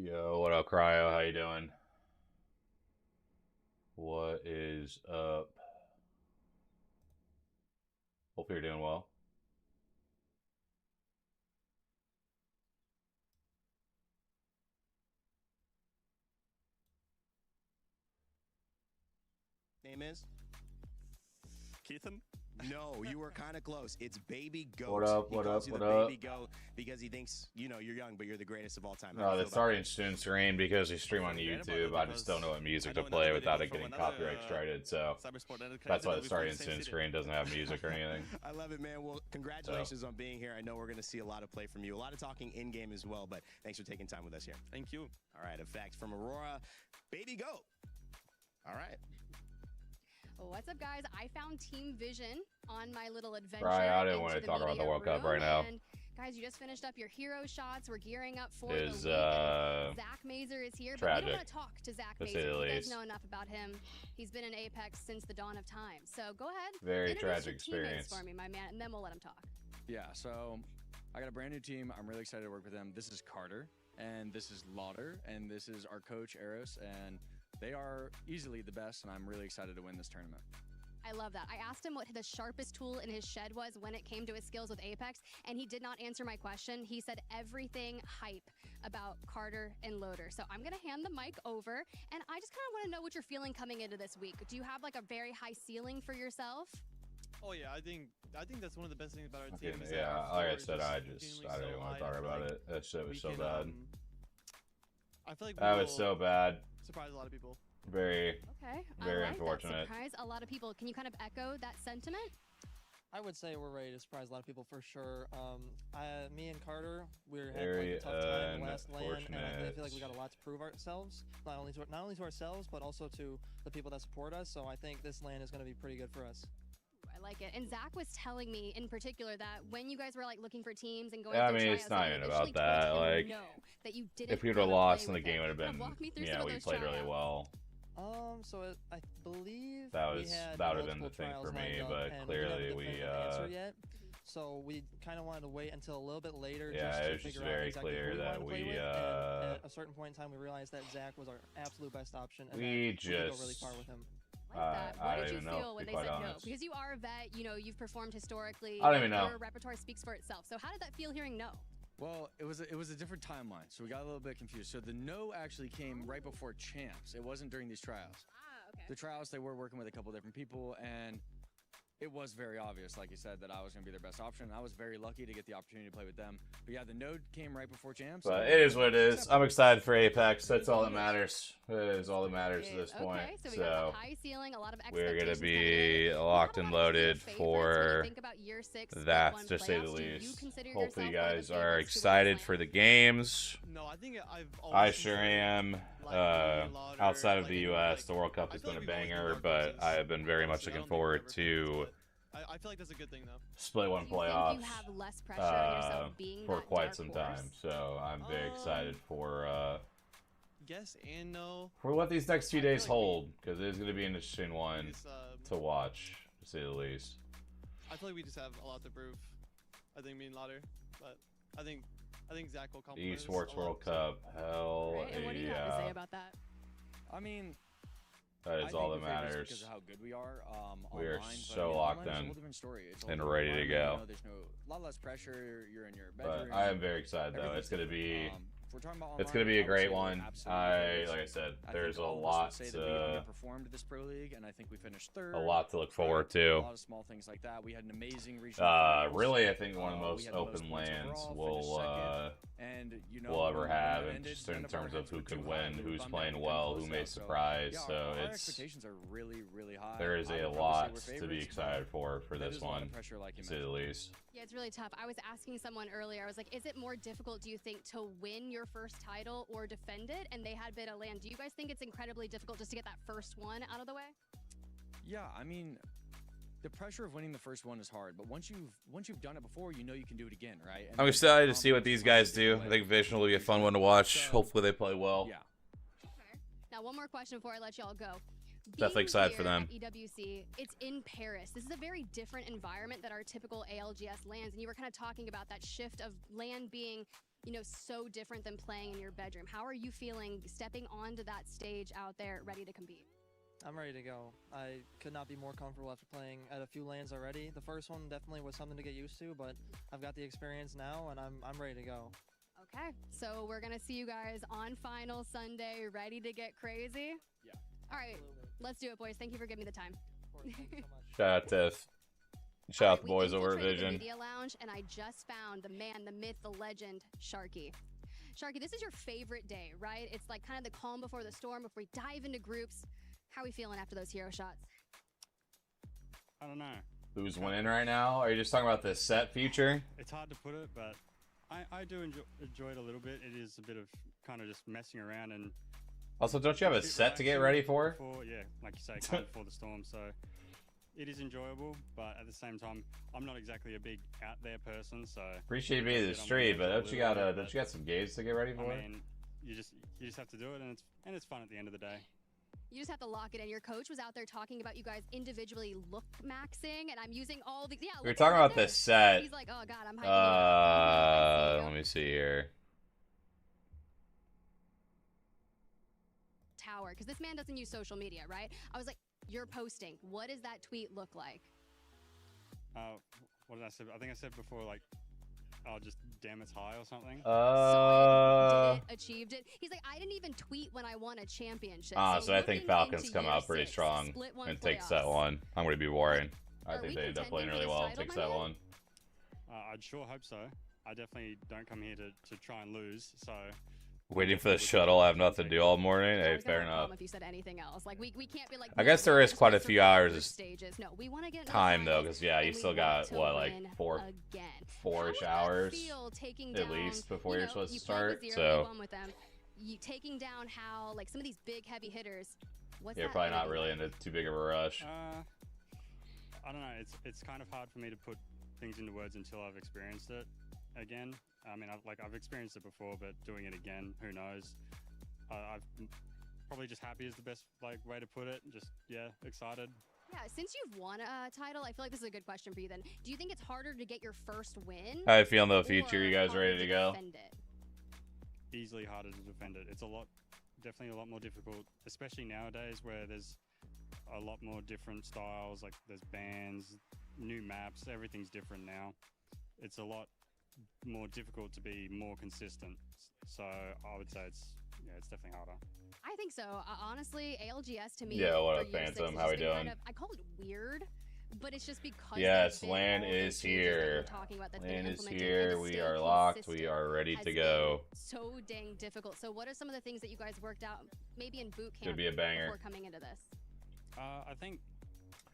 Yo, what up, Cryo? How you doing? What is up? Hope you're doing well. Name is? Keithan? No, you were kind of close. It's Baby Goat. What up, He what calls up, you what the up? Baby Goat because he thinks, you know, you're young, but you're the greatest of all time. No, that's starting soon screen because we stream on YouTube. I just don't know what music to play without it getting copyright strited, so that's why the starting soon screen doesn't have music or anything. I love it, man. Well, congratulations on being here. I know we're going to see a lot of play from you. A lot of talking in-game as well, but thanks for taking time with us here. Thank you. All right, effect from Aurora. Baby Goat. All right. What's up, guys? I found Team Vision on my little adventure. Right, I didn't want to talk about the World Cup right now. And guys, you just finished up your hero shots. We're gearing up for Is the Zach Mazer is here, but we tragic, don't want to talk to Zach to Mazer. say the You guys least. know enough about him. He's been in Apex since the dawn of time. So go ahead. Very introduce tragic your teammates experience. for me, my man, and then we'll let him talk. Yeah, so I got a brand new team. I'm really excited to work with them. This is Carter, and this is Lauder, and this is our coach, Eros, and they are easily the best, and I'm really excited to win this tournament. I love that. I asked him what the sharpest tool in his shed was when it came to his skills with Apex, and he did not answer my question. He said everything hype about Carter and Loader. So I'm going to hand the mic over, and I just kind of want to know what you're feeling coming into this week. Do you have like a very high ceiling for yourself? Oh yeah, I think that's one of the best things about our team. Okay, is that yeah, our like I floor said, is I don't even want to talk about it. That shit was so bad. I feel like That was so bad. Surprise a lot of people. Very, Okay. very I like unfortunate. That. Surprise a lot of people. Can you kind of echo that sentiment? I would say we're ready to surprise a lot of people for sure. Me and Carter, we're had Very quite a tough time last land, and I unfortunate. feel like we got a lot to prove ourselves, not only to ourselves, but also to the people that support us. So I think this land is going to be pretty good for us. I like it. And Zach was telling me in particular that when you guys were like looking for teams and going Yeah, I through mean, it's tryouts, not you even initially about that, told him like, no, that you didn't if we would have wanna lost, play then the with game him. would have Kind of been, walk me through you some know, of we those played really tryouts. well. I believe That we was- had that would've been the multiple thing trials for me, lined up, but and clearly we haven't we, definitive answer yet. So we kind of wanted to wait until a little bit later Yeah, just it to was just figure out very exactly clear who we that wanted to play we, with. And at a certain point in time, we realized that Zach was our absolute best option, and We that we could go really just- far with him. Like that. I What don't did you even know, feel to when be they quite said no? honest. Because you are a vet, you know, you've performed historically. I don't even know. Your repertoire speaks for itself. So how did that feel hearing no? Well, it was a different timeline, so we got a little bit confused. So the no actually came right before champs. It wasn't during these trials. Ah, okay. The trials, they were working with a couple different people, and it was very obvious, like you said, that I was going to be their best option. I was very lucky to get the opportunity to play with them. But yeah, the node came right before champs. But it is what it is. I'm excited for Apex. That's all that matters. It is all that matters at this point. Okay, so we got So the high ceiling, a lot of we're gonna expectations be coming in. locked You and have a lot of loaded favorites when you for think about year 6 split that, one to say the playoffs. Do you least. consider Hopefully, you yourself one of guys the are favorites to win this excited land? for the games. No, I think I've always I sure considered, am. like, being Lauder, Outside of like, the anyone, U.S., like, the World Cup I has feel been a like we've always been banger, dark but horses. I have been very much Honestly, I looking don't think forward we've ever to split. I feel like that's a good thing though. split one Do you think playoffs you have less pressure on yourself being for that quite dark some horse? time. So I'm very excited for Yes and no. what these next few I feel days like we- hold, because it is going to be an interesting one It's, to watch, to say the least. I feel like we just have a lot to prove. I think me and Lauder, but I think Zach will compliment us Esports a lot, World so- Cup, hell Right? And what do you have to say yeah. about that? I mean, That I is all that think the favorites matters. because of how good we are. We are online, but so again, locked online is a in whole different story. It's a and whole ready different to environment, go. You know, there's a lot less pressure. You're in your But bedroom. I am very excited though. It's everything's going to be different. If we're talking about it's going to online, be a I would great say we're one. absolutely favorites. Like I said, I there's think a all of us lot would say that we underperformed this pro league, and I think we finished third. a lot to look forward A to. lot of small things like that. We had an amazing regional finals. Really, I think one of the We most had the most open points lands overall, finished second. And you know, we'll ever when have, that and ended, just in none of our terms of heads who were could too high. win, We were who's bummed playing out we well, couldn't who close may out. surprise. Yeah, So our it's expectations are really, really high. there is I a would probably say lot we're to be favorites, excited for but this there's a lot one, of pressure, like to you say the mentioned. least. Yeah, it's really tough. I was asking someone earlier, I was like, is it more difficult, do you think, to win your first title or defend it? And they had been a land. Do you guys think it's incredibly difficult just to get that first one out of the way? Yeah, I mean, the pressure of winning the first one is hard, but once you've done it before, you know you can do it again, right? And I'm there's excited to confidence see what these guys comes into do. I play. think Vision will be a fun one to watch. So, Hopefully they play well. Yeah. Okay. Now, one more question before I let y'all go. Definitely Being excited for here them. at EWC, it's in Paris. This is a very different environment than our typical ALGS lands, and you were kind of talking about that shift of land being you know, so different than playing in your bedroom. How are you feeling stepping onto that stage out there ready to compete? I'm ready to go. I could not be more comfortable after playing at a few lanes already. The first one definitely was something to get used to, but I've got the experience now, and I'm ready to go. Okay, so we're gonna see you guys on Final Sunday, ready to get crazy? Yeah. All right, let's do it, boys. Thank you for giving me the time. Of course, thank you so much. Shout out Tiff. Shout out the boys over at infiltrated the Vision. Media Lounge, and I just found the man, the myth, the legend, Sharky. Sharky, this is your favorite day, right? It's like kind of the calm before the storm, before we dive into groups. How are we feeling after those hero shots? I don't know. Who's winning right now? Are you just talking about the set feature? It's hard to put it, but I do enjoy it a little bit. It is a bit of kind of just messing around and. Also, don't you have a set to get ready for? Yeah, like you say, kind of before the storm. So it is enjoyable, but at the same time, I'm not exactly a big out there person. So Appreciate you being the street, but don't you got some games to get ready for? I mean, you just have to do it, and it's fun at the end of the day. You just have to lock it in. Your coach was out there talking about you guys individually look maxing, and I'm using all the we were talking about this set. He's like, oh god, I'm hyping it up. Let me see here. Tower, because this man doesn't use social media, right? I was like, you're posting. What does that tweet look like? What did I say? I think I said before, like, oh, just damn it's high or something. So did it, achieved it. He's like, I didn't even tweet when I won a championship. So I think Falcons come out pretty strong and take set one. I'm going to be worrying. I think they definitely really well and take set one. I'd sure hope so. I definitely don't come here to try and lose, so... Waiting for the shuttle, I have nothing to do all morning. Hey, fair enough. If you said anything else, like we can't be like. I guess there is quite a few hours of stages. No, we want to get time though, because yeah, you still got what, like four-ish hours at least before you're supposed to start. So you taking down how like some of these big heavy hitters. You're probably not really into too big of a rush. I don't know. It's kind of hard for me to put things into words until I've experienced it again. I mean, I've experienced it before, but doing it again, who knows? I've probably just happy is the best way to put it. Just excited. Yeah, since you've won a title, I feel like this is a good question for you. Then, do you think it's harder to get your first win? How you feel in the future? You guys ready to go? Easily harder to defend it. It's definitely a lot more difficult, especially nowadays where there's a lot more different styles. Like there's bans, new maps, everything's different now. It's a lot more difficult to be more consistent, so I would say it's definitely harder. I think so. Honestly, ALGS to me. Yeah, what up, Phantom? How we doing? I call it weird, but it's just because. Yes, LAN is here. LAN is here. We are locked. We are ready to go. So dang difficult. So, what are some of the things that you guys worked out, maybe in boot camp, could be a banger before coming into this? I think.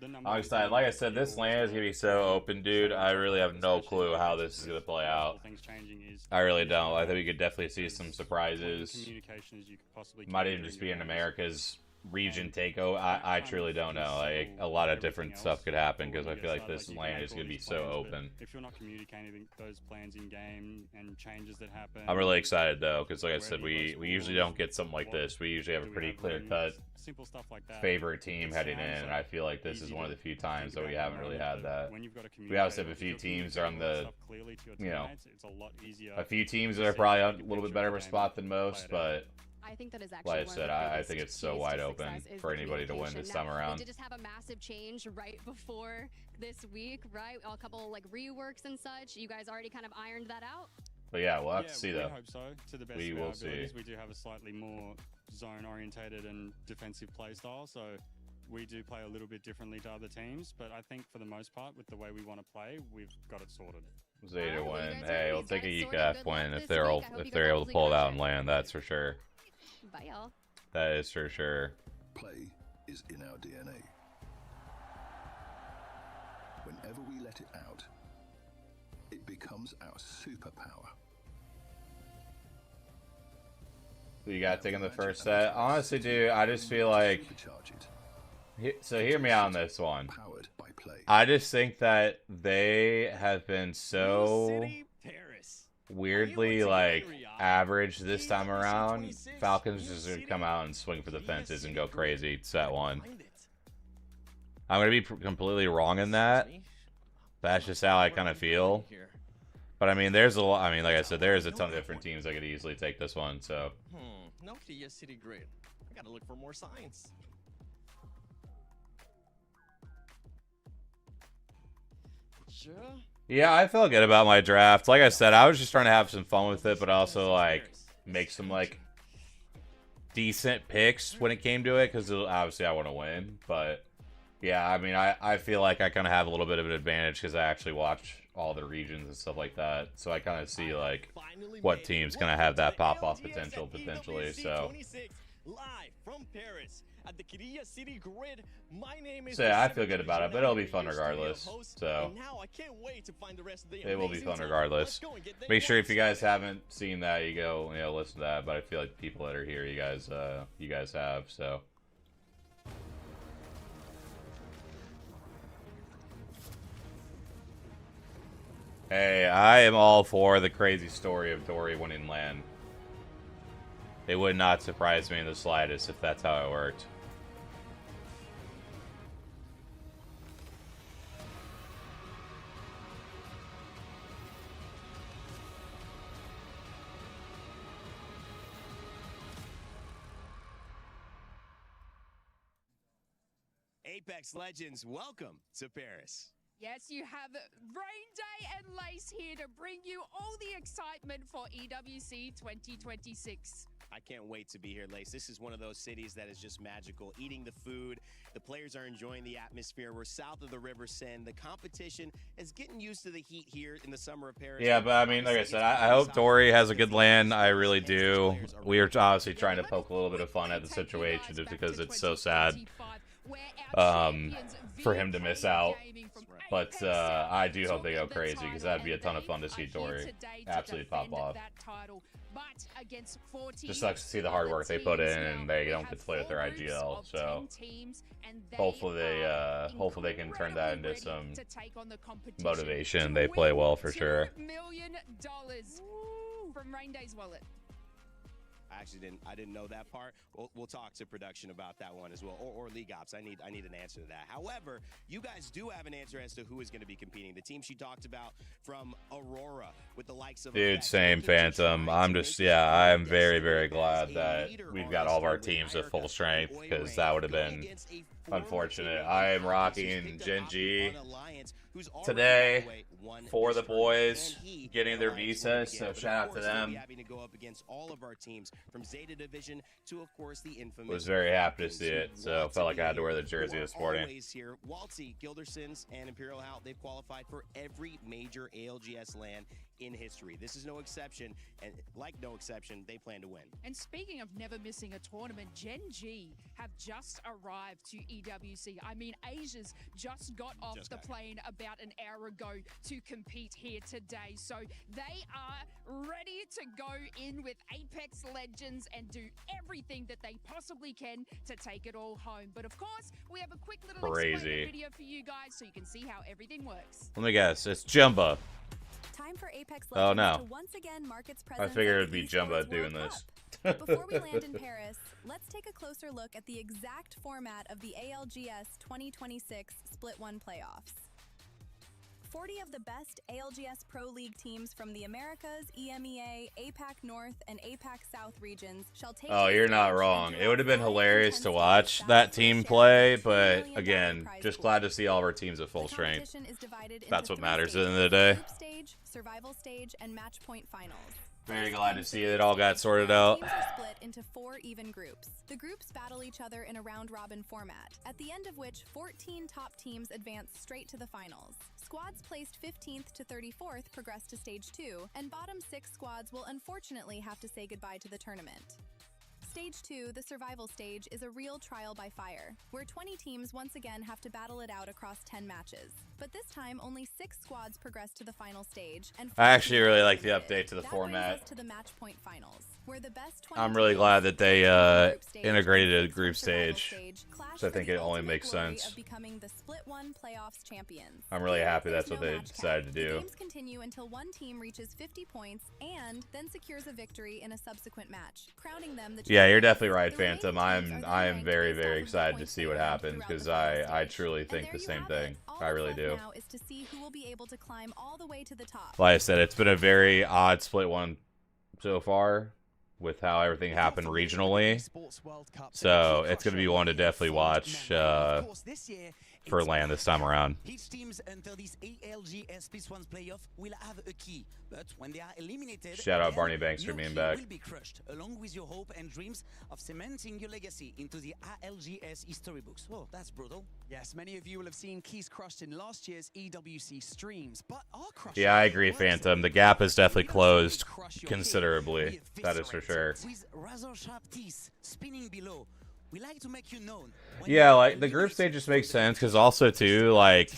I'm excited. Like I said, this LAN is gonna be so open, dude. I really have no clue how this is gonna play out. I really don't. I think we could definitely see some surprises. Might even just be in America's region takeover. I truly don't know. Like a lot of different stuff could happen because I feel like this LAN is gonna be so open. If you're not communicating those plans in game and changes that happen, I'm really excited though, because like I said, we usually don't get something like this. We usually have a pretty clear cut simple stuff like that. Favorite team heading in, and I feel like this is one of the few times that we haven't really had that. We obviously have a few teams that are on the, a few teams that are probably a little bit better of a spot than most, but I think that is actually like I said, I think it's so wide open for anybody to win this time around. We did just have a massive change right before this week, right? A couple like reworks and such. You guys already kind of ironed that out? But yeah, we'll have to see though. We hope so. To the best we of will our abilities. see. We do have a slightly more zone orientated and defensive play style, so we do play a little bit differently to other teams, but I think for the most part, with the way we want to play, we've got it sorted. Zeta win. Hey, we'll take a UCAF win if they're able to pull it out and land. That's for sure. Bye, y'all. That is for sure. Play is in our DNA. Whenever we let it out, it becomes our superpower. So you got taking the first set. Honestly, dude, I just feel like. So hear me out on this one. I just think that they have been so weirdly like average this time around. Falcons just gonna come out and swing for the fences and go crazy set one. I'm gonna be completely wrong in that. That's just how I kind of feel. But I mean, there's a lot. I mean, like I said, there's a ton of different teams that could easily take this one. So. No clear city grid. I gotta look for more signs. Sure. Yeah, I felt good about my draft. Like I said, I was just trying to have some fun with it, but also like make some like decent picks when it came to it, because obviously I want to win. But yeah, I mean, I feel like I kind of have a little bit of an advantage because I actually watch all the regions and stuff like that, so I kind of see like what team's gonna have that pop off potential potentially. So. Live from Paris at the Quirilla City Grid. My name is. So yeah, I feel good about it, but it'll be fun regardless. So now I can't wait to find the rest of the it will be fun regardless. Make sure if you guys haven't seen that, you go, you know, listen to that. But I feel like the people that are here, you guys have. So. Hey, I am all for the crazy story of Dory winning land. It would not surprise me in the slightest if that's how it worked. Apex Legends, welcome to Paris. Yes, you have Rain Day and Lace here to bring you all the excitement for EWC 2026. I can't wait to be here, Lace. This is one of those cities that is just magical. Eating the food, the players are enjoying the atmosphere. We're south of the River Seine. The competition is getting used to the heat here in the summer of Paris. Yeah, but I mean, like I said, I hope Dory has a good land. I really do. We are obviously trying to poke a little bit of fun at the situation just because it's so sad for him to miss out. But I do hope they go crazy, because that'd be a ton of fun to see Dory absolutely pop off. Just sucks to see the hard work they put in and they don't get to play with their IGL. So hopefully they can turn that into some motivation. They play well for sure. $2 million from Rain Day's wallet. I didn't know that part. We'll talk to production about that one as well, or League Ops. I need an answer to that. However, you guys do have an answer as to who is going to be competing. The team she talked about from Aurora with the likes of dude, same Phantom. I'm very, very glad that we've got all of our teams at full strength, because that would have been unfortunate. I am rocking Gen G today for the boys getting their visas, so shout out to them. Was very happy to see it, so felt like I had to wear the jersey this morning. Waltzy, Gildersons, and Imperial Hout, they've qualified for every major ALGS LAN in history. This is no exception, and like no exception, they plan to win. And speaking of never missing a tournament, Gen G have just arrived to EWC. I mean, Asia's just got off the plane about an hour ago to compete here today. So they are ready to go in with Apex Legends and do everything that they possibly can to take it all home. But of course, we have a quick little explainer video for you guys so you can see how everything works. Let me guess, it's Jumba. Time for Apex Legends oh no! To once again mark its I figured it'd be Jumba doing this. Before we land in Paris, let's take a closer look at the exact format of the ALGS 2026 Split 1 playoffs. 40 of the best ALGS Pro League teams from the Americas, EMEA, APAC North, and APAC South regions shall take. Oh, you're not wrong. It would have been hilarious to watch that team play, but again, just glad to see all of our teams at full strength. That's what matters at the end of the day. Group stage, survival stage, and match point finals. Very glad to see it all got sorted out. Teams are split into 4 even groups. The groups battle each other in a round-robin format, at the end of which 14 top teams advance straight to the finals. Squads placed 15th to 34th progress to Stage 2, and bottom 6 squads will unfortunately have to say goodbye to the tournament. Stage 2, the survival stage, is a real trial by fire, where 20 teams once again have to battle it out across 10 matches. But this time, only 6 squads progress to the final stage, and I actually really like the update to the format. Brings us to the match point finals, where the best 20 I'm really glad that they integrated a group stage, so I think it only makes sense. I'm really happy that's what they decided to do. The games continue until one team reaches 50 points and then secures a victory in a subsequent match, crowning them the Yeah, you're definitely right, Phantom. I am very, very excited to see what happens, because I truly think the same thing. I really do. too. now is to see who will be able to climb all the way to the top. Like I said, it's been a very odd split one so far with how everything happened regionally. So it's going to be one to definitely watch for LAN this time around. Each teams enter this ALGS P1 playoff will have a key, but when they are eliminated, Shout out Barney Banks for being back. will be crushed, along with your hope and dreams of cementing your legacy into the ALGS history books. Whoa, that's brutal. Yes, many of you will have seen keys crushed in last year's EWC streams, but are crushed. Yeah, I agree, Phantom. The gap is definitely closed considerably. That is for sure. With razor sharp teeth spinning below. We like to make you known. Yeah, like the group stage just makes sense because also too, like,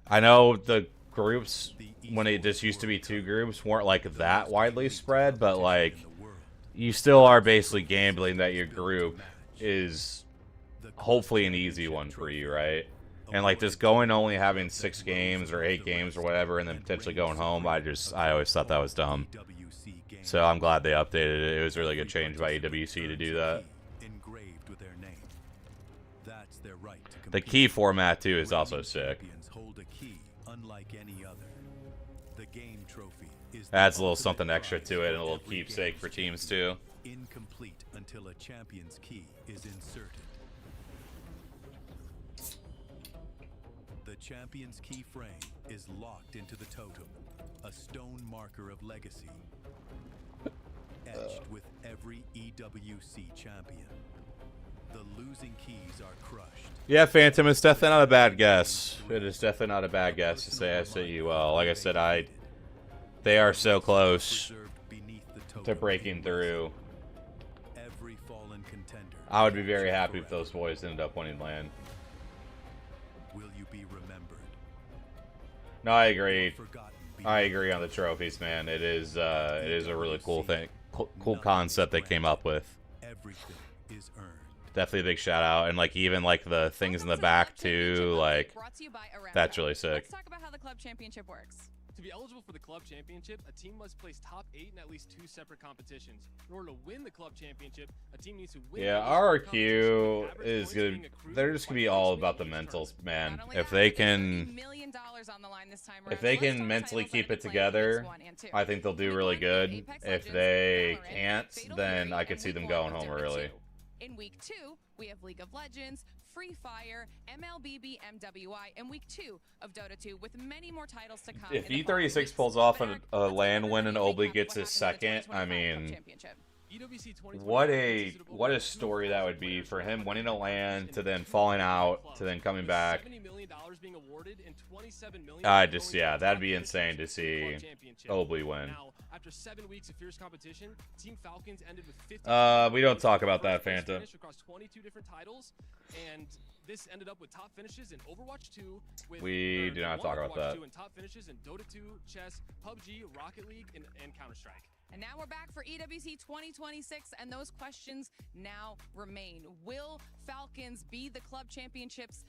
I know the groups when it just used to be 2 groups weren't like that widely spread, but like you still are basically gambling that your group is hopefully an easy one for you, right? And like just going only having 6 games or 8 games or whatever and then potentially going home, I always thought that was dumb. So I'm glad they updated it. It was a really good change by EWC to do that. The key format too is also sick. Adds a little something extra to it and a little keepsake for teams too. Incomplete until a champion's key is inserted. The champion's key frame is locked into the totem, a stone marker of legacy, etched with every EWC champion. The losing keys are crushed. Yeah, Phantom, it's definitely not a bad guess. It is definitely not a bad guess to say SAUL. Like I said, they are so close to breaking through. Every fallen contender. I would be very happy if those boys ended up winning LAN. Will you be remembered? No, I agree. I agree on the trophies, man. It is a really cool thing, cool concept they came up with. Everything is earned. Definitely a big shout out, and like even like the things in the back too, like that's really sick. Let's talk about how the club championship works. To be eligible for the club championship, a team must place top 8 in at least 2 separate competitions. In order to win the club championship, a team needs to win. Yeah, RRQ is good. They're just gonna be all about the mentals, man. If they can mentally keep it together, I think they'll do really good. If they can't, then I could see them going home early. In week 2, we have League of Legends, Free Fire, MLBB, MWI, and week 2 of Dota 2, with many more titles to come. If E36 pulls off a LAN win and Obley gets his second, I mean, what a story that would be for him winning a LAN to then falling out to then coming back. Yeah, that'd be insane to see Obley win. After 7 weeks of fierce competition, Team Falcons ended with 50. We don't talk about that, Phantom. Across 22 different titles, and this ended up with top finishes in Overwatch 2. We do not talk about that. And top finishes in Dota 2, Chess, PUBG, Rocket League, and Counter-Strike. And now we're back for EWC 2026, and those questions now remain. Will Falcons be the club championships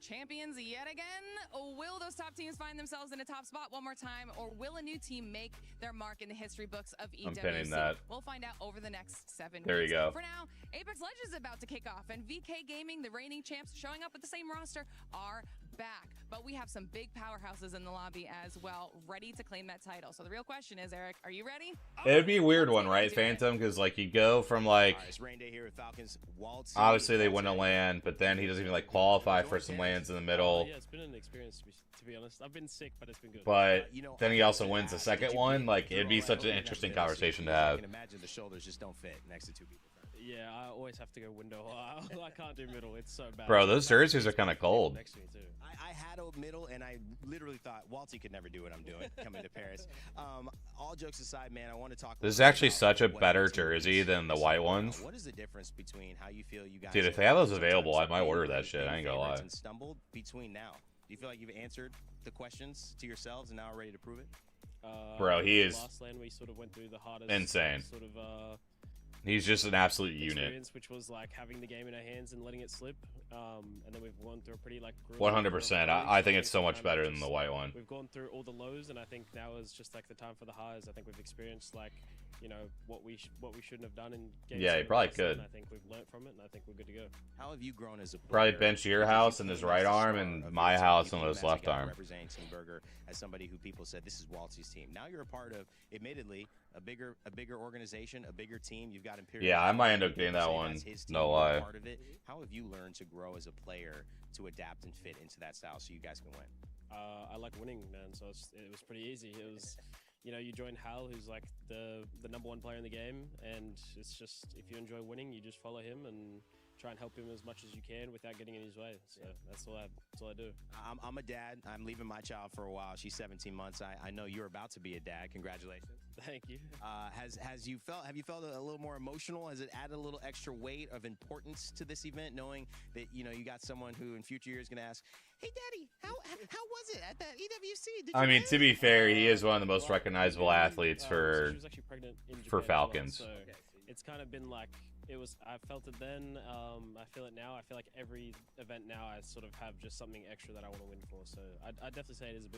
champions yet again? Or will those top teams find themselves in a top spot one more time? Or will a new team make their mark in the history books of EWC? I'm pinning that. We'll find out over the next 7 weeks. There you go. For now, Apex Legends is about to kick off, and VK Gaming, the reigning champs showing up with the same roster, are back. But we have some big powerhouses in the lobby as well, ready to claim that title. So the real question is, Eric, are you ready? It'd be a weird one, right, Phantom? Because like you go from like, obviously they win a LAN, but then he doesn't even like qualify for some LANs in the middle. Yeah, it's been an experience to be honest. I've been sick, but it's been good. But then he also wins the second one. Like it'd be such an interesting conversation to have. I can imagine the shoulders just don't fit next to 2 people. Yeah, I always have to go window. I can't do middle. It's so bad. Bro, those jerseys are kind of cold. Next to me too. I had a middle, and I literally thought Walty could never do what I'm doing coming to Paris. All jokes aside, man, I want to talk. This is actually such a better jersey than the white ones. What is the difference between how you feel you guys? Dude, if they have those available, I might order that shit. I ain't gonna lie. And stumbled between now. Do you feel like you've answered the questions to yourselves and now are ready to prove it? Bro, he is last lane we sort of went through the hardest insane. Sort of he's just an absolute unit. Which was like having the game in our hands and letting it slip. And then we've gone through a pretty like 100%. I think it's so much better than the white one. We've gone through all the lows, and I think now is just like the time for the highs. I think we've experienced like you know, what we shouldn't have done in game Yeah, he 7 probably last season. could. I think we've learned from it, and I think we're good to go. How have you grown as a Probably player? bench your Because house you and his came right as the arm star and of my your team. house You and came his as a left guy arm. representing Team Burger as somebody who people said this is Waltzy's team. Now you're a part of, admittedly, a bigger organization, a bigger team. You've got Imperial. Yeah, I might end up People getting that say one. that's his team, No you're a lie. part of it. How have you learned to grow as a player to adapt and fit into that style so you guys can win? I like winning, man. So it was pretty easy. It was, you know, you join Hal, who's like the #1 player in the game, and it's just if you enjoy winning, you just follow him and try and help him as much as you can without getting in his way. So that's all I do. I'm a dad. I'm leaving my child for a while. She's 17 months. I know you're about to be a dad. Congratulations. Thank you. Have you felt a little more emotional? Has it added a little extra weight of importance to this event, knowing that you got someone who in future years is going to ask, "Hey, Daddy, how was it at the EWC?" I mean, to be fair, he is one of the most recognizable athletes So for she was actually pregnant in for Japan as Falcons. well, so it's kind of been like I felt it then. I feel it now. I feel like every event now I sort of have just something extra that I want to win for. So I'd definitely say it is a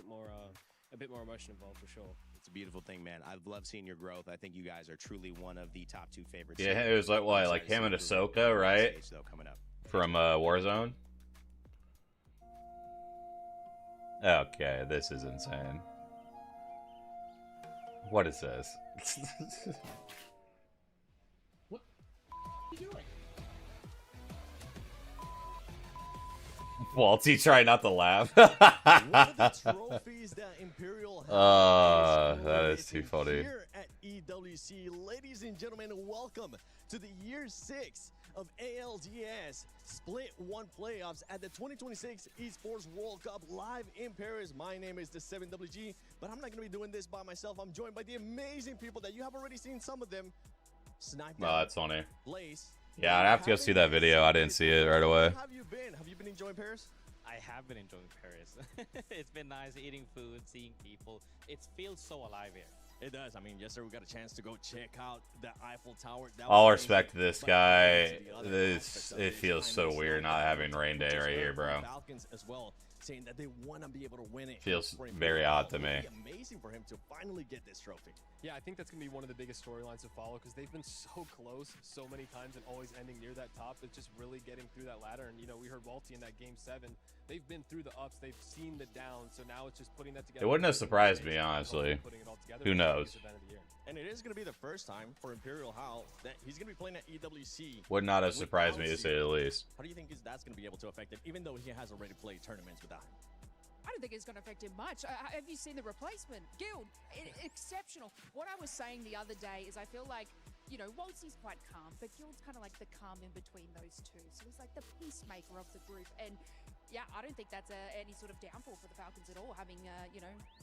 bit more emotion involved for sure. It's a beautiful thing, man. I've loved seeing your growth. I think you guys are truly one of the top 2 favorites. Yeah, it was like what, like him and Ahsoka, right? Coming up. From Warzone. Okay, this is insane. What is this? What are you doing? Waltzy, try not to laugh. One of the trophies that Imperial has that is too funny. here at EWC. Ladies and gentlemen, welcome to the year 6 of ALGS Split 1 playoffs at the 2026 Esports World Cup live in Paris. My name is the 7WG, but I'm not going to be doing this by myself. I'm joined by the amazing people that you have already seen some of them. Snipe Oh, that's funny. Blaze. Yeah, I'd have to go see that video. I didn't see it right away. How have you been? Have you been enjoying Paris? I have been enjoying Paris. It's been nice eating food, seeing people. It feels so alive here. It does. I mean, yesterday we got a chance to go check out the Eiffel Tower. All respect to this guy. It feels so weird not having rain day right here, bro. Falcons as well, saying that they want to be able to win it. Feels very odd to me. It would be amazing for him to finally get this trophy. Yeah, I think that's going to be one of the biggest storylines to follow because they've been so close so many times and always ending near that top. It's just really getting through that ladder. And, we heard Walty in that Game 7. They've been through the ups. They've seen the downs. So now it's just putting that together. It wouldn't have surprised me, honestly. Who knows? And it is going to be the first time for Imperial Hal that he's going to be playing at EWC. Would not have surprised me, to say the least. How do you think that's going to be able to affect him, even though he has already played tournaments without him? I don't think it's going to affect him much. Have you seen the replacement? Guild, exceptional. What I was saying the other day is I feel like, Waltzy's quite calm, but Guild's kind of like the calm in between those two. So he's like the peacemaker of the group. And yeah, I don't think that's any sort of downfall for the Falcons at all, having,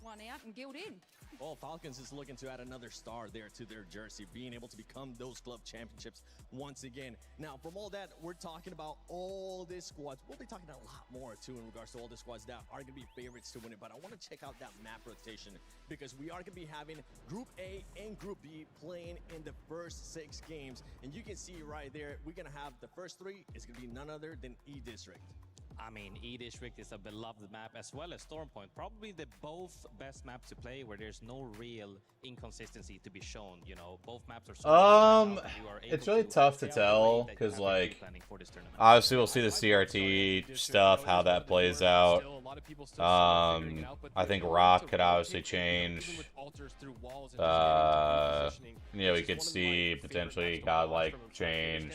one out and Guild in. Well, Falcons is looking to add another star there to their jersey, being able to become those club championships once again. Now, from all that, we're talking about all these squads. We'll be talking a lot more, too, in regards to all the squads that are going to be favorites to win it. But I want to check out that map rotation because we are going to be having Group A and Group B playing in the first 6 games. And you can see right there, we're going to have the first 3 is going to be none other than E-District. I mean, E-District is a beloved map as well as Stormpoint. Probably the both best maps to play where there's no real inconsistency to be shown. Both maps are so it's really tough to tell because, like, obviously we'll see the CRT stuff, how that plays out. I think Rock could obviously change. We could see potentially Godlike change.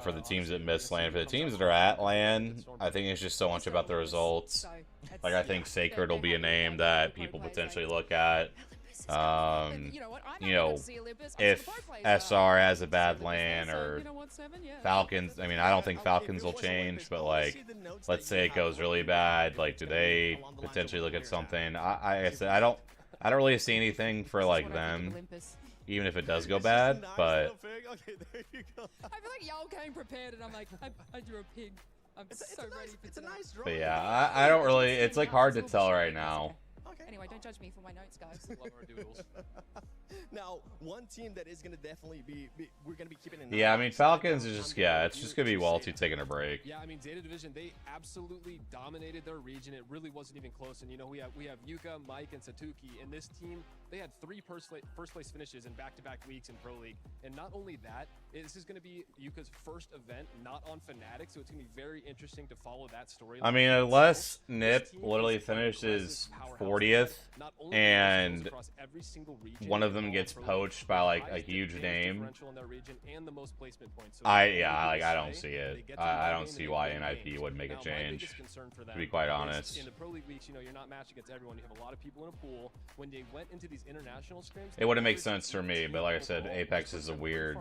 For the teams that miss LAN, for the teams that are at LAN, I think it's just so much about the results. Like, I think Sacred will be a name that people potentially look at. If SR has a bad LAN or Falcons, I mean, I don't think Falcons will change, but, like, let's say it goes really bad, like, do they potentially look at something? I said, I don't really see anything for, like, them. Even if it does go bad, but I feel like y'all came prepared, and I'm like, I drew a pig. I'm so ready for it's a nice draw. But yeah, I don't really. It's like hard to tell right now. Anyway, don't judge me for my notes, guys. Love our doodles. Now, one team that is going to definitely be we're going to be keeping an eye Yeah, I on mean, Falcons is just, it's just going to be Walty taking a break. Yeah, I mean, Zeta Division, they absolutely dominated their region. It really wasn't even close. And, we have Yuka, Mike, and Satuki, and this team They had 3 first place finishes in back-to-back weeks in Pro League. And not only that, this is going to be Yuka's first event, not on Fnatic, so it's going to be very interesting to follow that story. I mean, unless Nip literally finishes 40th and one of them gets poached by like a huge name, I don't see it. I don't see why NIP would make a change, to be quite honest. In the Pro League weeks, you're not matched against everyone. You have a lot of people in a pool. When they went into these international scrims, It wouldn't make sense for me, but like I said, Apex is a weird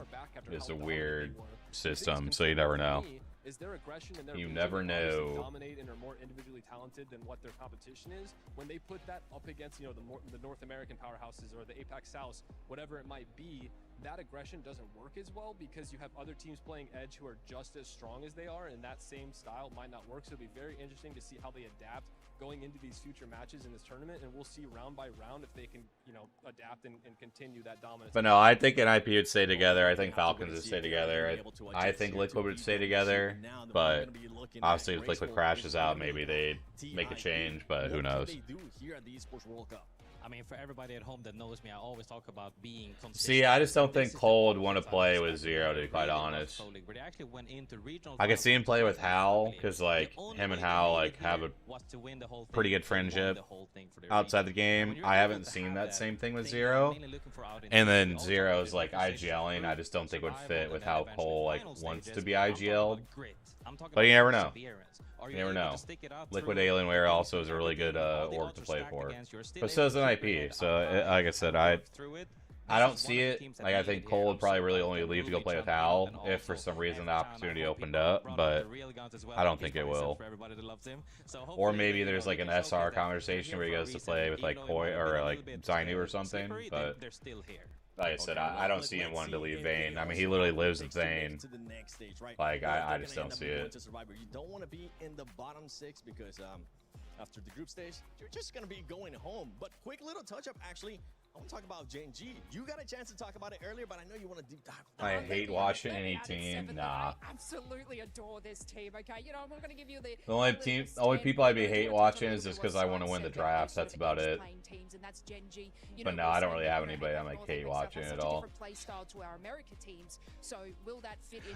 system, so you never know. Is their aggression and their You never know. dominate and are more individually talented than what their competition is. When they put that up against, the North American powerhouses or the Apex South, whatever it might be, that aggression doesn't work as well because you have other teams playing Edge who are just as strong as they are, and that same style might not work. So it'll be very interesting to see how they adapt going into these future matches in this tournament, and we'll see round by round if they can, adapt and continue that dominance. But no, I think NIP would stay together. I think Falcons would stay together. I think Liquid would stay together. But obviously, if Liquid crashes out, maybe they'd make a change. But who knows? I mean, for everybody at home that knows me, I always talk about being consistent. See, I just don't think Cole would want to play with Zero, to be quite honest. I could see him play with Hal, because like him and Hal like have a pretty good friendship outside the game. I haven't seen that same thing with Zero. And then Zero's like IGLing. I just don't think would fit with how Cole like wants to be IGL'd. But you never know. You never know. Liquid Alienware also is a really good org to play for. But so is NIP. So like I said, I don't see it. Like I think Cole would probably really only leave to go play with Hal if for some reason the opportunity opened up. But I don't think it will. Or maybe there's like an SR conversation where he goes to play with like Koi or like Zainu or something. But like I said, I don't see him wanting to leave Vayne. I mean, he literally lives in Vayne. Like, I just don't see it. You don't want to be in the bottom 6 because after the group stage, you're just going to be going home. But quick little touch-up, actually. I want to talk about Gen G. You got a chance to talk about it earlier, but I know you want to deep dive. I hate watching any team. Nah. I absolutely adore this team. Okay, I'm not going to give you the only people I'd be hate watching is just because I want to win the drafts. That's about it. But no, I don't really have anybody I'm like hate watching at all.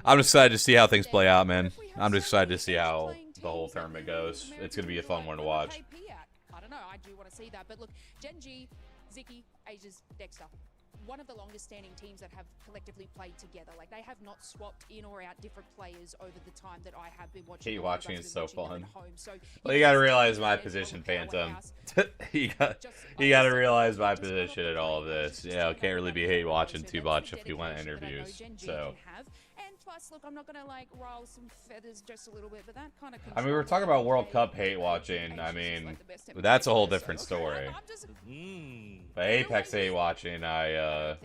I'm just excited to see how things play out, man. I'm just excited to see how the whole tournament goes. It's gonna be a fun one to watch. I don't know. I do want to see that, but look, Gen G, Ziki, Aegis, Dexter, one of the longest standing teams that have collectively played together. Like, they have not swapped in or out different players over the time that I have been watching. Hate watching is so fun. Well, you gotta realize my position, Phantom. you gotta realize my position in all of this. Can't really be hate watching too much if we want interviews. So. Plus, look, I'm not gonna like rile some feathers just a little bit, but that kind of. I mean, we're talking about World Cup hate watching. I mean, that's a whole different story. But Apex hate watching, I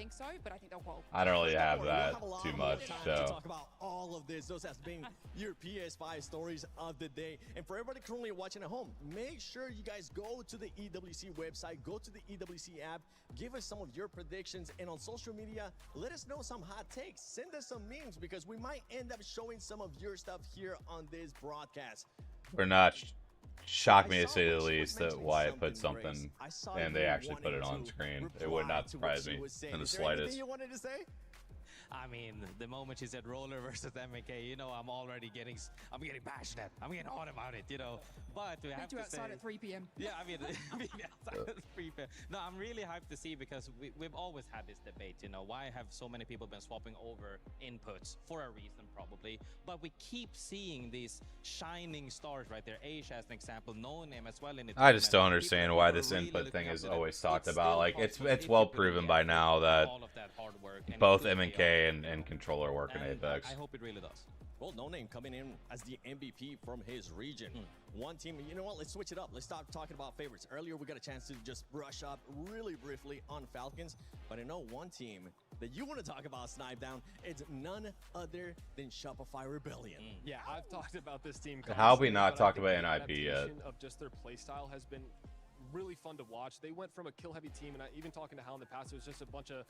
don't really have that too much. So. Talk about all of this. Those have been your PS5 stories of the day. And for everybody currently watching at home, make sure you guys go to the EWC website, go to the EWC app, give us some of your predictions, and on social media, let us know some hot takes. Send us some memes because we might end up showing some of your stuff here on this broadcast. We're not shocked me to say the least that Wyatt put something and they actually put it on screen. It would not surprise me in the slightest. You wanted to say? I mean, the moment she said Roller versus MK, I'm already getting passionate. I'm getting hot about it, But we have to outside at 3 p.m. Yeah, I mean, outside at 3 p.m. No, I'm really hyped to see because we've always had this debate, why have so many people been swapping over inputs for a reason probably, but we keep seeing these shining stars right there. Asia as an example, no name as well in it. I just don't understand why this input thing is always talked about. Like it's well proven by now that both MK and controller work in Apex. I hope it really does. Well, No Name coming in as the MVP from his region. One team, you know what? Let's switch it up. Let's stop talking about favorites. Earlier, we got a chance to just brush up really briefly on Falcons, but I know one team that you want to talk about, Snipe Down. It's none other than Shopify Rebellion. Yeah, I've talked about this team. How have we not talked about NIP yet? Of just their playstyle has been really fun to watch. They went from a kill-heavy team, and even talking to Hal in the past, it was just a bunch of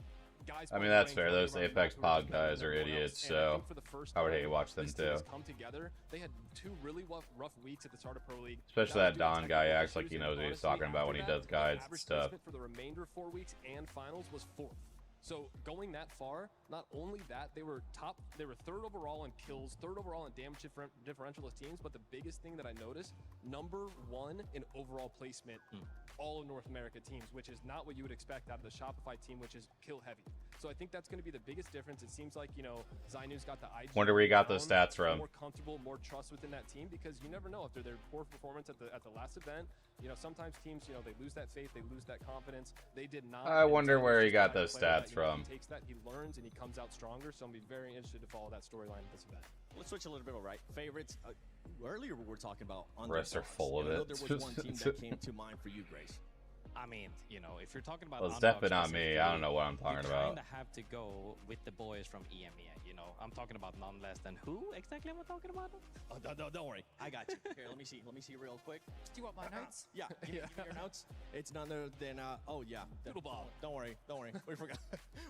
guys. I mean, that's fair. Those Apex pod guys are idiots, so I would hate to watch them too. Come together. They had 2 really rough weeks at the start of Pro League. Especially that Don guy acts like he knows what he's talking about when he does guides and stuff. For the remainder of 4 weeks and finals was 4th. So going that far, not only that, they were 3rd overall in kills, 3rd overall in damage differential as teams, but the biggest thing that I noticed, number 1 in overall placement, all of North America teams, which is not what you would expect out of the Shopify team, which is kill heavy. So I think that's going to be the biggest difference. It seems like, you know, Zainu's got the IG. Wonder where you got those stats from. More comfortable, more trust within that team, because you never know after their poor performance at the last event. You know, sometimes teams, you know, they lose that faith, they lose that confidence. They did not. I wonder where he got those stats from. He takes that, he learns, and he comes out stronger. So I'm be very interested to follow that storyline at this event. Let's switch a little bit, all right? Favorites. Earlier we were talking about underdogs. Rest are full of it. There was one team that came to mind for you, Grace. I mean, you know, if you're talking about, well, it's definitely not me. I don't know what I'm talking about. You kind of have to go with the boys from EMEA. You know, I'm talking about none less than who exactly am I talking about? Oh, don't worry, I got you. Here, let me see real quick. Do you want my notes? Yeah, give me your notes. It's none other than oh yeah, Doodleball. Don't worry, we forgot.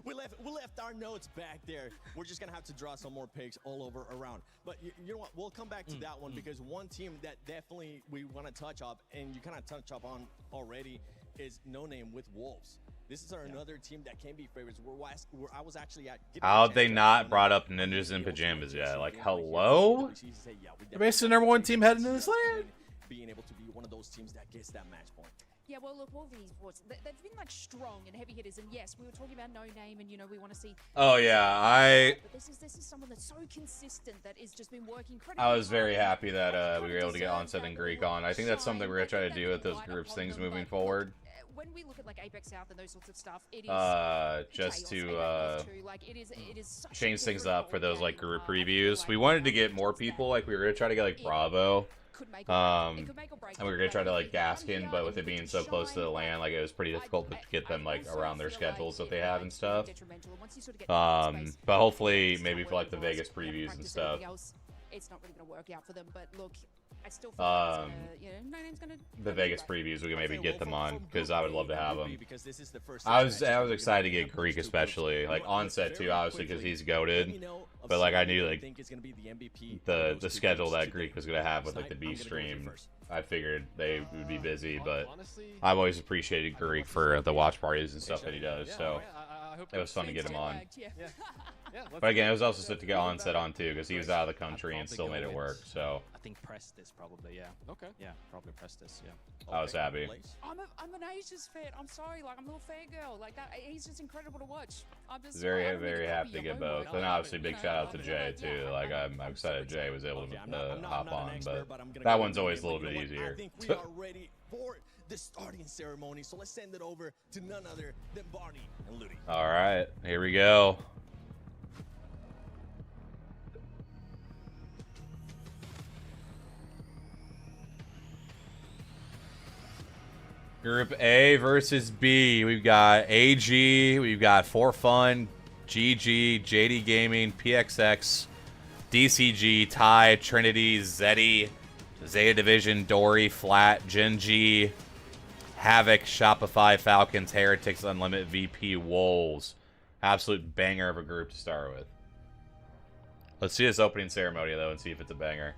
we left our notes back there. We're just gonna have to draw some more pics all over around. But you know what? We'll come back to that one because one team that definitely we want to touch up, and you kind of touch up on already, is No Name with Wolves. This is another team that can be favorites. Where I was actually at. How have they not brought up Ninjas in Pajamas yet? Like, hello? They're basically the #1 team heading into this land. Being able to be one of those teams that gets that match point. Yeah, well, look, all these sports, they've been like strong and heavy hitters, and yes, we were talking about No Name, and you know we want to see. Oh yeah, But this is someone that's so consistent that has just been working incredibly. I was very happy that we were able to get Onset and Greek on. I think that's something we're gonna try to do with those groups things moving forward. When we look at like Apex South and those sorts of stuff, it is just to like, it is change things up for those like group previews. We wanted to get more people. Like we were gonna try to get like Bravo. And we were gonna try to like Gaskin, but with it being so close to the land, like it was pretty difficult to get them like around their schedules that they have and stuff. But hopefully maybe for like the Vegas previews and stuff. It's not really gonna work out for them, but look, I still feel like No Name's gonna. The Vegas previews, we can maybe get them on because I would love to have them. I was excited to get Greek, especially like Onset too, obviously because he's goated. But like I knew like the schedule that Greek was gonna have with like the B stream. I figured they would be busy, but I've always appreciated Greek for the watch parties and stuff that he does. So it was fun to get him on. But again, it was also good to get Onset on too because he was out of the country and still made it work. So I think Prestis probably, yeah. Okay. Yeah, probably Prestis, yeah. I was happy. I'm an Aces fan. I'm sorry, like I'm a little fangirl. Like that, he's just incredible to watch. I'm just very, very happy to get both. And obviously, big shout out to Jay too. Like I'm excited Jay was able to hop on, but that one's always a little bit easier. I think we are ready for the starting ceremony, so let's send it over to none other than Barney and Ludi. All right, here we go. Group A versus B. We've got AG, we've got For Fun, GG, JD Gaming, PXX, DCG, Ty, Trinity, Zeddy, Zeta Division, Dory, Flat, Gen G, Havoc, Shopify, Falcons, Heretics, Unlimited, VP, Wolves. Absolute banger of a group to start with. Let's see this opening ceremony, though, and see if it's a banger.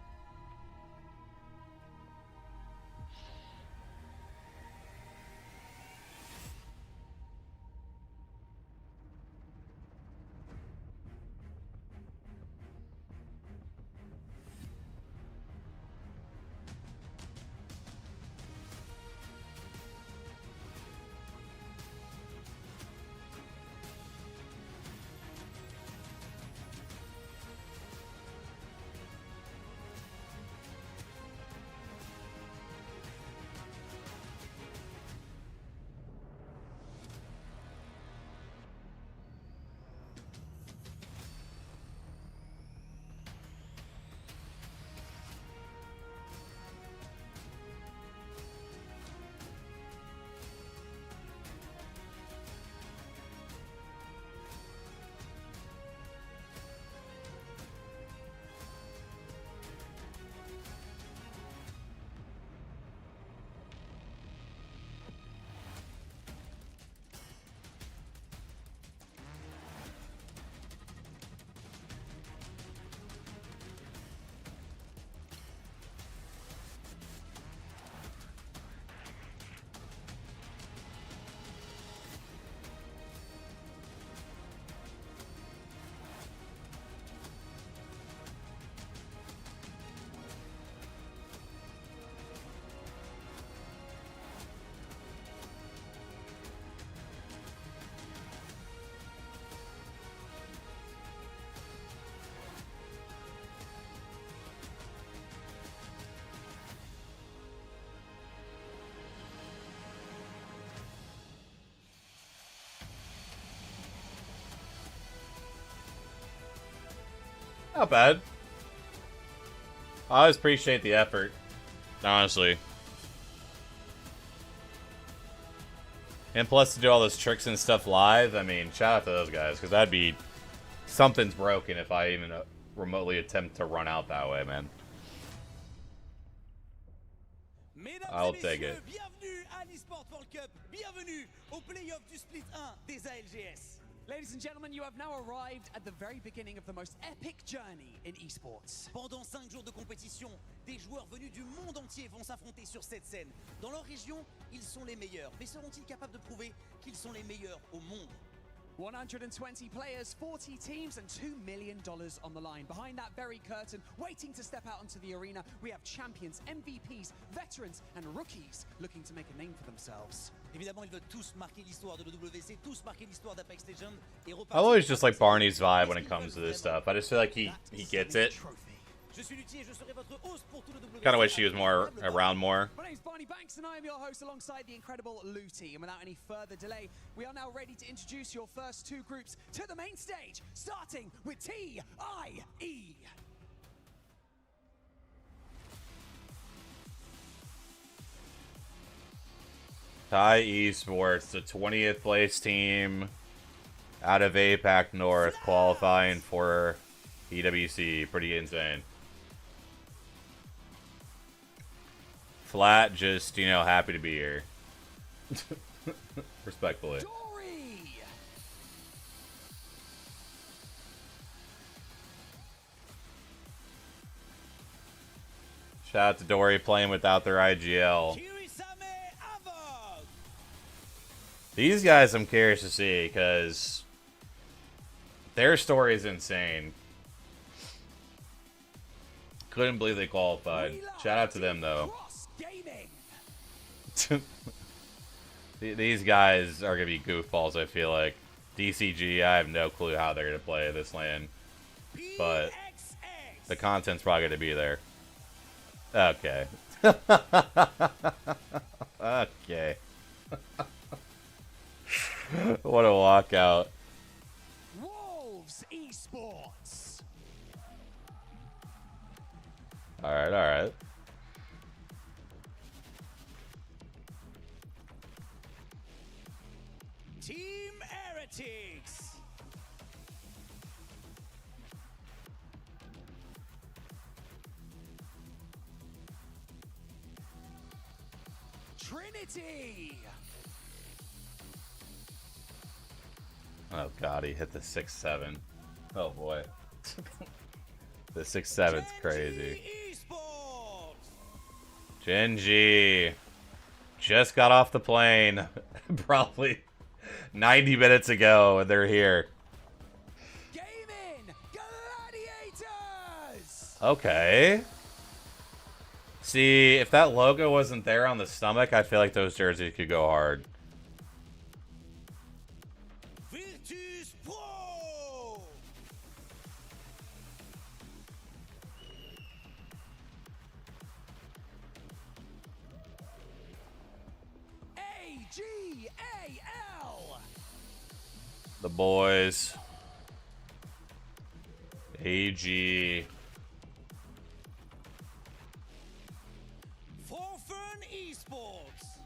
Not bad. I always appreciate the effort, honestly. And plus to do all those tricks and stuff live, I mean, shout out to those guys, because that'd be... Something's broken if I even remotely attempt to run out that way, man. I'll take it. Bienvenue à l'eSport World Cup. Bienvenue au playoff du Split 1 des ALGS. Ladies and gentlemen, you have now arrived at the very beginning of the most epic journey in esports. Pendant 5 jours de compétition, des joueurs venus du monde entier vont s'affronter sur cette scène. Dans leur région, ils sont les meilleurs. Mais seront-ils capables de prouver qu'ils sont les meilleurs au monde? 120 players, 40 teams, and $2 million on the line. Behind that very curtain, waiting to step out onto the arena, we have champions, MVPs, veterans, and rookies looking to make a name for themselves. Évidemment, ils veulent tous marquer l'histoire de l'EWC, tous marquer l'histoire d'Apex Legends et repartir. I always just like Barney's vibe when it comes to this stuff. I just feel like he gets it. Kind of wish he was more around more. My name's Barney Banks and I am your host alongside the incredible Luti. And without any further delay, we are now ready to introduce your first two groups to the main stage, starting with TIE. TIE Esports, the 20th place team out of APAC North, qualifying for EWC. Pretty insane. Flat, just, you know, happy to be here. Respectfully. Shout out to Dory playing without their IGL. These guys I'm curious to see, because their story is insane. Couldn't believe they qualified. Shout out to them, though. These guys are going to be goofballs, I feel like. DCG, I have no clue how they're going to play this lane. But the content's probably going to be there. Okay. Okay. What a walkout. Wolves Esports. Alright, alright. Team Heretics. Trinity. Oh god, he hit the 6-7. Oh boy. The 6-7's crazy. Genji just got off the plane probably 90 minutes ago and they're here. Gaming Gladiators. Okay. See, if that logo wasn't there on the stomach, I feel like those jerseys could go hard. The boys. AG. Forfern Esports.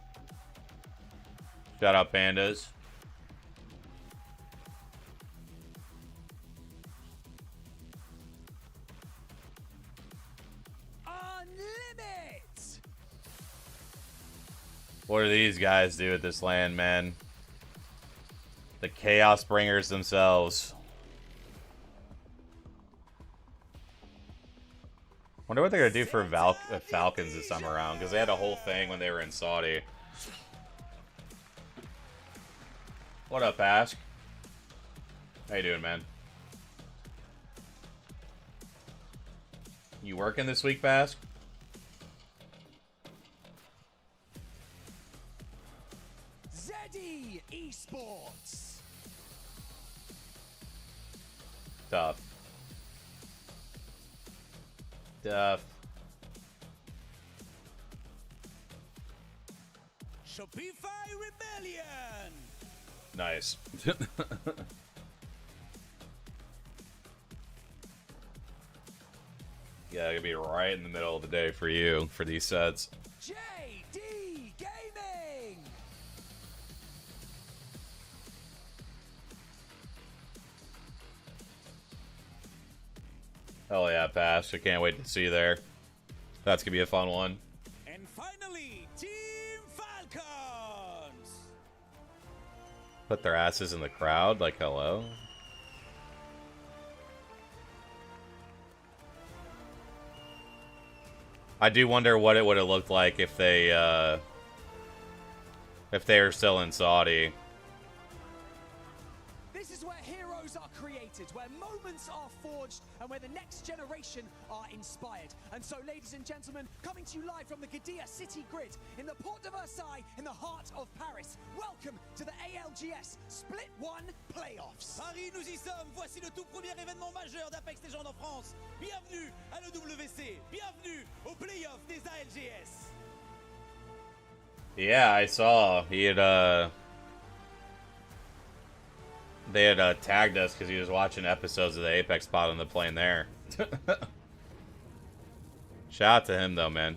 Shout out Pandas. Unlimit. What do these guys do at this land, man? The Chaos Bringers themselves. Wonder what they're gonna do for Falcons this time around, because they had a whole thing when they were in Saudi. What up, Ash? How you doing, man? You working this week, Bask? Zeddy Esports. Tough. Tough. Shopify Rebellion. Nice. Yeah, it'll be right in the middle of the day for you for these sets. JD Gaming. Hell yeah, Pass. I can't wait to see you there. That's gonna be a fun one. And finally, Team Falcons. Put their asses in the crowd, like hello. I do wonder what it would have looked like if they were still in Saudi. This is where heroes are created, where moments are forged, and where the next generation are inspired. And so, ladies and gentlemen, coming to you live from the Qiddiya City Grid in the Port de Versailles, in the heart of Paris. Welcome to the ALGS Split 1 Playoffs. Paris, nous y sommes. Voici le tout premier événement majeur d'Apex Legends en France. Bienvenue à l'EWC. Bienvenue aux playoffs des ALGS. Yeah, I saw he had they had tagged us because he was watching episodes of the Apex Pod on the plane there. Shout out to him though, man.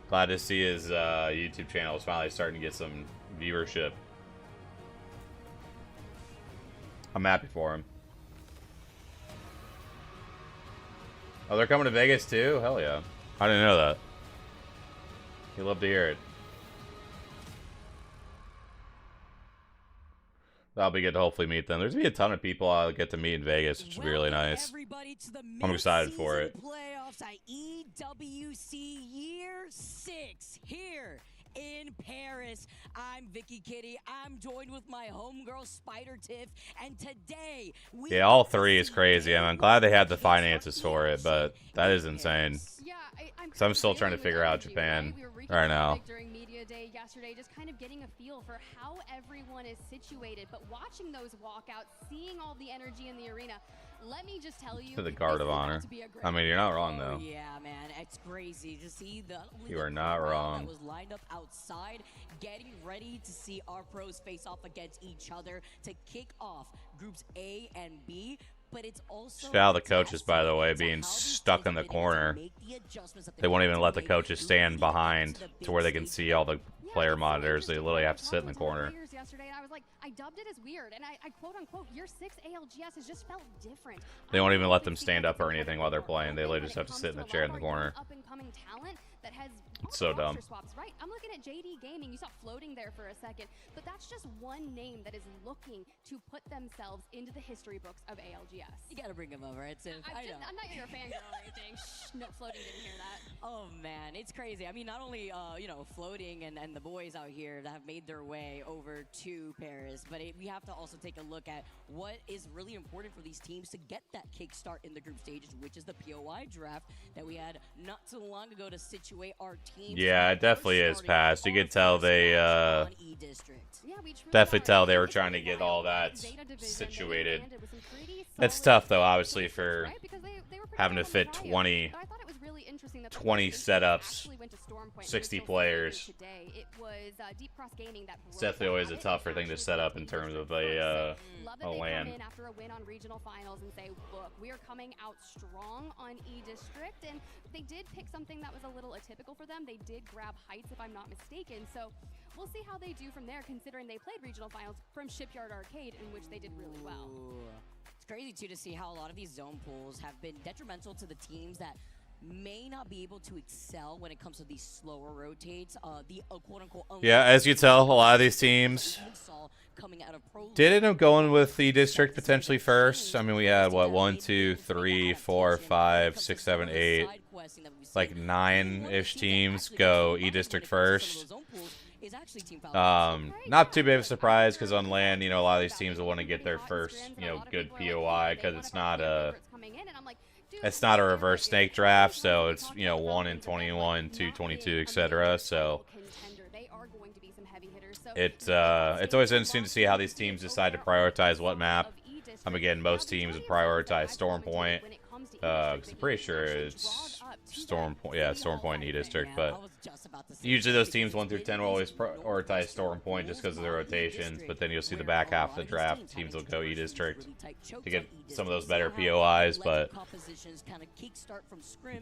Glad to see his YouTube channel is finally starting to get some viewership. I'm happy for him. Oh, they're coming to Vegas too? Hell yeah. I didn't know that. You'd love to hear it. That'll be good to hopefully meet them. There's gonna be a ton of people I'll get to meet in Vegas, which should be really nice. I'm excited for it. Playoffs at EWC Year 6 here in Paris. I'm Vicky Kitty. I'm joined with my homegirl Spider Tiff, and today we Yeah, all three is crazy. And I'm glad they had the finances for it, but that is insane. Yeah, Because I'm still trying to figure out Japan right now. During media day yesterday, just kind of getting a feel for how everyone is situated. But watching those walkouts, seeing all the energy in the arena, let me just tell you, To the Guard of Honor. I mean, you're not wrong though. Yeah, man, it's crazy to see You are not wrong. that was lined up outside, getting ready to see our pros face off against each other to kick off groups A and B. But it's also Shout out the coaches, by the way, being stuck in the corner. They won't even let the coaches stand behind to where they can see all the player monitors. They literally have to sit in the corner. yesterday, and I was like, I dubbed it as weird, and I quote unquote, year 6 ALGS has just felt different. They won't even let them stand up or anything while they're playing. They literally just have to sit in the chair in the corner. Up and coming talent that has It's so dumb. swaps, right? I'm looking at JD Gaming. You saw floating there for a second, but that's just one name that is looking to put themselves into the history books of ALGS. You gotta bring him over, it's I know. I'm not your fangirl or anything. Shh, no, floating didn't hear that. Oh man, it's crazy. I mean, not only you know, floating and the boys out here that have made their way over to Paris, but we have to also take a look at what is really important for these teams to get that kickstart in the group stages, which is the POI draft that we had not too long ago to situate our teams. Yeah, it definitely is past. You could tell they definitely tell they were trying to get all that situated. It's tough though, obviously, for having to fit 20 setups, 60 players. It's definitely always a tougher thing to set up in terms of a LAN. After a win on regional finals and say, look, we are coming out strong on E-District, and they did pick something that was a little atypical for them. They did grab Heights, if I'm not mistaken, so we'll see how they do from there, considering they played regional finals from Shipyard Arcade, in which they did really well. It's crazy too to see how a lot of these zone pools have been detrimental to the teams that may not be able to excel when it comes to these slower rotates. The quote-unquote Yeah, as you tell, a lot of these teams did end up going with the district potentially first. I mean, we had what, 1, 2, 3, 4, 5, 6, 7, 8, like 9-ish teams go E-District first. Not too big of a surprise because on LAN, you know, a lot of these teams will want to get their first, you know, good POI because it's not a reverse snake draft, so it's, you know, 1 in 21, 2, 22, etc. So it's always interesting to see how these teams decide to prioritize what map. Again, most teams would prioritize Storm Point. 'Cause I'm pretty sure it's Storm Point. Yeah, Storm Point and E-District, but usually those teams 1 through 10 will always prioritize Storm Point just because of their rotations. But then you'll see the back half of the draft, teams will go E-District to get some of those better POIs. But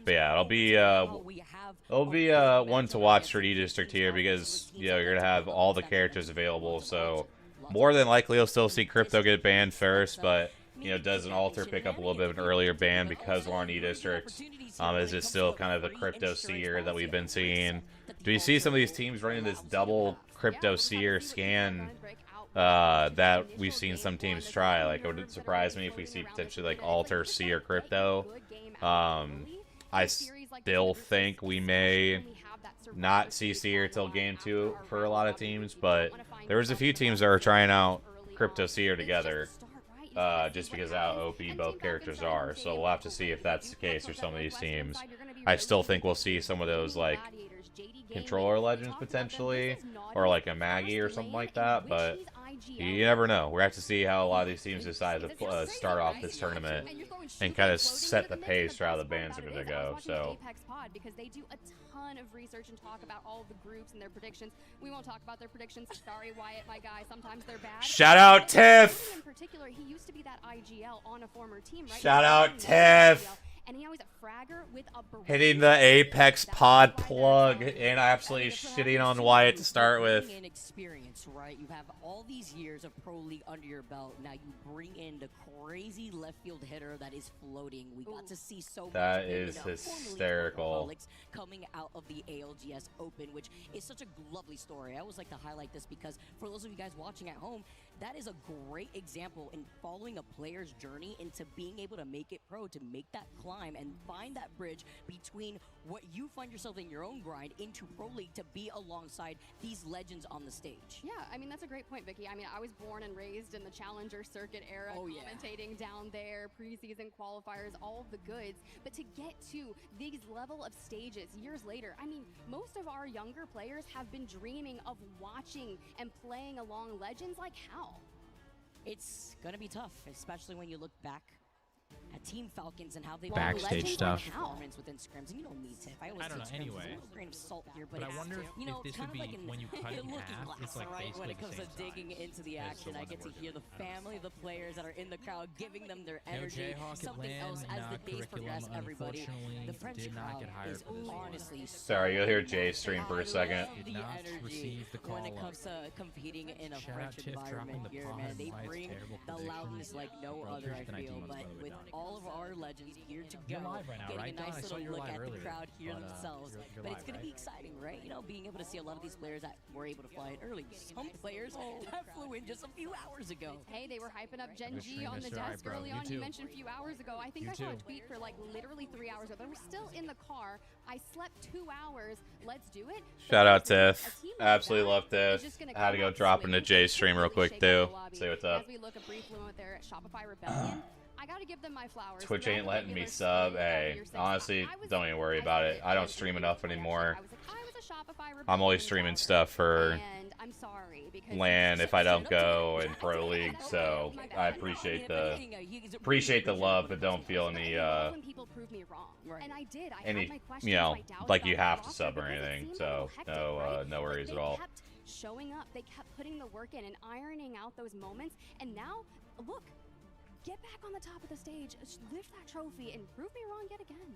yeah, it'll be one to watch for E-District here because you're gonna have all the characters available. So more than likely you'll still see Crypto get banned first, but does an Alter pick up a little bit of an earlier ban because we're on E-District? Is it still kind of the Crypto Seer that we've been seeing? Do you see some of these teams running this double Crypto Seer scan that we've seen some teams try? Like, it would surprise me if we see potentially like Alter, Seer, Crypto. I still think we may not see Seer till game 2 for a lot of teams, but there was a few teams that were trying out Crypto Seer together. Just because of how OP both characters are. So we'll have to see if that's the case for some of these teams. I still think we'll see some of those, like, controller legends potentially, or like a Maggie or something like that, but you never know. We have to see how a lot of these teams decide to start off this tournament and kind of set the pace for how the bans are going to go. So because they do a ton of research and talk about all of the groups and their predictions. We won't talk about their predictions. Sorry, Wyatt, my guy. Sometimes they're bad. Shout out Tiff. In particular, he used to be that IGL on a former team, right? Shout out Tiff. And he always a fragger with a hitting the Apex pod plug and absolutely shitting on Wyatt to start with. Experience, right? You have all these years of Pro League under your belt. Now you bring in the crazy left field hitter that is floating. We got to see so much. That is hysterical. Coming out of the ALGS Open, which is such a lovely story. I always like to highlight this because for those of you guys watching at home, that is a great example in following a player's journey into being able to make it pro, to make that climb and find that bridge between what you find yourself in your own grind into Pro League to be alongside these legends on the stage. Yeah, I mean, that's a great point, Vicky. I mean, I was born and raised in the Challenger Circuit era, commentating down there, preseason qualifiers, all of the goods. But to get to these level of stages years later, I mean, most of our younger players have been dreaming of watching and playing along legends like how? It's gonna be tough, especially when you look back at Team Falcons and how they backstage stuff. Performance within scrims. And you know me, Tiff. I don't know. Anyway, a grain of salt here, but I wonder if this would be like when you cut it in half. It's like right? When basically it comes the to same digging into the action, I get to hear the family, the players that are in the crowd, giving them their energy. Something else as the days progress. Everybody, the French crowd is honestly. Sorry, you'll hear Jay stream for a second. The energy when it comes to competing in a French environment here, man. They bring the loudness like no other. I feel, but with all of our legends here to go, getting a nice little look at the crowd here themselves. But it's going to be exciting, right? You know, being able to see a lot of these players that were able to fly in early. Some players that flew in just a few hours ago. Hey, they were hyping up Gen G on the desk early on. You mentioned a few hours ago. I think I saw a tweet for like literally 3 hours ago. They were still in the car. I slept 2 hours. Let's do it. Shout out Tiff. Absolutely love Tiff. I had to go drop into Jay's stream real quick too. Say what's up. As we look a brief moment there at Shopify Rebellion. I gotta give them my flowers. Twitch ain't letting me sub. Hey, honestly, don't even worry about it. I don't stream enough anymore. I'm always streaming stuff for LAN if I don't go in Pro League, so I appreciate the love, but don't feel any like you have to sub or anything. So no worries at all. Showing up, they kept putting the work in and ironing out those moments, and now look. Get back on the top of the stage, lift that trophy, and prove me wrong yet again.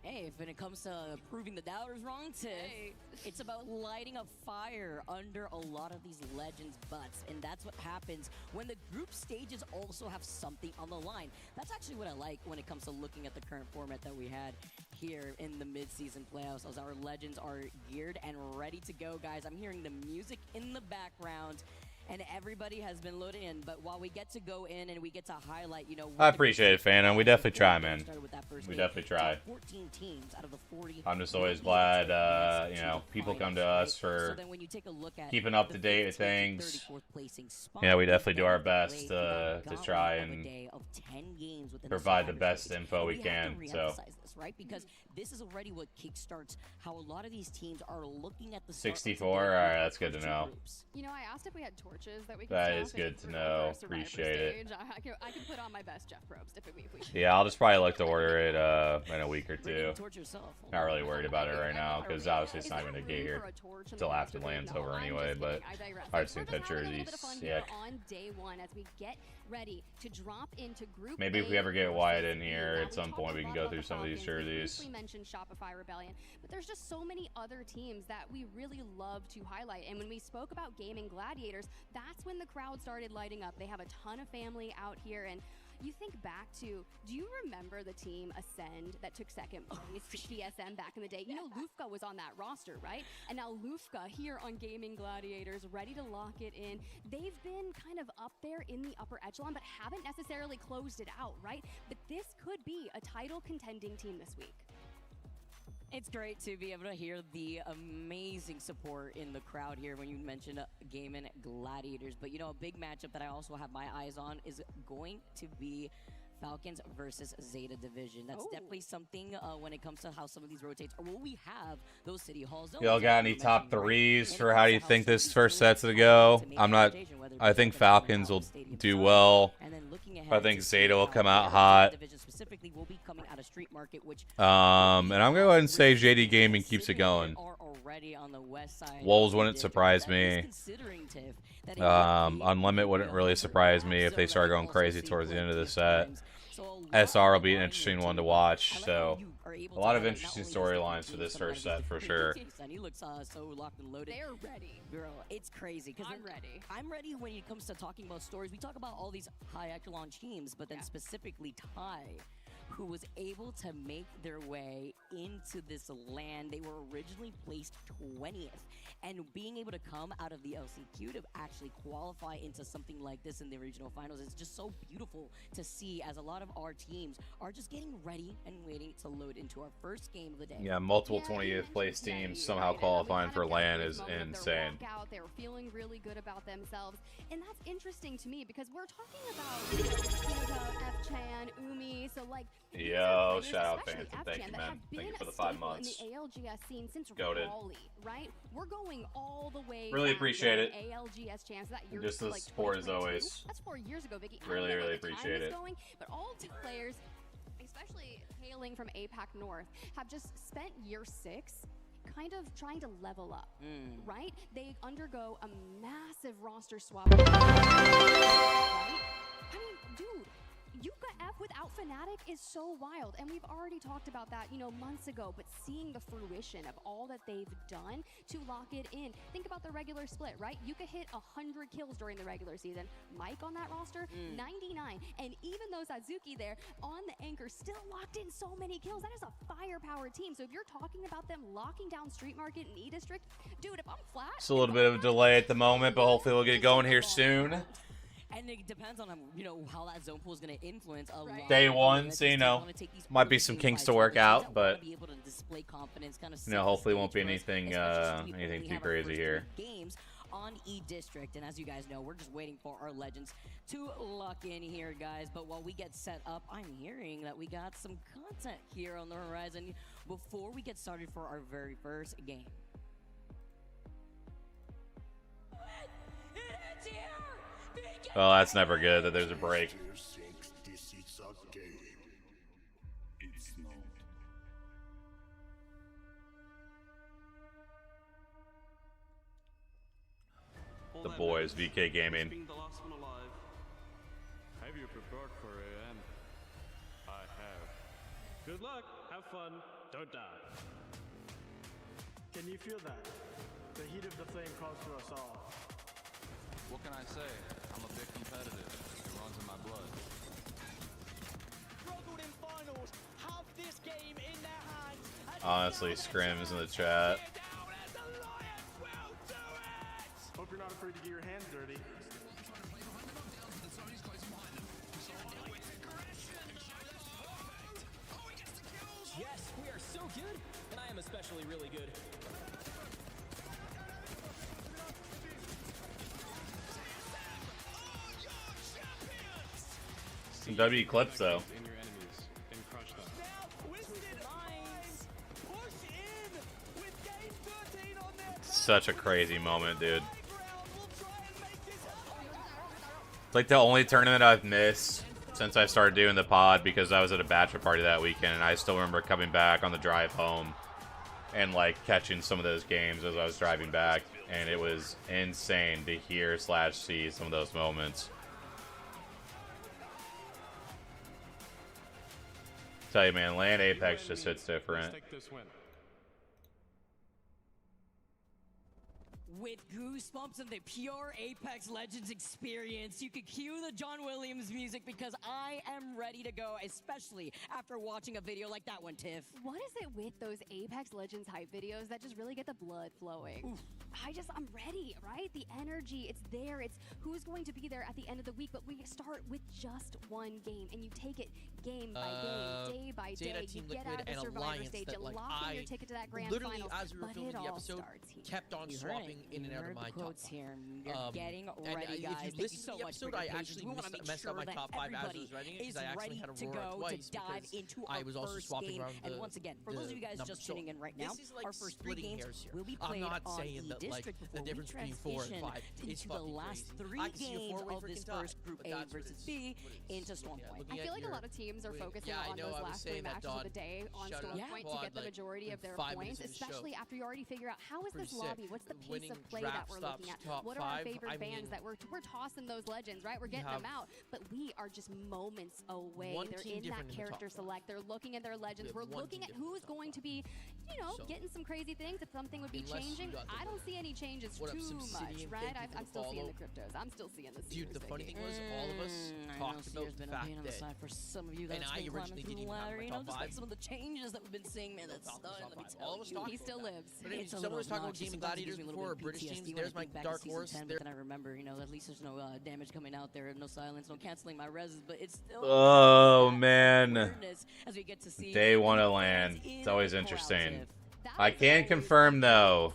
Hey, when it comes to proving the doubters wrong, Tiff, it's about lighting a fire under a lot of these legends' butts. And that's what happens when the group stages also have something on the line. That's actually what I like when it comes to looking at the current format that we had here in the mid-season playoffs, as our legends are geared and ready to go, guys. I'm hearing the music in the background. And everybody has been loading in, but while we get to go in and we get to highlight, you know, I appreciate it, fan, and we definitely try, man. We definitely try. 14 teams out of the 40. I'm just always glad, you know, people come to us for keeping up to date with things. Yeah, we definitely do our best to try and provide the best info we can. So. Right, because this is already what kickstarts how a lot of these teams are looking at the 64. All right, that's good to know. You know, I asked if we had torches that we can That snap is good in to through know. our Survivor Appreciate it. stage. I can put on my best Jeff Probst if we Yeah, I'll just probably look to order it in a week or two. torch yourself. Not really worried about it right now because obviously it's not going to get here till after land's over anyway. But I've seen that jerseys. Yeah. On day one, as we get ready to drop into Group Maybe if we ever get Wyatt in here at some point, we can go through some of these jerseys. We mentioned Shopify Rebellion, but there's just so many other teams that we really love to highlight. And when we spoke about Gaming Gladiators, that's when the crowd started lighting up. They have a ton of family out here, and you think back to, do you remember the team Ascend that took second place to TSM back in the day? You know, Lufka was on that roster, right? And now Lufka here on Gaming Gladiators, ready to lock it in. They've been kind of up there in the upper echelon, but haven't necessarily closed it out, right? But this could be a title contending team this week. It's great to be able to hear the amazing support in the crowd here when you mentioned Gaming Gladiators. But, you know, a big matchup that I also have my eyes on is going to be Falcons versus Zeta Division. That's definitely something when it comes to how some of these rotates, or will we have those city halls? Y'all got any top threes for how do you think this first set's to go? I think Falcons will do well. I think Zeta will come out hot. And I'm gonna go ahead and say JD Gaming keeps it going. Wolves wouldn't surprise me. Unlimit wouldn't really surprise me if they start going crazy towards the end of the set. SR will be an interesting one to watch. So a lot of interesting storylines for this first set for sure. He looks so locked and loaded. They're ready. Girl, it's crazy. I'm ready. I'm ready when it comes to talking about stories. We talk about all these high echelon teams, but then specifically Ty, who was able to make their way into this land. They were originally placed 20th. And being able to come out of the LCQ to actually qualify into something like this in the regional finals is just so beautiful to see, as a lot of our teams are just getting ready and waiting to load into our first game of the day. Yeah, multiple 20th place teams somehow qualifying for LAN is insane. They were feeling really good about themselves. And that's interesting to me because we're talking about F-Chan, Umi, so like... Yo, shout out Phantom. Thank you, man. Thank you for the 5 months. In the ALGS scene since Goated. Raleigh, right? We're going all the way. Really appreciate it. ALGS chance that year. Just the like support as always. That's 4 years ago, Vicky. Really appreciate it. Going, but all the players, especially hailing from APAC North, have just spent year 6 kind of trying to level up, right? They undergo a massive roster swap. Right? I mean, dude. Yuka F without Fnatic is so wild, and we've already talked about that, you know, months ago, but seeing the fruition of all that they've done to lock it in. Think about the regular split, right? Yuka hit 100 kills during the regular season. Mike on that roster, 99. And even though Suzuki there on the anchor still locked in so many kills, that is a firepower team. So if you're talking about them locking down Street Market and E-District, dude, if I'm flat... It's a little bit of a delay at the moment, but hopefully we'll get going here soon. And it depends on, you know, how that zone pool is going to influence a lot. Day one, so you know, might be some kinks to work out, but you know, hopefully won't be anything anything too crazy here. Games on E-District, and as you guys know, we're just waiting for our legends to lock in here, guys. But while we get set up, I'm hearing that we got some content here on the horizon before we get started for our very first game. It's here! Well, that's never good that there's a break. The boys, VK Gaming. Have you prepared for AM? I have. Good luck, have fun, don't die. Can you feel that? The heat of the flame calls for us all. What can I say? I'm a bit competitive. It runs in my blood. Struggled in finals, have this game in their hands. Honestly, scrims in the chat. Hope you're not afraid to get your hands dirty. Yes, we are so good, and I am especially really good. Some W clips though. Such a crazy moment, dude. It's like the only tournament I've missed since I started doing the pod because I was at a bachelor party that weekend, and I still remember coming back on the drive home and like catching some of those games as I was driving back, and it was insane to hear / see some of those moments. Tell you, man, LAN Apex just hits different. With goosebumps of the pure Apex Legends experience, you could cue the John Williams music because I am ready to go, especially after watching a video like that one, Tiff. What is it with those Apex Legends hype videos that just really get the blood flowing? Oof. I'm ready, right? The energy, it's there. It's who's going to be there at the end of the week, but we start with just one game, and you take it game by game, day by day. You get out of the Survivor stage, you lock in your ticket to that grand final, as we were filming the episode, kept on swapping in and out of my top 5. Here. You're getting ready, guys. If you listen to the episode, I actually messed up my top 5 as I was writing it because I actually had to roar twice because I was also swapping around the. And once again, for those of you guys just tuning in right now, our first 3 games will be played on E-District before we transition into the last 3 games of this first Group A versus B into Stormpoint. I feel like a lot of teams are focusing on those last 3 matches of the day on Stormpoint to get the majority of their points, especially after you already figure out how is this lobby, what's the pace of play that we're looking at, what are our favorite bands that we're tossing those legends, right? We're getting them out, but we are just moments away. They're in that character select. They're looking at their legends. We're looking at who's going to be, getting some crazy things. If something would be changing, I don't see any changes too much, right? I'm still seeing the cryptos. I'm still seeing the Dude, the funny thing was, all of us talked about the fact that, for some of you and I originally didn't even have my top 5. Some of the changes that we've been seeing, man, that's stunning. Let me tell you, he still lives. Someone was talking about Gaming Gladiators before, British teams. There's my Dark Horse. Then I remember, at least there's no damage coming out there, no silence, no canceling my reses, but it's still. Oh man, day 1 of LAN. It's always interesting. I can confirm though,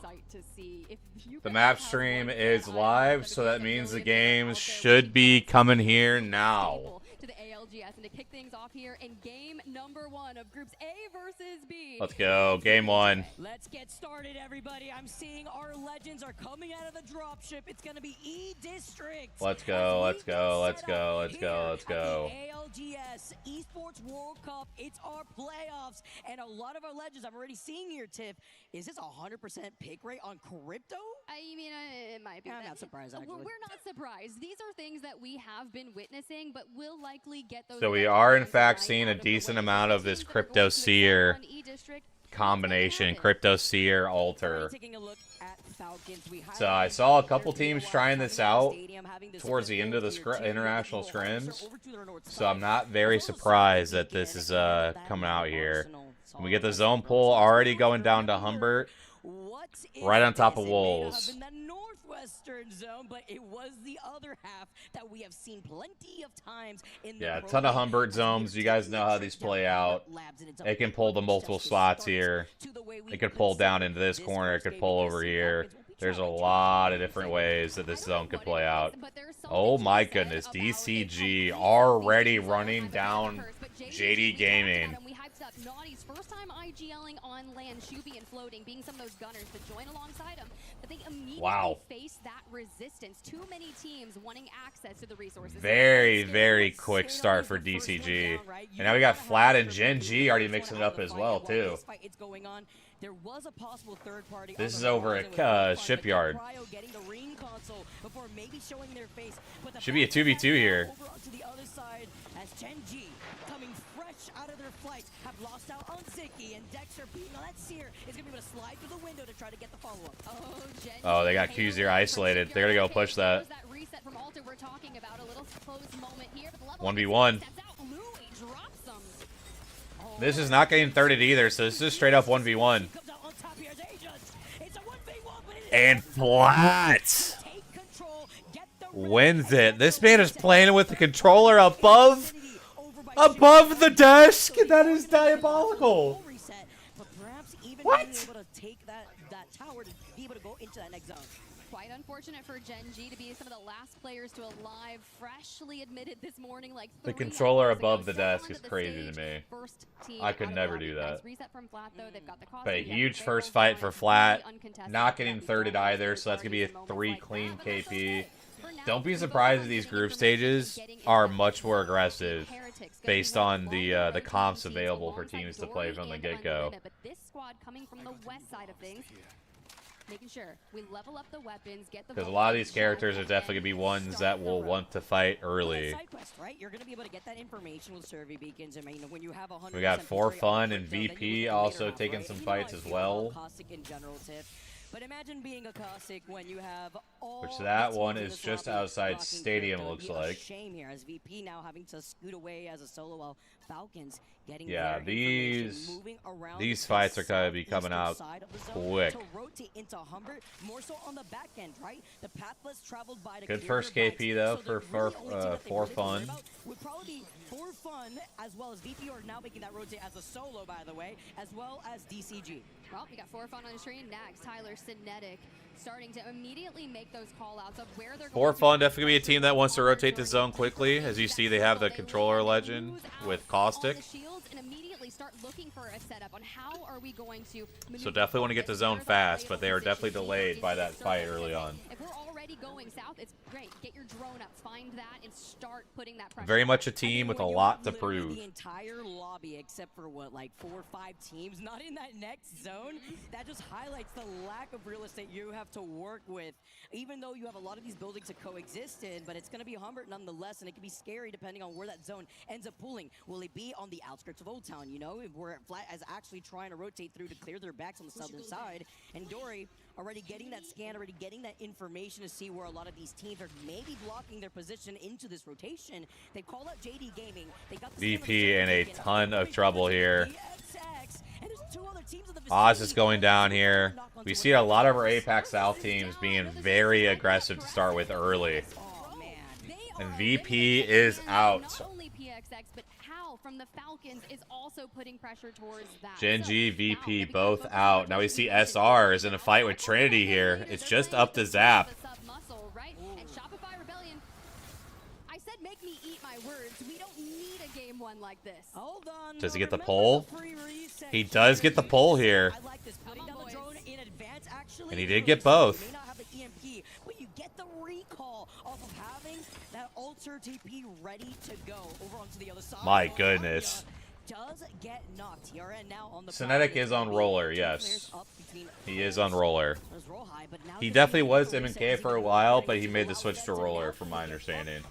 the map stream is live, so that means the games should be coming here now. To the ALGS, and to kick things off here in game number 1 of Groups A versus B. Let's go, game 1. Let's get started, everybody. I'm seeing our legends are coming out of the dropship. It's going to be E-District. Let's go, let's go, let's go, let's go, let's go. ALGS Esports World Cup. It's our playoffs, and a lot of our legends I'm already seeing here, Tiff. Is this 100% pick rate on crypto? I mean, it might be. I'm not surprised, actually. We're not surprised. These are things that we have been witnessing, but we'll likely get those. So we are, in fact, seeing a decent amount of this Crypto Seer combination, Crypto Seer Alter. So I saw a couple teams trying this out towards the end of the international scrims, so I'm not very surprised that this is coming out here. We get the zone pull already going down to Humbert, right on top of Wolves. Western zone, but it was the other half that we have seen plenty of times in a ton of Humbert zones. You guys know how these play out. It can pull to multiple spots here. It could pull down into this corner. It could pull over here. There's a lot of different ways that this zone could play out. Oh my goodness, DCG already running down JD Gaming. Naughty's first time IGLing on land, Shuby and Floating being some of those gunners to join alongside him, but they immediately face that resistance. Too many teams wanting access to the resources. Very, very quick start for DCG. And now we got Flat and Gen G already mixing it up as well, too. There was a possible third party. This is over at Shipyard. Should be a 2v2 here. Over onto the other side as Gen G coming fresh out of their flight have lost out on Ziki, and Dexter being on that Seer is going to be able to slide through the window to try to get the follow-up. Oh, they got Q0 isolated. They're going to go push that. 1v1. This is not getting thirded either, so this is straight up 1v1. And Flat wins it. This man is playing with the controller above the desk. That is diabolical. What? Quite unfortunate for Gen G to be some of the last players to alive, freshly admitted this morning. Like the controller above the desk is crazy to me. I could never do that. But a huge first fight for Flat. Not getting thirded either, so that's going to be a 3 clean KP. Don't be surprised if these group stages are much more aggressive based on the comps available for teams to play from the get-go. But this squad coming from the west side of things, making sure we level up the weapons, get the because a lot of these characters are definitely gonna be ones that will want to fight early. Right? You're going to be able to get that information with survey beacons. I mean, when you have 100% We got For victory Fun over and crypto, then you VP look also later on, taking right? some And you know fights how I as feel about well. Caustic in general, Tiff. But imagine being a Caustic when you have all Which that the one teams in is this just lobby outside blocking stadium, crypto. looks It'd be like. a shame here as VP now having to scoot away as a solo while Falcons getting Yeah, their information, moving around these the fights are gonna be coming southeastern out side of the zone quick. to rotate into Humber, more so on the back end, right? The path less traveled by to Good clear first their bikes. KP though So the for really only team that they For really have to worry Fun. about would probably be For Fun, as well as VP are now making that rotate as a solo, by the way, as well as DCG. Well, we got 4 Fun on the screen. Nags, Tyler, Synetic starting to immediately make those call outs of where they're For Fun definitely gonna be a team that wants to rotate the zone quickly. As you see, they have the controller legend with Caustic. and immediately start looking for a setup on how are we going to So definitely want to get the zone fast, but they are definitely delayed by that fight early on. If we're already going south, it's great. Get your drone up, find that, and start putting that pressure. Very much a team with a lot to Literally prove. The entire lobby, except for what, like 4 or 5 teams, not in that next zone. That just highlights the lack of real estate you have to work with. Even though you have a lot of these buildings to coexist in, but it's going to be Humbert nonetheless, and it can be scary depending on where that zone ends up pulling. Will it be on the outskirts of Old Town, you know, where Flat is actually trying to rotate through to clear their backs on the southern side, and Dory already getting that scan, already getting that information to see where a lot of these teams are maybe blocking their position into this rotation. They called out JD Gaming. They got the VP in a ton of trouble here. Oz is going down here. We see a lot of our APAC South teams being very aggressive to start with early. And VP is out. Not only PXX, but Hal from the Falcons is also putting pressure towards that. Genji, VP, both out. Now we see SR is in a fight with Trinity here. It's just up to Zap. And Shopify Rebellion, I said make me eat my words. We don't need a game one like this. Hold on. Does he get the pull? He does get the pull here. I like this. Putting down the drone in advance, actually. And he did get both. May not have the EMP, but you get the recall off of having that alter TP ready to go over onto the other side. My goodness. Does get knocked here and now on the Synetic is on roller, yes. He is on roller. He definitely was MK for a while, but he made the switch to roller from my understanding.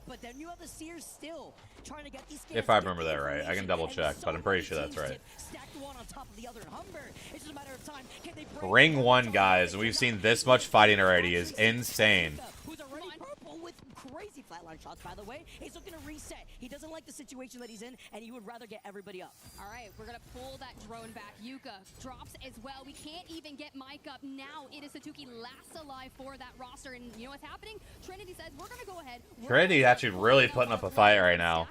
But then you have the Sears still trying to get these If I remember that right. I can double check, but I'm pretty sure that's right. Ring 1, guys. We've seen this much fighting already is insane. Crazy flatline shots, by the way. He's looking to reset. He doesn't like the situation that he's in, and he would rather get everybody up. All right, we're going to pull that drone back. Yuka drops as well. We can't even get Mike up. Now it is Satuki last alive for that roster, and you know what's happening? Trinity says, we're going to go ahead. Trinity actually really putting up a fight right now.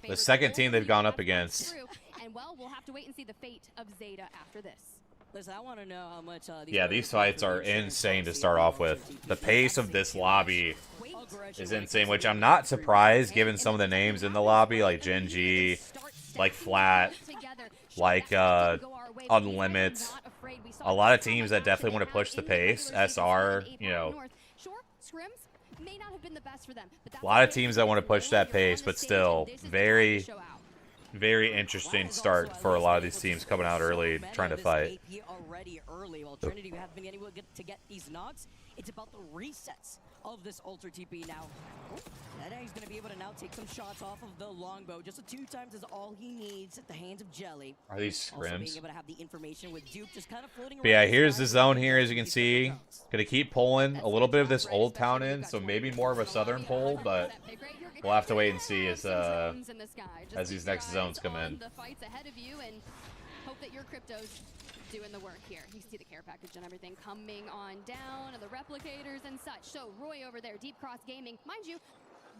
The second team they've gone up against. And well, we'll have to wait and see the fate of Zeta after this. Listen, I want to know how much yeah, these fights are insane to start off with. The pace of this lobby is insane, which I'm not surprised given some of the names in the lobby, like Genji, like Flat, like Unlimit. A lot of teams that definitely want to push the pace. SR, you know. A lot of teams that want to push that pace, but still, very interesting start for a lot of these teams coming out early, trying to fight. Already early, while Trinity have been able to get these knocks. It's about the resets of this Ultra TP now. He's going to be able to now take some shots off of the longbow. Just 2 times is all he needs at the hands of Jelly. Are these Also being scrims? able to have the information with Duke just kind of floating But yeah, around here's the the sky. zone here, as you can see. Gonna keep pulling a little bit of this Old Town in, so maybe more of a southern pull, but we'll have to wait and see as these next zones come in. The fights ahead of you and hope that your crypto's doing the work here. You see the care package and everything coming on down, and the replicators and such. So Roy over there, Deep Cross Gaming, mind you,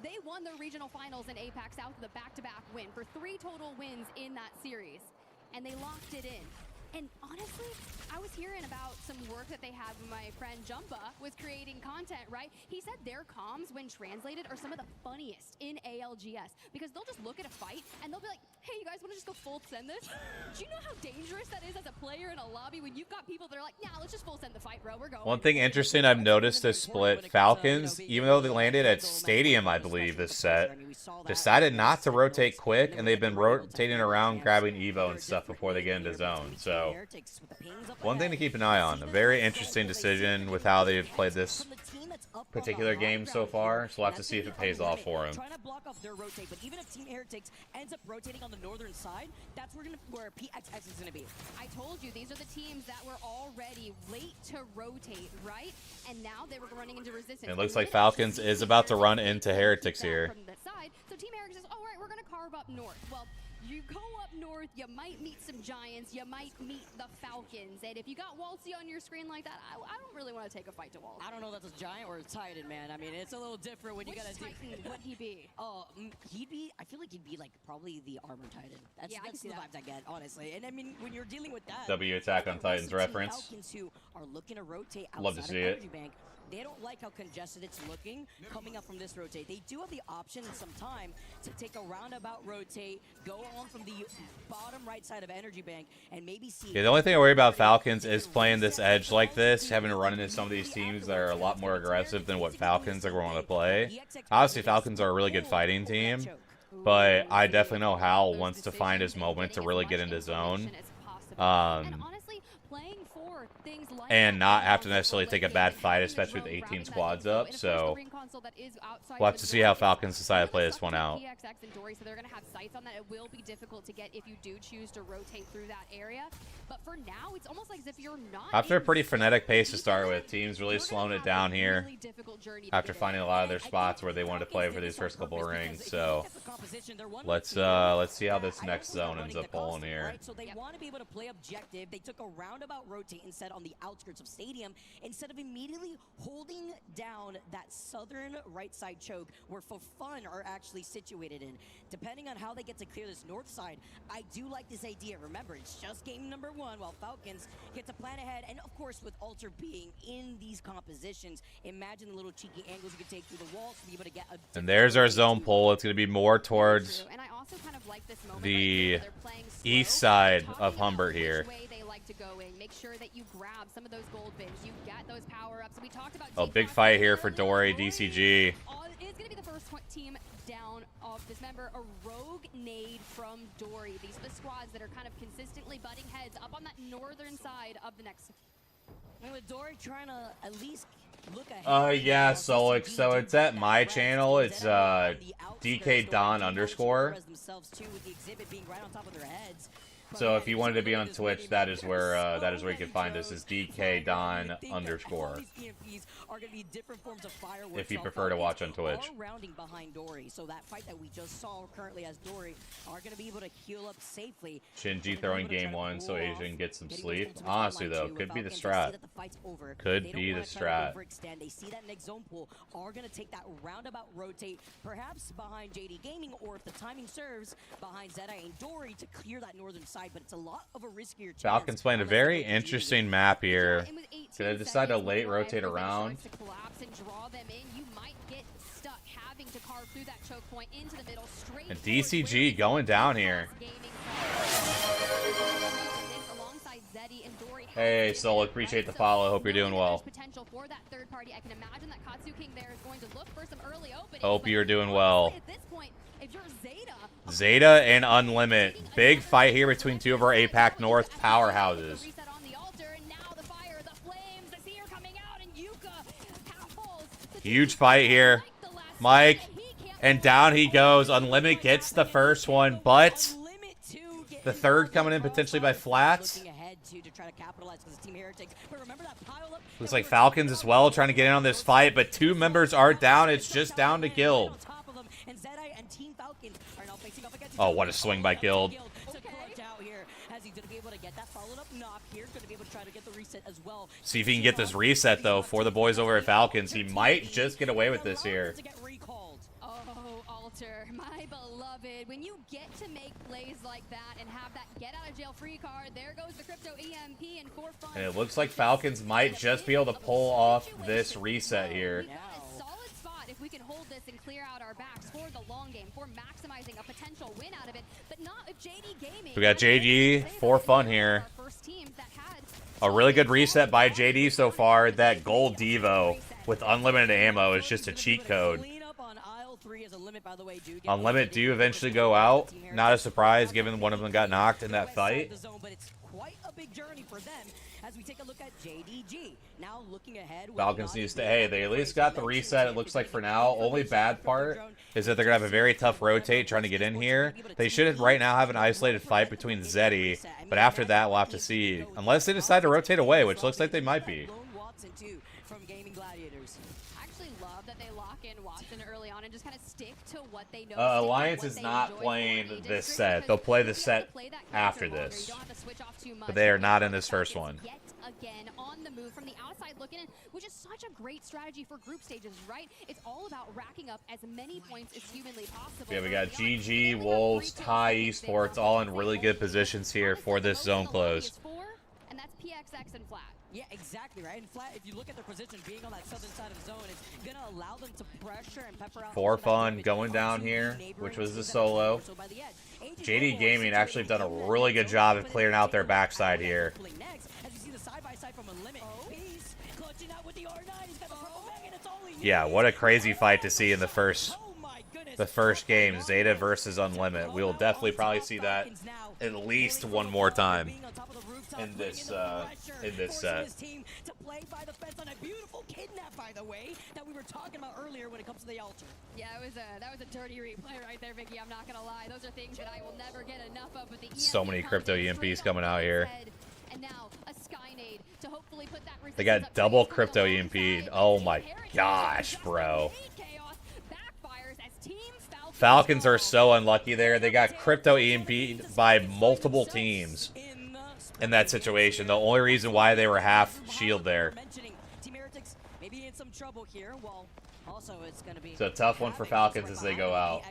they won the regional finals in APAC South with a back-to-back win for 3 total wins in that series, and they locked it in. And honestly, I was hearing about some work that they had when my friend Jumpa was creating content, right? He said their comms, when translated, are some of the funniest in ALGS because they'll just look at a fight and they'll be like, hey, you guys want to just go full send this? Do you know how dangerous that is as a player in a lobby when you've got people that are like, nah, let's just full send the fight, bro. We're going. One thing interesting I've noticed is Split Falcons, even though they landed at Stadium, I believe, this set, decided not to rotate quick, and they've been rotating around, grabbing Evo and stuff before they get into zone. So, one thing to keep an eye on. A very interesting decision with how they've played this particular game so far, so we'll have to see if it pays off for him. Trying to block off their rotate, but even if Team Heretics ends up rotating on the northern side, that's where PXX is going to be. I told you, these are the teams that were already late to rotate, right? And now they were running into resistance. It looks like Falcons is about to run into Heretics here. From the side, so Team Heretics says, all right, we're going to carve up north. Well, you go up north, you might meet some Giants, you might meet the Falcons, and if you got Waltzy on your screen like that, I don't really want to take a fight to Waltzy. I don't know if that's a Giant or a Titan, man. I mean, it's a little different when you got a Titan would he be? He'd be, I feel like he'd be like probably the Armor Titan. That's the vibes I get, honestly. And I mean, when you're dealing with that, W Attack on Titans reference. Falcons who are looking to rotate outside Love to see it. Energy Bank, they don't like how congested it's looking coming up from this rotate. They do have the option in some time to take a roundabout rotate, go on from the bottom right side of Energy Bank, and maybe see... Yeah, the only thing I worry about Falcons is playing this edge like this, having to run into some of these teams that are a lot more aggressive than what Falcons are going to play. Obviously, Falcons are a really good fighting team, but I definitely know Hal wants to find his moment to really get into zone. And not have to necessarily take a bad fight, especially with 18 squads up. So we'll have to see how Falcons decide to play this one out. So they're going to have sights on that. It will be difficult to get if you do choose to rotate through that area. But for now, it's almost like as if you're not. After a pretty frenetic pace to start with, teams really slowing it down here after finding a lot of their spots where they wanted to play for these first couple rings. So let's see how this next zone ends up pulling here. So they want to be able to play objective. They took a roundabout rotate instead on the outskirts of Stadium instead of immediately holding down that southern right side choke where for fun are actually situated in. Depending on how they get to clear this north side, I do like this idea. Remember, it's just game number 1 while Falcons get to plan ahead. And of course, with Alter being in these compositions, imagine the little cheeky angles you could take through the walls to be able to get a... And there's our zone pull. It's going to be more towards the east side of Humbert here. Make sure that you grab some of those gold bins. You get those power-ups. We talked about big fight here for Dory, DCG. It's going to be the first team down of this member. A rogue nade from Dory. These are the squads that are kind of consistently butting heads up on that northern side of the next. And with Dory trying to at least look ahead. Yeah, so it's at my channel. It's DK Don _. So if you wanted to be on Twitch, that is where you can find us. Is DK Don _ if you prefer to watch on Twitch. Rounding behind Dory, so that fight that we just saw currently as Dory are going to be able to heal up safely. Shinji throwing game 1 so Asian gets some sleep. Honestly though, could be the strat. Could be the strat. They see that next zone pool are going to take that roundabout rotate, perhaps behind JD Gaming, or if the timing serves, behind Zedai and Dory to clear that northern side. But it's a lot of a riskier chance. Falcons playing a very interesting map here. Gonna decide to late rotate around. To collapse and draw them in, you might get stuck having to carve through that choke point into the middle straight. And DCG going down here. Hey Soul, appreciate the follow. Hope you're doing well. Potential for that third party. I can imagine that Katsu King there is going to look for some early openings. Hope you're doing well. At this point, if you're Zeta and Unlimit. Big fight here between two of our APAC North powerhouses. Huge fight here. Mike. And down he goes. Unlimit gets the first one, but the third coming in potentially by flats. Looks like Falcons as well trying to get in on this fight, but two members are down. It's just down to Guild. Oh, what a swing by Guild. See if he can get this reset, though, for the boys over at Falcons. He might just get away with this here. Alter, my beloved. When you get to make plays like that and have that get out of jail free card, there goes the crypto EMP and for fun. And it looks like Falcons might just be able to pull off this reset here. Solid spot if we can hold this and clear out our backs for the long game, for maximizing a potential win out of it, but not if JD Gaming. We got JD for fun here. A really good reset by JD so far. That gold Devo with unlimited ammo is just a cheat code. Unlimited do eventually go out. Not a surprise given one of them got knocked in that fight. Falcons need to stay. Hey, they at least got the reset, it looks like, for now. Only bad part is that they're going to have a very tough rotate trying to get in here. They should right now have an isolated fight between Zeddy, but after that, we'll have to see. Unless they decide to rotate away, which looks like they might be. And just kind of stick to what they know. Alliance is not playing this set. They'll play the set after this. But they are not in this first one. Yet again on the move from the outside looking in, which is such a great strategy for group stages, right? It's all about racking up as many points as humanly possible. Yeah, we got GG, Wolves, Thai Esports all in really good positions here for this zone close. And that's PXX and Flat. Yeah, exactly, right? And Flat, if you look at their position being on that southern side of the zone, it's going to allow them to pressure and pepper out. For fun going down here, which was the solo. JD Gaming actually done a really good job of clearing out their backside here. Yeah, what a crazy fight to see in the first game, Zeta versus Unlimit. We will definitely probably see that at least one more time in this set. To play by the fence on a beautiful kidnap, by the way, that we were talking about earlier when it comes to the altar. Yeah, that was a dirty replay right there, Vicky. I'm not gonna lie; those are things that I will never get enough of. With the so many crypto EMPs coming out here. And now a Skynade to hopefully put that. They got double crypto EMP'd. Oh my gosh, bro. Falcons are so unlucky there. They got crypto EMP'd by multiple teams in that situation. The only reason why they were half shield there. It's a tough one for Falcons as they go out.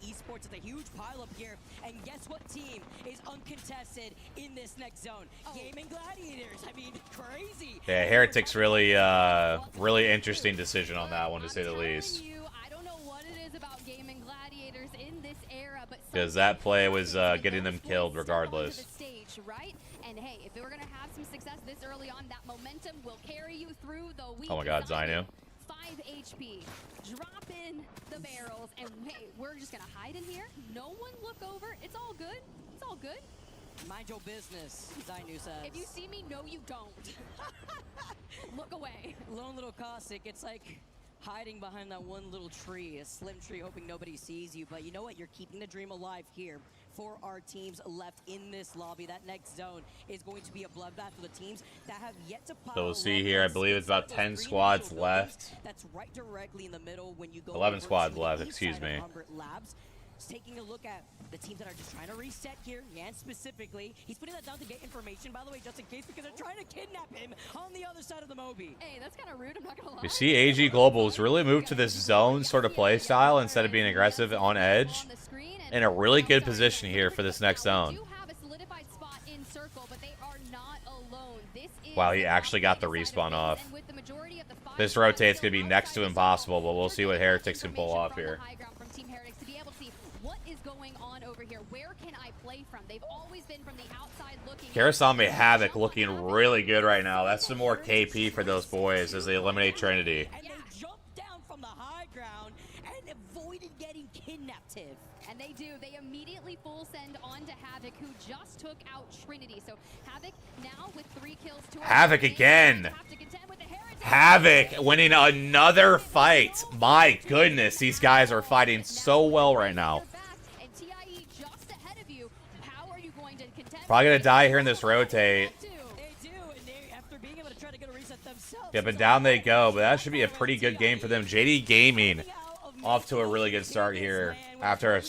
Esports is a huge pile up here, and guess what team is uncontested in this next zone? Gaming Gladiators. I mean, crazy. Yeah, Heretics really, really interesting decision on that one, to say the least. Because that play was getting them killed regardless. And hey, if we're gonna have some success this early on, that momentum will carry you through the week. Oh my God, Zainu. 5 HP. Drop in the barrels, and hey, we're just gonna hide in here. No one look over. It's all good. It's all good. Mind your business, Zainu says. If you see me, no, you don't. Look away. Lone little Cossack. It's like hiding behind that one little tree, a slim tree, hoping nobody sees you. But you know what? You're keeping the dream alive here for our teams left in this lobby. That next zone is going to be a bloodbath for the teams that have yet to pop. So we'll see here. I believe it's about 10 squads left. That's right directly in the middle when you go 11 squads left, excuse me. Labs. Taking a look at the teams that are just trying to reset here, Yan specifically. He's putting that down to get information, by the way, just in case, because they're trying to kidnap him on the other side of the Moby. Hey, that's kind of rude, I'm not gonna lie. You see AG Global's really moved to this zone sort of play style instead of being aggressive on edge. In a really good position here for this next zone. Wow, he actually got the respawn off. This rotate's going to be next to impossible, but we'll see what Heretics can pull off here. Karasame Havoc looking really good right now. That's some more KP for those boys as they eliminate Trinity. And they jumped down from the high ground and avoided getting kidnapped. And they do. They immediately full send on to Havoc, who just took out Trinity. So Havoc now with 3 kills. Havoc again. Havoc winning another fight. My goodness, these guys are fighting so well right now. Probably gonna die here in this rotate. Yeah, but down they go. But that should be a pretty good game for them. JD Gaming off to a really good start here after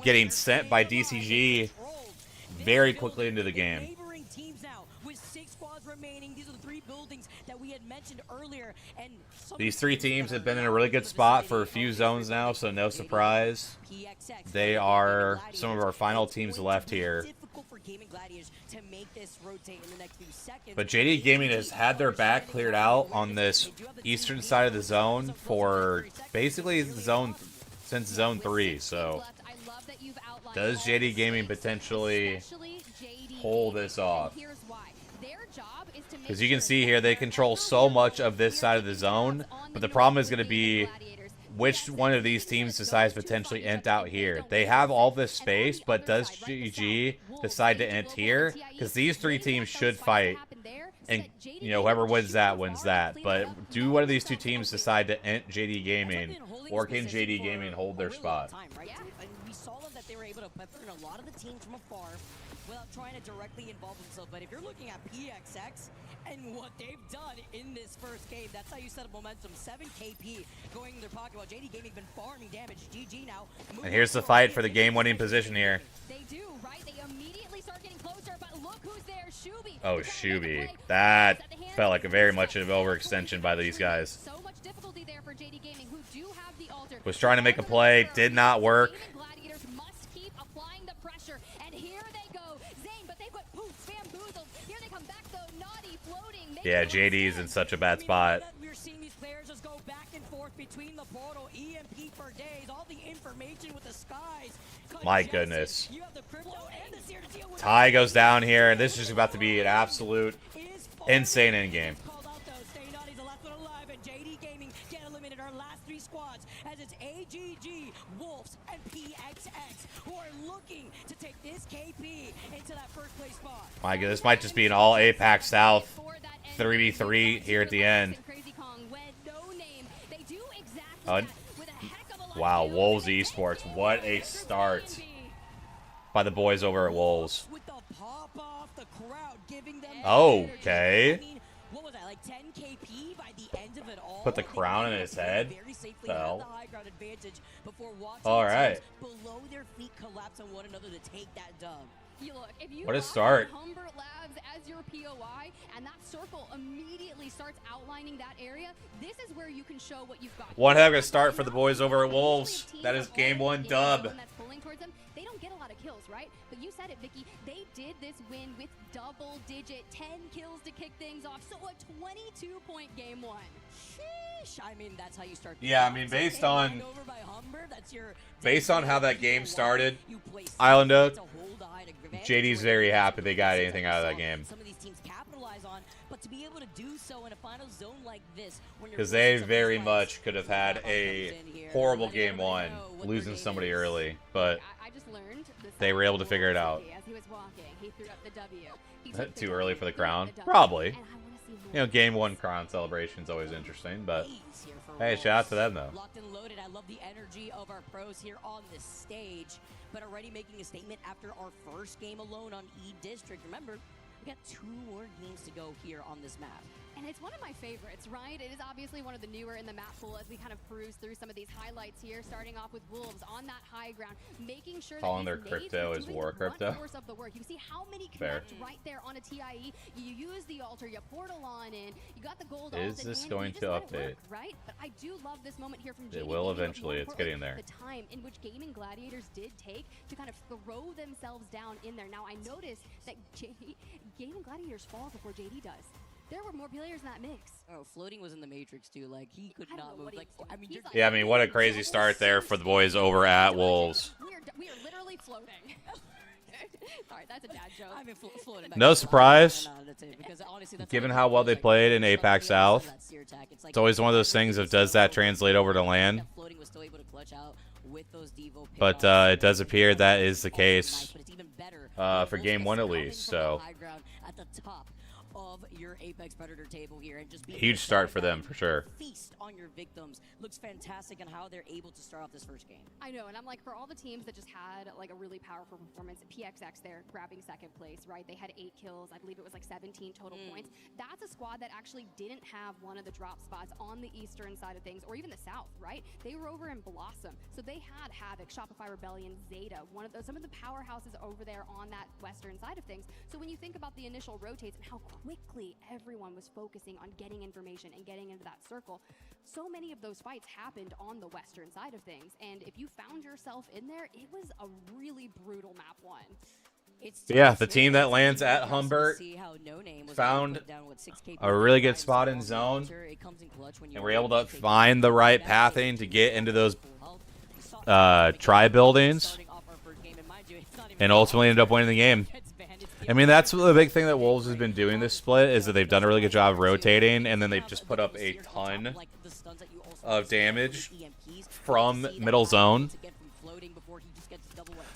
getting sent by DCG very quickly into the game. These are the 3 buildings that we had mentioned earlier, and These three teams have been in a really good spot for a few zones now, so no surprise. They are some of our final teams left here. But JD Gaming has had their back cleared out on this eastern side of the zone for basically since Zone 3, so does JD Gaming potentially pull this off? Because you can see here, they control so much of this side of the zone, but the problem is going to be which one of these teams decides potentially ent out here. They have all this space, but does GG decide to ent here? Because these three teams should fight, and you know, whoever wins that wins that. But do one of these two teams decide to ent JD Gaming, or can JD Gaming hold their spot? We saw that they were able to pepper in a lot of the teams from afar without trying to directly involve themselves. But if you're looking at PXX and what they've done in this first game, that's how you set up momentum. 7 KP going in their pocket while JD Gaming been farming damage. GG now. And here's the fight for the game-winning position here. They do, right? They immediately start getting closer, but look who's there, Shuby. Oh, Shuby. That felt like a very much of an overextension by these guys. So much difficulty there for JD Gaming, who do have the altar. Was trying to make a play, did not work. Gladiators must keep applying the pressure, and here they go. Zane, but they've got poof, bamboozled. Here they come back, though. Naughty, floating. Yeah, JD's in such a bad spot. We're seeing these players just go back and forth between the portal, EMP for days, all the information with the skies. My goodness. Ty goes down here, and this is just about to be an absolute insane endgame. As it's AGG, Wolves, and PXX who are looking to take this KP into that first place spot. My God, this might just be an all APAC South 3v3 here at the end. Wow, Wolves Esports, what a start by the boys over at Wolves. Okay. What was that, like 10 KP by the end of it all? Put the crown in his head. Well. All right. Below their feet collapse on one another to take that dub. What a start. Humbert Labs as your POI, and that circle immediately starts outlining that area. This is where you can show what you've got. One heck of a start for the boys over at Wolves. That is game one dub. They don't get a lot of kills, right? But you said it, Vicky. They did this win with double-digit 10 kills to kick things off. So a 22-point game one. Sheesh. I mean, that's how you start. Yeah, I mean, based on how that game started, Islander, JD's very happy they got anything out of that game. Some of these teams capitalize on, but to be able to do so in a final zone like this, because they very much could have had a horrible game one, losing somebody early, but they were able to figure it out. Too early for the crown? Probably. You know, game one crown celebration is always interesting, but hey, shout out to them though. Locked and loaded. I love the energy of our pros here on this stage, but already making a statement after our first game alone on E District. Remember, we got 2 more games to go here on this map. And it's one of my favorites, right? It is obviously one of the newer in the map pool as we kind of peruse through some of these highlights here, starting off with Wolves on that high ground, making sure calling that their crypto is war crypto. Of the work. You see how many connect right there on a TIE. You use the altar, you portal on in, you got the gold. Is this going to update? Right? But I do love this moment here from JD. It will eventually. It's getting there. The time in which Gaming Gladiators did take to kind of throw themselves down in there. Now I noticed that Gaming Gladiators fall before JD does. There were more players in that mix. Oh, floating was in the Matrix too. Like he could not move. Like I mean, yeah, I mean, what a crazy start there for the boys over at Wolves. We are literally floating. Sorry, that's a dad joke. I've been floating back. No surprise, given how well they played in APAC South. It's always one of those things of does that translate over to LAN? But it does appear that is the case for game one at least. So. Of your Apex Predator table here, and just huge start for them for sure. Feast on your victims looks fantastic, and how they're able to start off this first game. I know, and I'm like, for all the teams that just had like a really powerful performance, PXX there grabbing second place, right? They had 8 kills. I believe it was like 17 total points. That's a squad that actually didn't have one of the drop spots on the eastern side of things, or even the south, right? They were over in Blossom, so they had Havoc, Shopify Rebellion, Zeta, some of the powerhouses over there on that western side of things. So when you think about the initial rotates and how quickly everyone was focusing on getting information and getting into that circle. So many of those fights happened on the western side of things, and if you found yourself in there, it was a really brutal map one. Yeah, the team that lands at Humbert found a really good spot in zone, and were able to find the right pathing to get into those tri buildings, and ultimately ended up winning the game. I mean, that's the big thing that Wolves has been doing this split, is that they've done a really good job of rotating, and then they've just put up a ton of damage from middle zone.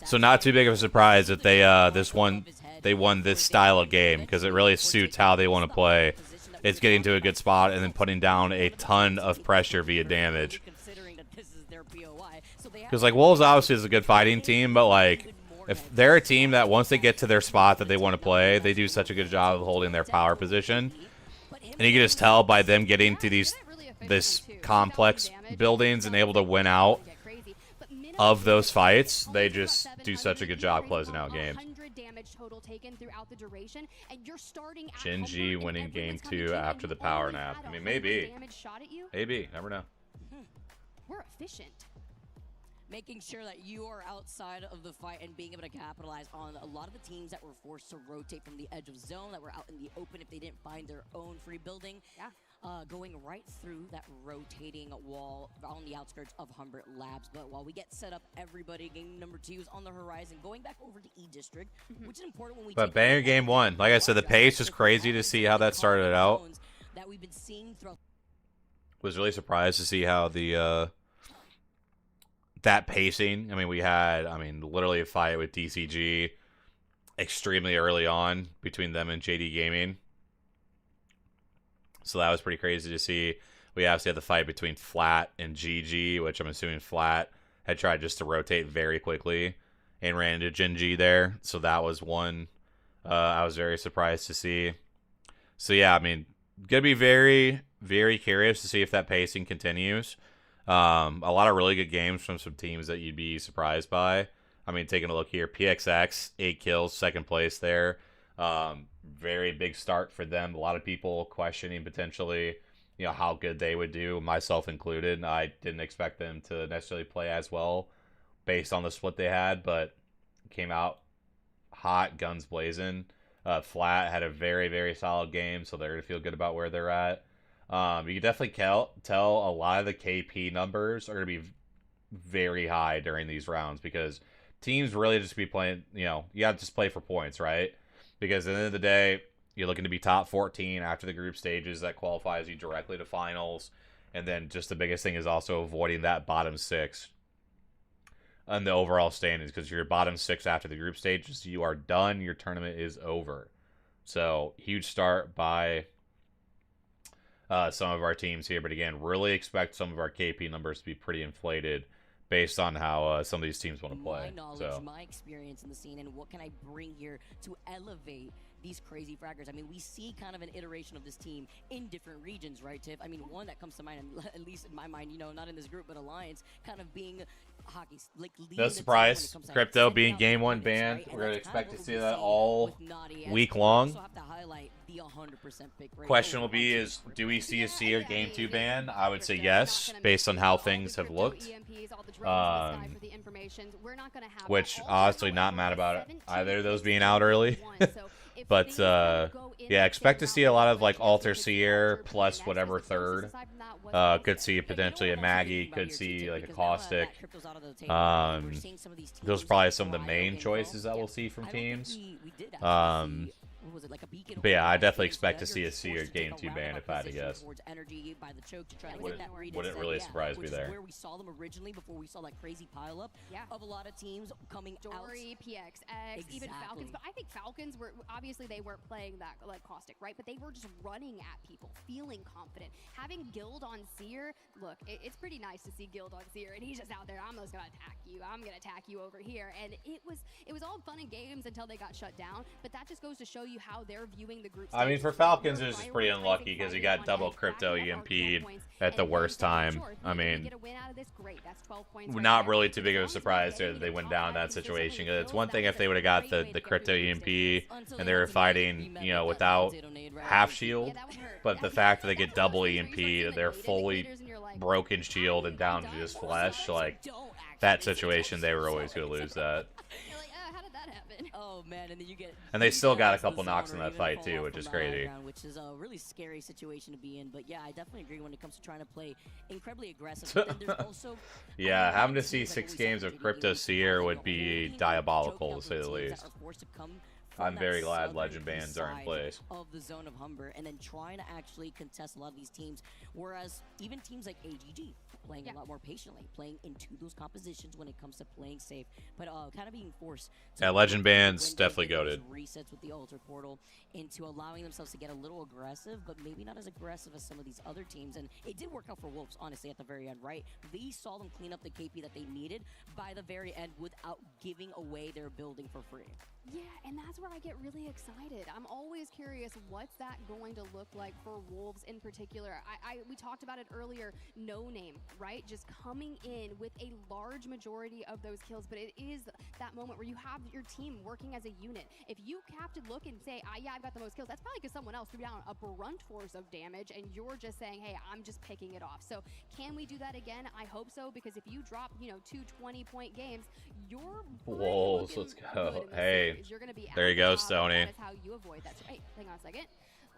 So not too big of a surprise that they won this style of game, because it really suits how they want to play. It's getting to a good spot and then putting down a ton of pressure via damage. Because like Wolves obviously is a good fighting team, but like if they're a team that once they get to their spot that they want to play, they do such a good job of holding their power position. And you can just tell by them getting to this complex buildings and able to win out of those fights, they just do such a good job closing out games. Gen G winning game 2 after the power nap. I mean, maybe. Maybe. Never know. We're efficient. Making sure that you are outside of the fight and being able to capitalize on a lot of the teams that were forced to rotate from the edge of zone, that were out in the open if they didn't find their own free building. Yeah. Going right through that rotating wall on the outskirts of Humbert Labs. But while we get set up, everybody, game number 2 is on the horizon. Going back over to E District, which is important when we. But banger game 1, like I said, the pace is crazy to see how that started out. That we've been seeing throughout. Was really surprised to see how the that pacing. I mean, we had literally a fight with DCG extremely early on between them and JD Gaming. So that was pretty crazy to see. We obviously had the fight between Flat and GG, which I'm assuming Flat had tried just to rotate very quickly and ran into Gen G there. So that was one I was very surprised to see. So yeah, I mean, going to be very, very curious to see if that pacing continues. A lot of really good games from some teams that you'd be surprised by. I mean, taking a look here, PXX, 8 kills, second place there. Very big start for them. A lot of people questioning potentially, how good they would do, myself included. I didn't expect them to necessarily play as well based on the split they had, but came out hot, guns blazing. Flat had a very, very solid game, so they're going to feel good about where they're at. You can definitely tell a lot of the KP numbers are going to be very high during these rounds, because teams really just be playing, you have to just play for points, right? Because at the end of the day, you're looking to be top 14 after the group stages. That qualifies you directly to finals. And then just the biggest thing is also avoiding that bottom 6 on the overall standings, because you're bottom 6 after the group stages, you are done. Your tournament is over. So huge start by some of our teams here. But again, really expect some of our KP numbers to be pretty inflated based on how some of these teams want to play. My knowledge, my experience in the scene, and what can I bring here to elevate these crazy fraggers. I mean, we see kind of an iteration of this team in different regions, right, Tiff? I mean, one that comes to mind, at least in my mind, not in this group, but Alliance, kind of being hockey. Like, no surprise, Crypto being game 1 banned. Right? We're going to expect to see that all week long. Question will be is, do we see a Seer game 2 ban? I would say yes, based on how things have looked. Which, honestly, not mad about it. Either of those being out early. But, yeah, expect to see a lot of, like, Alter Seer plus whatever third. Could see potentially a Maggie. Could see, like, a Caustic. Those are probably some of the main choices that we'll see from teams. But yeah, I definitely expect to see a Seer game 2 ban if I had to guess. Wouldn't really surprise me there. Where we saw them originally before we saw that crazy pile up of a lot of teams coming Dory, PXX, even Falcons. But I think Falcons were obviously they weren't playing that like Caustic, right? But they were just running at people, feeling confident. Having Guild on Seer, look, it's pretty nice to see Guild on Seer, and he's just out there. I'm just gonna attack you. I'm gonna attack you over here, and it was all fun and games until they got shut down. But that just goes to show you you how they're viewing the group. I mean, for Falcons, it was just pretty unlucky because he got double crypto EMP'd at the worst time. I mean, not really too big of a surprise that they went down in that situation. It's one thing if they would have got the crypto EMP and they were fighting, you know, without half shield, but the fact that they get double EMP, that they're fully broken shield and down to just flesh, like, that situation, they were always going to lose that. Oh man, and then you get. And they still got a couple knocks in that fight too, which is crazy. Which is a really scary situation to be in. But yeah, I definitely agree when it comes to trying to play incredibly aggressive. But then there's also. Yeah, having to see 6 games of Crypto Seer would be diabolical, to say the least. I'm very glad legend bans are in place. Of the zone of Humber, and then trying to actually contest a lot of these teams, whereas even teams like AGG playing a lot more patiently, playing into those compositions when it comes to playing safe, but kind of being forced. Yeah, legend bans definitely goated. Resets with the altar portal into allowing themselves to get a little aggressive, but maybe not as aggressive as some of these other teams. And it did work out for Wolves, honestly, at the very end, right? We saw them clean up the KP that they needed by the very end without giving away their building for free. Yeah, and that's where I get really excited. I'm always curious, what's that going to look like for Wolves in particular? We talked about it earlier, no name, right? Just coming in with a large majority of those kills, but it is that moment where you have your team working as a unit. If you have to look and say, yeah, I've got the most kills, that's probably because someone else threw down a brunt force of damage, and you're just saying, hey, I'm just picking it off. So can we do that again? I hope so, because if you drop, 2 20-point games, you're Wolves, let's go. Hey. There you go, Stoney.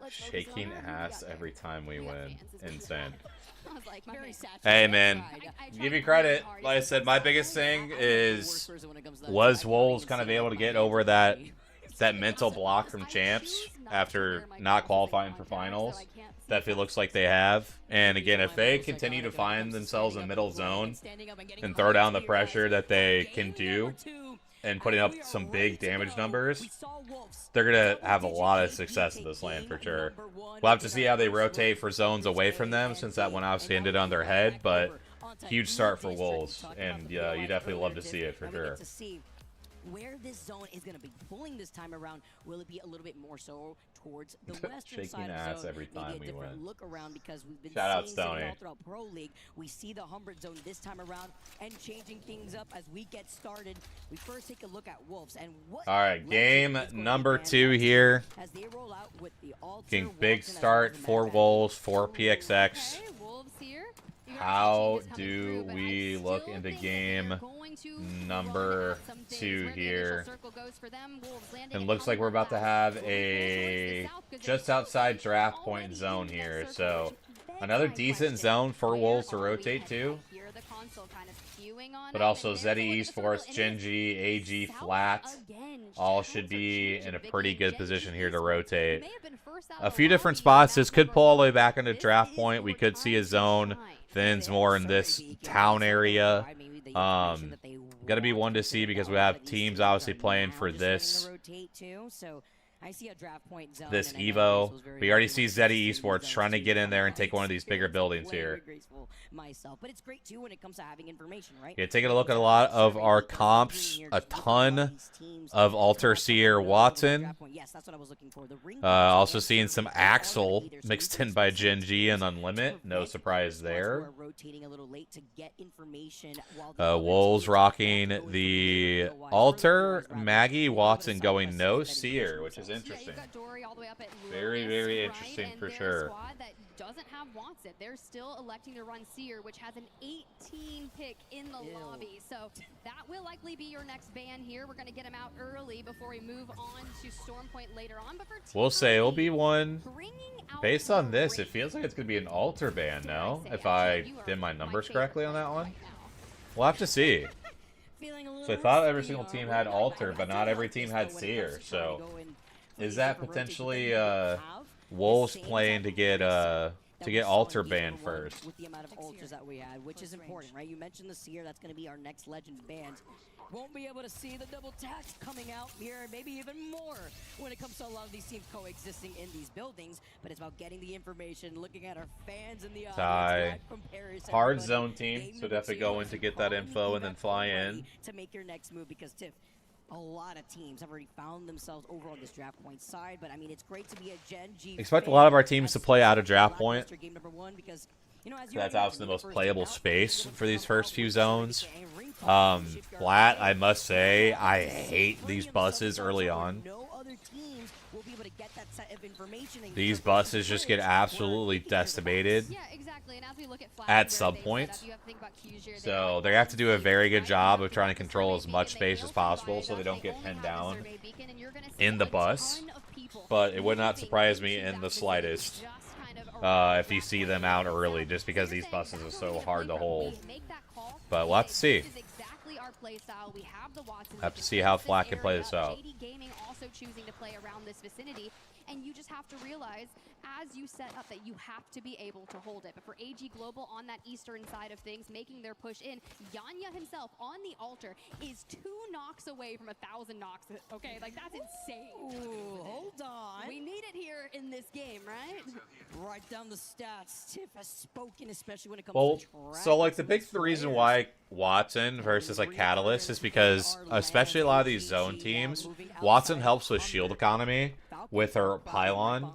Shaking ass every time we win. Insane. Hey, man. Give you credit. Like I said, my biggest thing was Wolves kind of able to get over that mental block from champs after not qualifying for finals. That it looks like they have. And again, if they continue to find themselves in middle zone and throw down the pressure that they can do, and putting up some big damage numbers, they're going to have a lot of success in this lane for sure. We'll have to see how they rotate for zones away from them, since that one obviously ended on their head, but huge start for Wolves, and you definitely love to see it for sure. Where this zone is going to be pulling this time around, will it be a little bit more so towards the western side of the zone? Every time maybe a we different win. Look around, because we've been Shout out seeing Stoney. all throughout Pro League. We see the Humber zone this time around and changing things up as we get started. We first take a look at Wolves and what. All right, game number 2 here. As they roll out with the Getting big start for Wolves, for PXX. Okay, Wolves here. How do we look into game number 2 here? And looks like we're about to have a just outside draft point zone here. So another decent zone for Wolves to rotate to. But also Zeddy Esports, Gen G, AG Flat, all should be in a pretty good position here to rotate. A few different spots. This could pull all the way back into draft point. We could see a zone thins more in this town area. Gotta be one to see, because we have teams obviously playing for this this Evo. We already see Zeddy Esports trying to get in there and take one of these bigger buildings here. But it's great too when it comes to having information, right? Yeah, taking a look at a lot of our comps, a ton of Alter Seer Watson. Also seeing some Axel mixed in by Gen G and Unlimit. No surprise there. Wolves rocking the Alter. Maggie Watson going no Seer, which is interesting. Very, very interesting for sure. Doesn't have Watson. They're still electing to run Seer, which has an 18 pick in the lobby. So that will likely be your next ban here. We're going to get him out early before we move on to Stormpoint later on. But for we'll say it'll be one. Based on this, it feels like it's going to be an Alter ban, no? If I did my numbers correctly on that one. We'll have to see. So I thought every single team had Alter, but not every team had Seer. So is that potentially Wolves playing to get Alter banned first? With the amount of Alters that we had, which is important, right? You mentioned the Seer, that's going to be our next Legend band. Won't be able to see the double tax coming out here, maybe even more when it comes to a lot of these teams coexisting in these buildings. But it's about getting the information, looking at our fans in the audience. Hard zone team, so definitely go in to get that info and then fly in. To make your next move, because Tiff, a lot of teams have already found themselves over on this draft point side, but I mean, it's great to be a Gen G. Expect a lot of our teams to play out of draft point. Game number 1 because, you know, as That's obviously the most playable space for these first few zones. Flat, I must say, I hate these buses early on. These buses just get absolutely decimated at some points. So they have to do a very good job of trying to control as much space as possible so they don't get pinned down in the bus. But it would not surprise me in the slightest if you see them out early, just because these buses are so hard to hold. But we'll have to see. Have to see how Flat can play this out. Choosing to play around this vicinity, and you just have to realize as you set up that you have to be able to hold it. But for AG Global on that eastern side of things, making their push in, Yanya himself on the altar is 2 knocks away from 1,000 knocks. Okay, like that's insane. Ooh, hold on. We need it here in this game, right? Write down the stats. Tiff has spoken, especially when it comes Well, to so like the big reason why Watson versus like Catalyst is because, especially a lot of these zone teams, Watson helps with shield economy with her pylon.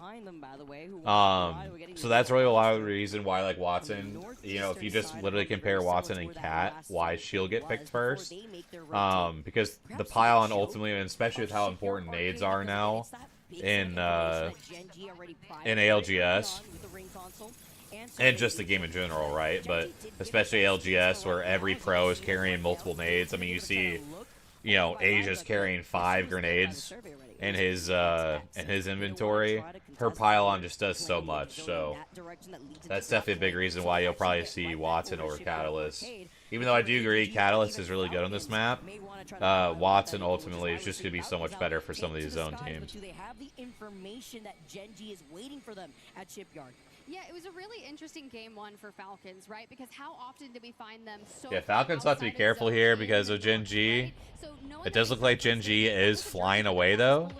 So that's really a lot of the reason why like Watson, you know, if you just literally compare Watson and Cat, why she'll get picked first. Because the pylon ultimately, and especially with how important nades are now in ALGS, and just the game in general, right? But especially ALGS, where every pro is carrying multiple nades. I mean, you see, you know, Asia's carrying 5 grenades in his inventory. Her pylon just does so much, so that's definitely a big reason why you'll probably see Watson over Catalyst. Even though I do agree Catalyst is really good on this map, Watson ultimately is just going to be so much better for some of these zone teams. Do they have the information that Gen G is waiting for them at Shipyard? Yeah, it was a really interesting game 1 for Falcons, right? Because how often do we find them so Yeah, Falcons have to be careful here because of Gen G. It does look like Gen G is flying away, though.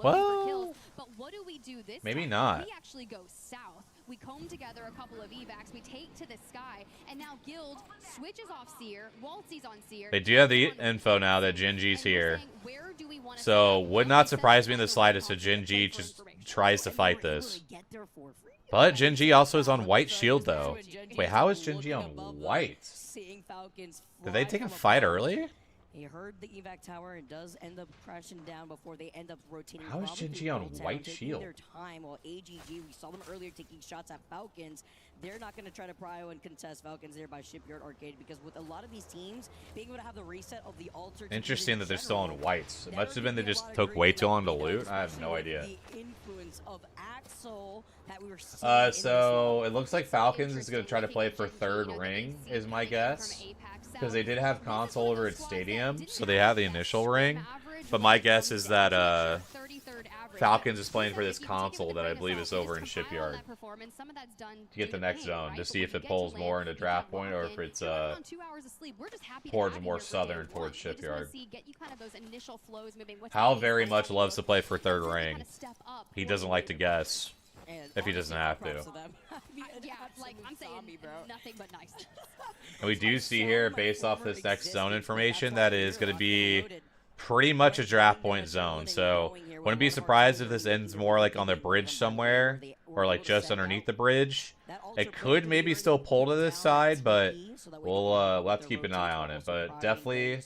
Well, but what do we do this maybe time? not. We actually go south. We comb together a couple of evacs. We take to the sky, and now Guild switches off Seer. Waltzy's on Seer. They do have the info now that Gen G's here. So would not surprise me in the slightest if Gen G just tries to fight this. But Gen G also is on white shield, though. Wait, how is Gen G on white? Did they take a fight early? He heard the evac tower and does end up crashing down before they end up rotating. How is Gen G on white shield? Their time while AGG, we saw them earlier taking shots at Falcons. They're not going to try to prio and contest Falcons there by Shipyard Arcade because with a lot of these teams being able to have the reset of the altar. Interesting that they're still on whites. It must have been they just took way too long to loot. I have no idea. The influence of Axel that we were so it looks like Falcons is going to try to play for 3rd ring, is my guess. Because they did have console over at Stadium, so they have the initial ring. But my guess is that Falcons is playing for this console that I believe is over in Shipyard to get the next zone, to see if it pulls more into draft point or if it's towards more southern towards Shipyard. Hal very much loves to play for 3rd ring. He doesn't like to guess if he doesn't have to. Yeah, like I'm saying, nothing but nice. And we do see here, based off this next zone information, that is going to be pretty much a draft point zone. So wouldn't be surprised if this ends more like on the bridge somewhere, or like just underneath the bridge. It could maybe still pull to this side, but we'll have to keep an eye on it. But definitely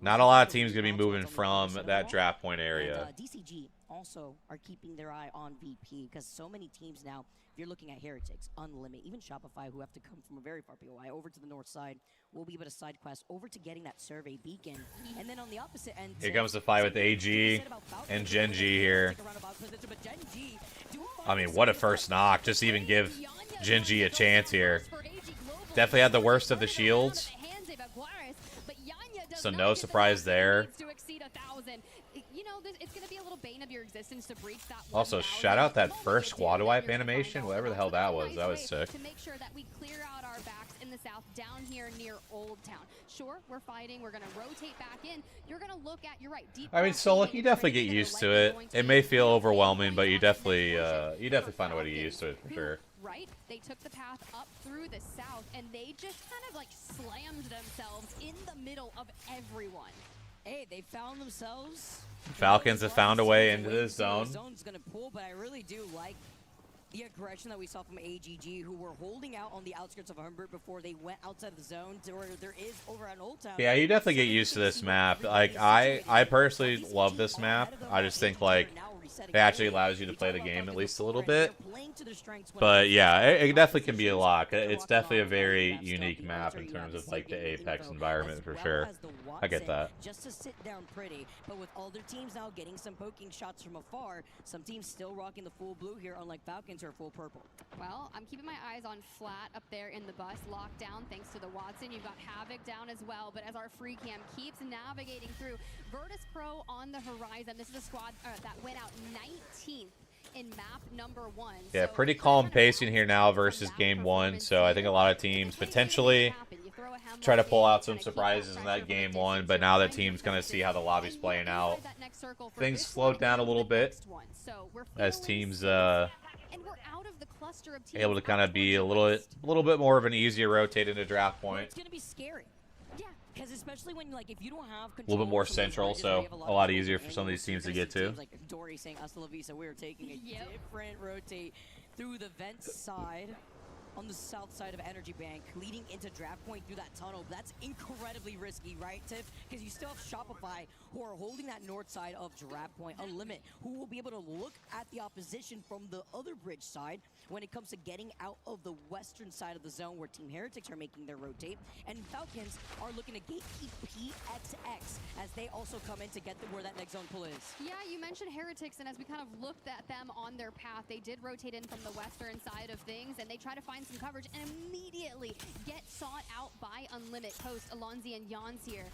not a lot of teams going to be moving from that draft point area. DCG also are keeping their eye on VP because so many teams now, if you're looking at Heretics, Unlimited, even Shopify, who have to come from a very far POI over to the north side, will be able to side quest over to getting that survey beacon. And then on the opposite end, here comes the fight with AG and Gen G here. I mean, what a first knock. Just even give Gen G a chance here. Definitely had the worst of the shields. So no surprise there. It's going to be a little bane of your existence to breach that. Also, shout out that first squad wipe animation, whatever the hell that was. That was sick. To make sure that we clear out our backs in the south, down here near Old Town. Sure, we're fighting. We're going to rotate back in. You're going to look at, you're right, deep. I mean, Solik, you definitely get used to it. It may feel overwhelming, but you definitely find a way to get used to it for sure. right. They took the path up through the south, and they just kind of like slammed themselves in the middle of everyone. Hey, they found themselves. Falcons have found a way into this zone. The zone's gonna pull, but I really do like the aggression that we saw from AGG, who were holding out on the outskirts of Humbert before they went outside of the zone to where there is over on Old Town. Yeah, you definitely get used to this map. Like, I personally love this map. I just think, like, it actually allows you to play the game at least a little bit. But, yeah, it definitely can be a lot. It's definitely a very unique map in terms of, like, the Apex environment, for sure. I get that. Just to sit down pretty, but with all their teams now getting some poking shots from afar, some teams still rocking the full blue here, unlike Falcons who are full purple. Well, I'm keeping my eyes on Flat up there in the bus, locked down thanks to the Watson. You've got Havoc down as well, but as our free cam keeps navigating through, Virtus Pro on the horizon. This is a squad that went out 19th in map number 1. Yeah, pretty calm pacing here now versus game 1, so I think a lot of teams potentially try to pull out some surprises in that game 1, but now that teams kind of see how the lobby's playing out, things slowed down a little bit as teams able to kind of be a little bit more of an easier rotate into draft point. It's gonna be scary. Yeah, because especially when like if you don't have A little bit more central, so a lot easier for some of these teams to get to. Like Dory saying hasta la vista, we're taking a different rotate through the vent side on the south side of Energy Bank, leading into draft point through that tunnel. That's incredibly risky, right, Tiff? Because you still have Shopify, who are holding that north side of draft point, Unlimit, who will be able to look at the opposition from the other bridge side when it comes to getting out of the western side of the zone where Team Heretics are making their rotate. And Falcons are looking to gatekeep PXX as they also come in to get where that next zone pull is. Yeah, you mentioned Heretics, and as we kind of looked at them on their path, they did rotate in from the western side of things, and they try to find some coverage and immediately get sought out by Unlimit Coast, Alonzi and Jans here.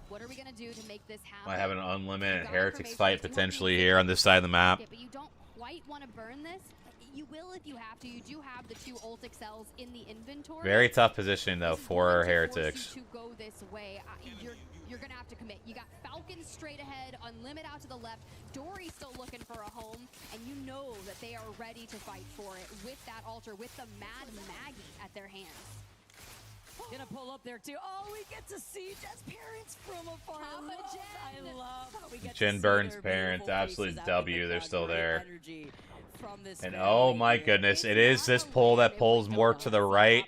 What are we going to do to make this happen? Might have an unlimited Heretics fight potentially here on this side of the map. Yeah, but you don't quite want to burn this. You will if you have to. You do have the 2 ult excels in the inventory. Very tough position though for Heretics. To go this way, you're gonna have to commit. You got Falcons straight ahead, Unlimit out to the left. Dory still looking for a home, and you know that they are ready to fight for it with that altar, with the Mad Maggie at their hands. Gonna pull up there too. Oh, we get to see Jen's parents from afar. I love how we get Jen to Burns' see parents, absolute W. They're still there. And family oh my goodness, it is this pull that pulls more to the right.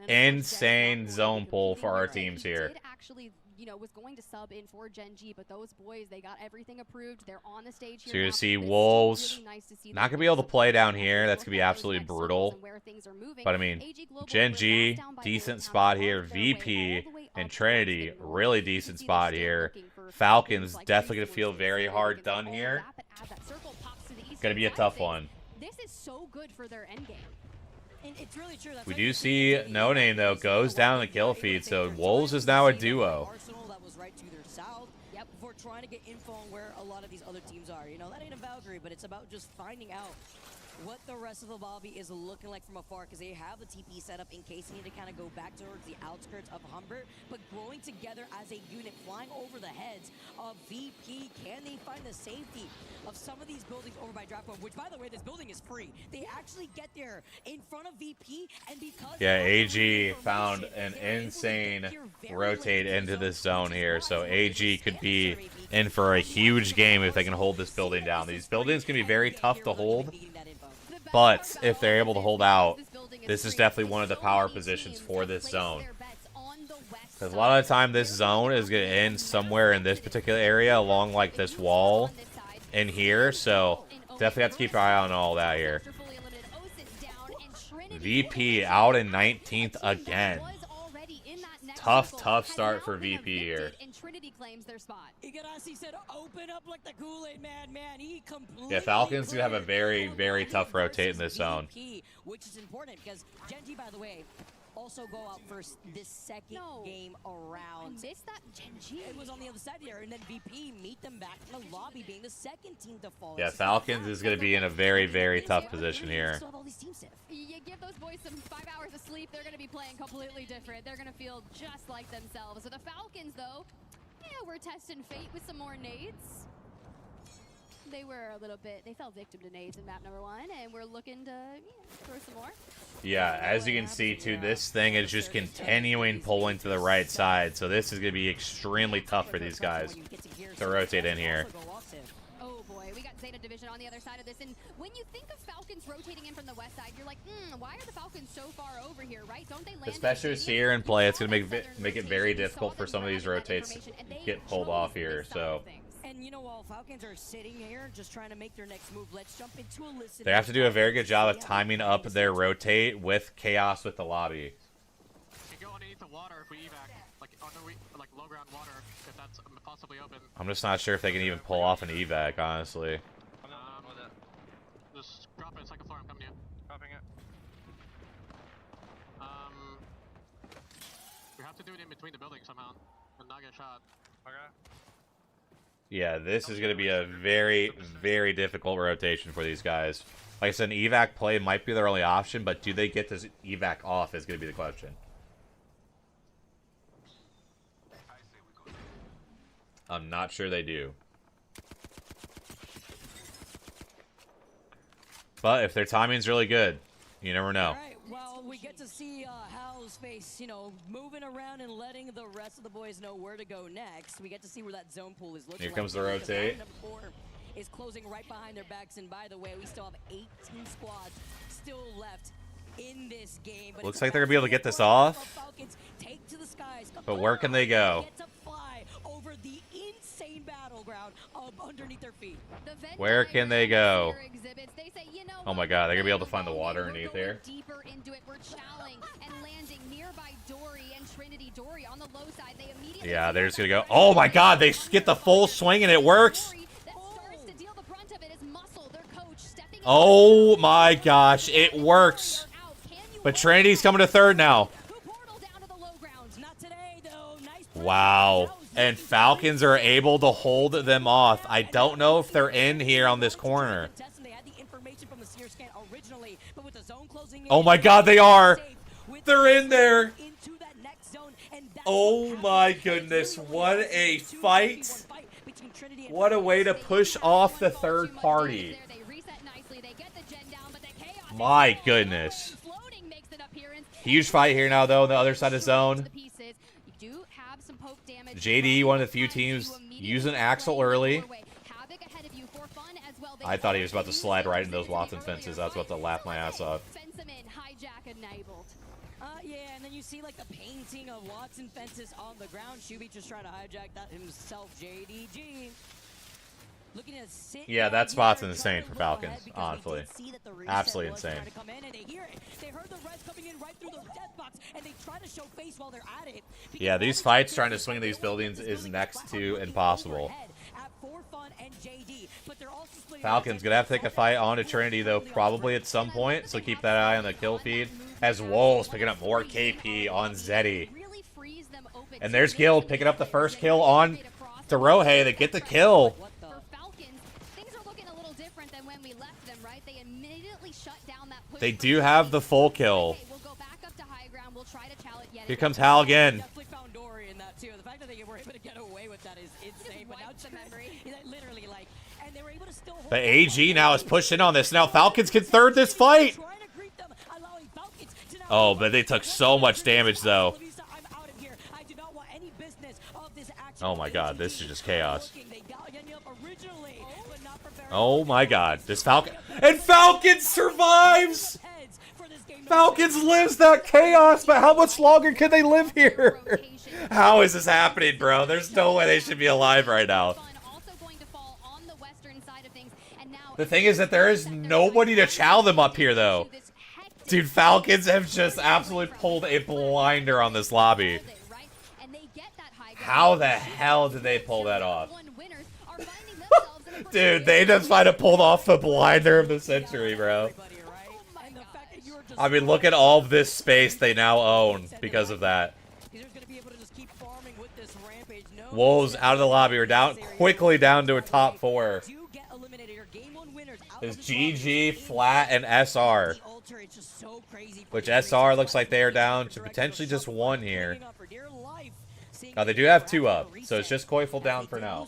Insane zone pull for our teams here. Actually, you know, was going to sub in for Gen G, but those boys, they got everything approved. They're on the stage here. So you're going to see Wolves. Not going to be able to play down here. That's going to be absolutely brutal. But I mean, Gen G, decent spot here. VP and Trinity, really decent spot here. Falcons, definitely going to feel very hard done here. Going to be a tough one. This is so good for their endgame. And it's really true. We do see No Name though goes down the kill feed, so Wolves is now a duo. Arsenal that was right to their south. Yep, for trying to get info on where a lot of these other teams are. You know, that ain't a Valkyrie, but it's about just finding out what the rest of the lobby is looking like from afar, because they have the TP set up in case they need to kind of go back towards the outskirts of Humbert, but growing together as a unit, flying over the heads of VP. Can they find the safety of some of these buildings over by draft point, which, by the way, this building is free. They actually get there in front of VP, and because... Yeah, AG found an insane rotate into this zone here, so AG could be in for a huge game if they can hold this building down. These buildings can be very tough to hold, but if they're able to hold out, this is definitely one of the power positions for this zone. Because a lot of the time, this zone is going to end somewhere in this particular area along, like, this wall in here. So, definitely have to keep an eye on all that here. VP out in 19th again. Tough start for VP here. Yeah, Falcons going to have a very tough rotate in this zone. Which is important because Gen G, by the way, also go out first this second game around. I missed that Gen G. It was on the other side there, and then VP meet them back in the lobby, being the second team to fall. Yeah, Falcons is going to be in a very tough position here. You give those boys some 5 hours of sleep, they're going to be playing completely different. They're going to feel just like themselves. So the Falcons, though, yeah, we're testing fate with some more nades. they were a little bit, they fell victim to nades in map number 1, and we're looking to throw some more. Yeah, as you can see, too, this thing is just continuing pulling to the right side, so this is going to be extremely tough for these guys to rotate in here. Oh boy, we got Zeta Division on the other side of this, and when you think of Falcons rotating in from the west side, you're like, why are the Falcons so far over here, right? Don't they land? Especially with Seer in play, it's going to make it very difficult for some of these rotates to get pulled off here, so... And you know, while Falcons are sitting here just trying to make their next move, let's jump into a listen. They have to do a very good job of timing up their rotate with chaos with the lobby. We go underneath the water if we evac, like low ground water, if that's possibly open. I'm just not sure if they can even pull off an evac, honestly. Just drop it, second floor, I'm coming to you. Dropping it. We have to do it in between the buildings somehow, and not get shot. Okay. Yeah, this is going to be a very, very difficult rotation for these guys. Like I said, an evac play might be their only option, but do they get this evac off is going to be the question. I'm not sure they do. But if their timing's really good, you never know. All right, well, we get to see Hal's face, moving around and letting the rest of the boys know where to go next. We get to see where that zone pool is looking Here comes the like. rotate. Number 4 is closing right behind their backs, and by the way, we still have 18 squads still left in this game. But Looks like they're going to be able to get this off. But where can they go? Over the insane battleground underneath their feet. Where can they go? Oh my god, they're going to be able to find the water underneath here. Deeper into it, we're chowing and landing nearby Dory and Trinity. Dory on the low side, they immediately... Yeah, they're just going to go. Oh my god, they get the full swing and it works. Oh my gosh, it works. But Trinity's coming to third now. Wow. And Falcons are able to hold them off. I don't know if they're in here on this corner. Oh my god, they are. They're in there. Oh my goodness, what a fight. What a way to push off the third party. My goodness. Huge fight here now, though, on the other side of zone. JD, one of the few teams using Axel early. I thought he was about to slide right into those Watson fences. I was about to laugh my ass off. Yeah, and then you see like the painting of Watson fences on the ground. Shuby just trying to hijack that himself, JDG. Yeah, that spot's insane for Falcons, honestly. Absolutely insane. Yeah, these fights trying to swing these buildings is next to impossible. Falcons gonna have to take a fight onto Trinity, though, probably at some point, so keep that eye on the kill feed. As Wolves picking up more KP on Zeddy. And there's Guild picking up the first kill on Derohe. They get the kill. They do have the full kill. Here comes Hal again. But AG now is pushed in on this. Now Falcons can third this fight. Oh, but they took so much damage, though. Oh my god, this is just chaos. Oh my god, this Falcon... And Falcons survives! Falcons lives that chaos, but how much longer can they live here? How is this happening, bro? There's no way they should be alive right now. The thing is that there is nobody to chow them up here, though. Dude, Falcons have just absolutely pulled a blinder on this lobby. How the hell did they pull that off? Dude, they just might have pulled off the blinder of the century, bro. I mean, look at all of this space they now own because of that. Wolves out of the lobby. We're down quickly down to a top 4. It's GG, Flat, and SR. Which SR looks like they are down to potentially just 1 here. Now they do have 2 up, so it's just Koifel down for now.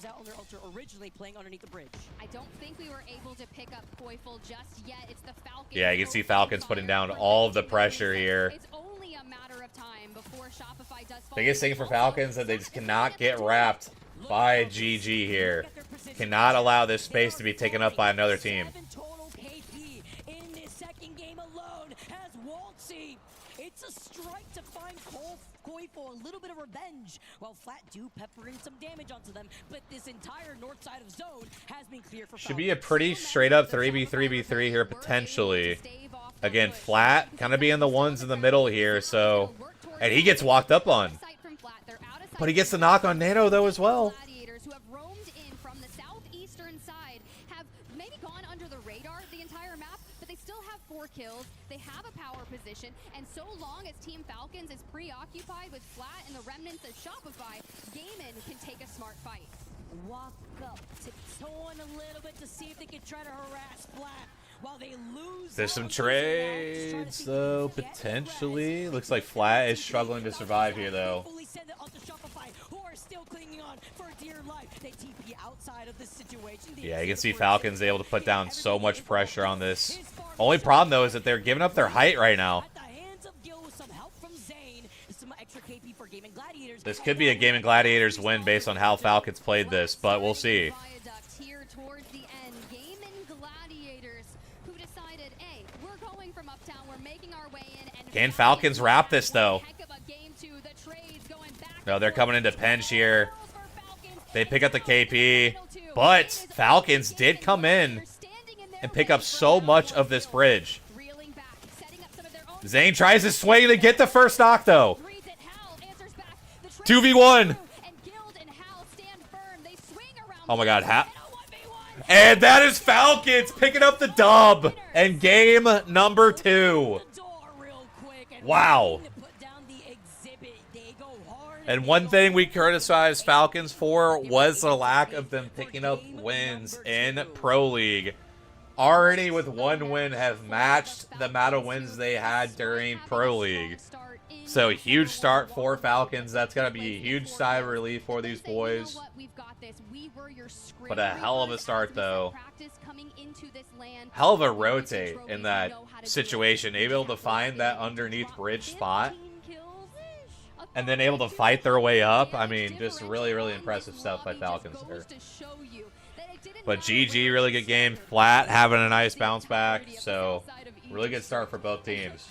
I don't think we were able to pick up Koifel just yet. It's the Falcons. Yeah, you can see Falcons putting down all of the pressure here. It's only a matter of time before Shopify does fall. Biggest thing for Falcons is that they just cannot get wrapped by GG here. Cannot allow this space to be taken up by another team. In this second game alone has Waltzy. It's a strike to find Koifel, a little bit of revenge. While Flat do pepper in some damage onto them, but this entire north side of zone has been clear for Should be a pretty straight up 3v3v3 here potentially. Again, Flat kind of being the ones in the middle here, so... And he gets walked up on. But he gets the knock on Nano though as well. Who have roamed in from the southeastern side have maybe gone under the radar the entire map, but they still have 4 kills. They have a power position, and so long as Team Falcons is preoccupied with Flat and the remnants of Shopify, Gaiman can take a smart fight. Walk up, tiptoeing a little bit to see if they can try to harass Flat. While they lose, There's some trades though, potentially. Looks like Flat is struggling to survive here though. Yeah, you can see Falcons able to put down so much pressure on this. Only problem though is that they're giving up their height right now. This could be a Gaming Gladiators win based on how Falcons played this, but we'll see. Can Falcons wrap this though? No, they're coming into Penge here. They pick up the KP, but Falcons did come in and pick up so much of this bridge. Zane tries to swing to get the first knock though. 2v1. Oh my god, and that is Falcons picking up the dub in game number 2. Wow. And one thing we criticized Falcons for was the lack of them picking up wins in Pro League. Already with 1 win have matched the amount of wins they had during Pro League. So huge start for Falcons. That's going to be a huge sigh of relief for these boys. But a hell of a start though. Hell of a rotate in that situation. Able to find that underneath bridge spot. And then able to fight their way up. I mean, just really, really impressive stuff by Falcons there. But GG, really good game. Flat having a nice bounce back. So, really good start for both teams.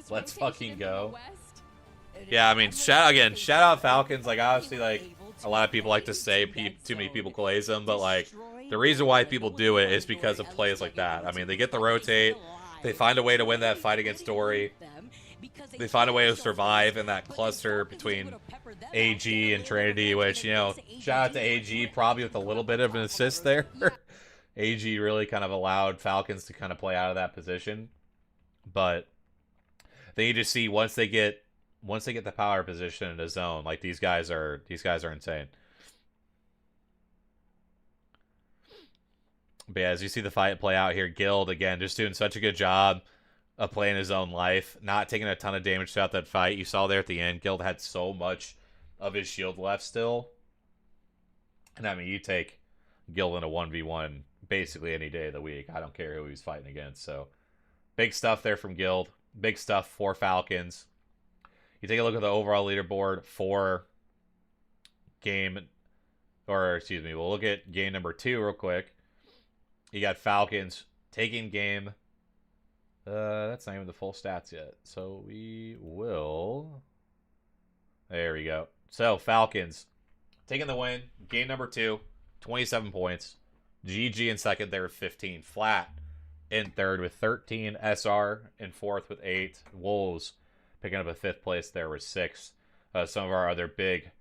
Let's fucking go. Yeah, I mean, shout out Falcons. Like, obviously, like, a lot of people like to say too many people glaze them. But, like, the reason why people do it is because of plays like that. I mean, they get the rotate. They find a way to win that fight against Dory. They find a way to survive in that cluster between AG and Trinity, which, you know, shout out to AG, probably with a little bit of an assist there. AG really kind of allowed Falcons to kind of play out of that position. But then you just see once they get the power position in the zone, like these guys are insane. But yeah, as you see the fight play out here, Guild again just doing such a good job of playing his own life, not taking a ton of damage throughout that fight. You saw there at the end, Guild had so much of his shield left still. And I mean, you take Guild in a 1v1 basically any day of the week. I don't care who he's fighting against. So, big stuff there from Guild. Big stuff for Falcons. You take a look at the overall leaderboard for we'll look at game number 2 real quick. You got Falcons taking game. That's not even the full stats yet. So we will. There we go. So Falcons taking the win. Game number 2, 27 points. GG in second there with 15. Flat in third with 13. SR in fourth with 8. Wolves picking up a 5th place there with 6. Some of our other big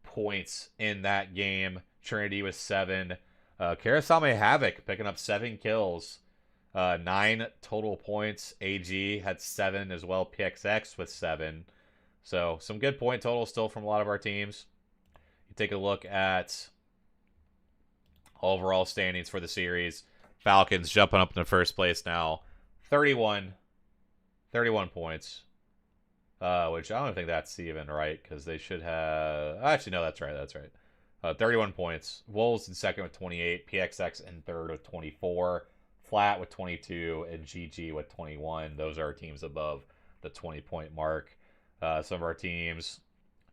points in that game. Trinity with 7. Karasame Havoc picking up 7 kills. 9 total points. AG had 7 as well. PXX with 7. So some good point totals still from a lot of our teams. You take a look at overall standings for the series. Falcons jumping up in the first place now. 31 points. which I don't think that's even right because they should have. Actually, no, that's right. That's right. 31 points. Wolves in second with 28. PXX in third with 24. Flat with 22 and GG with 21. Those are our teams above the 20-point mark. Some of our teams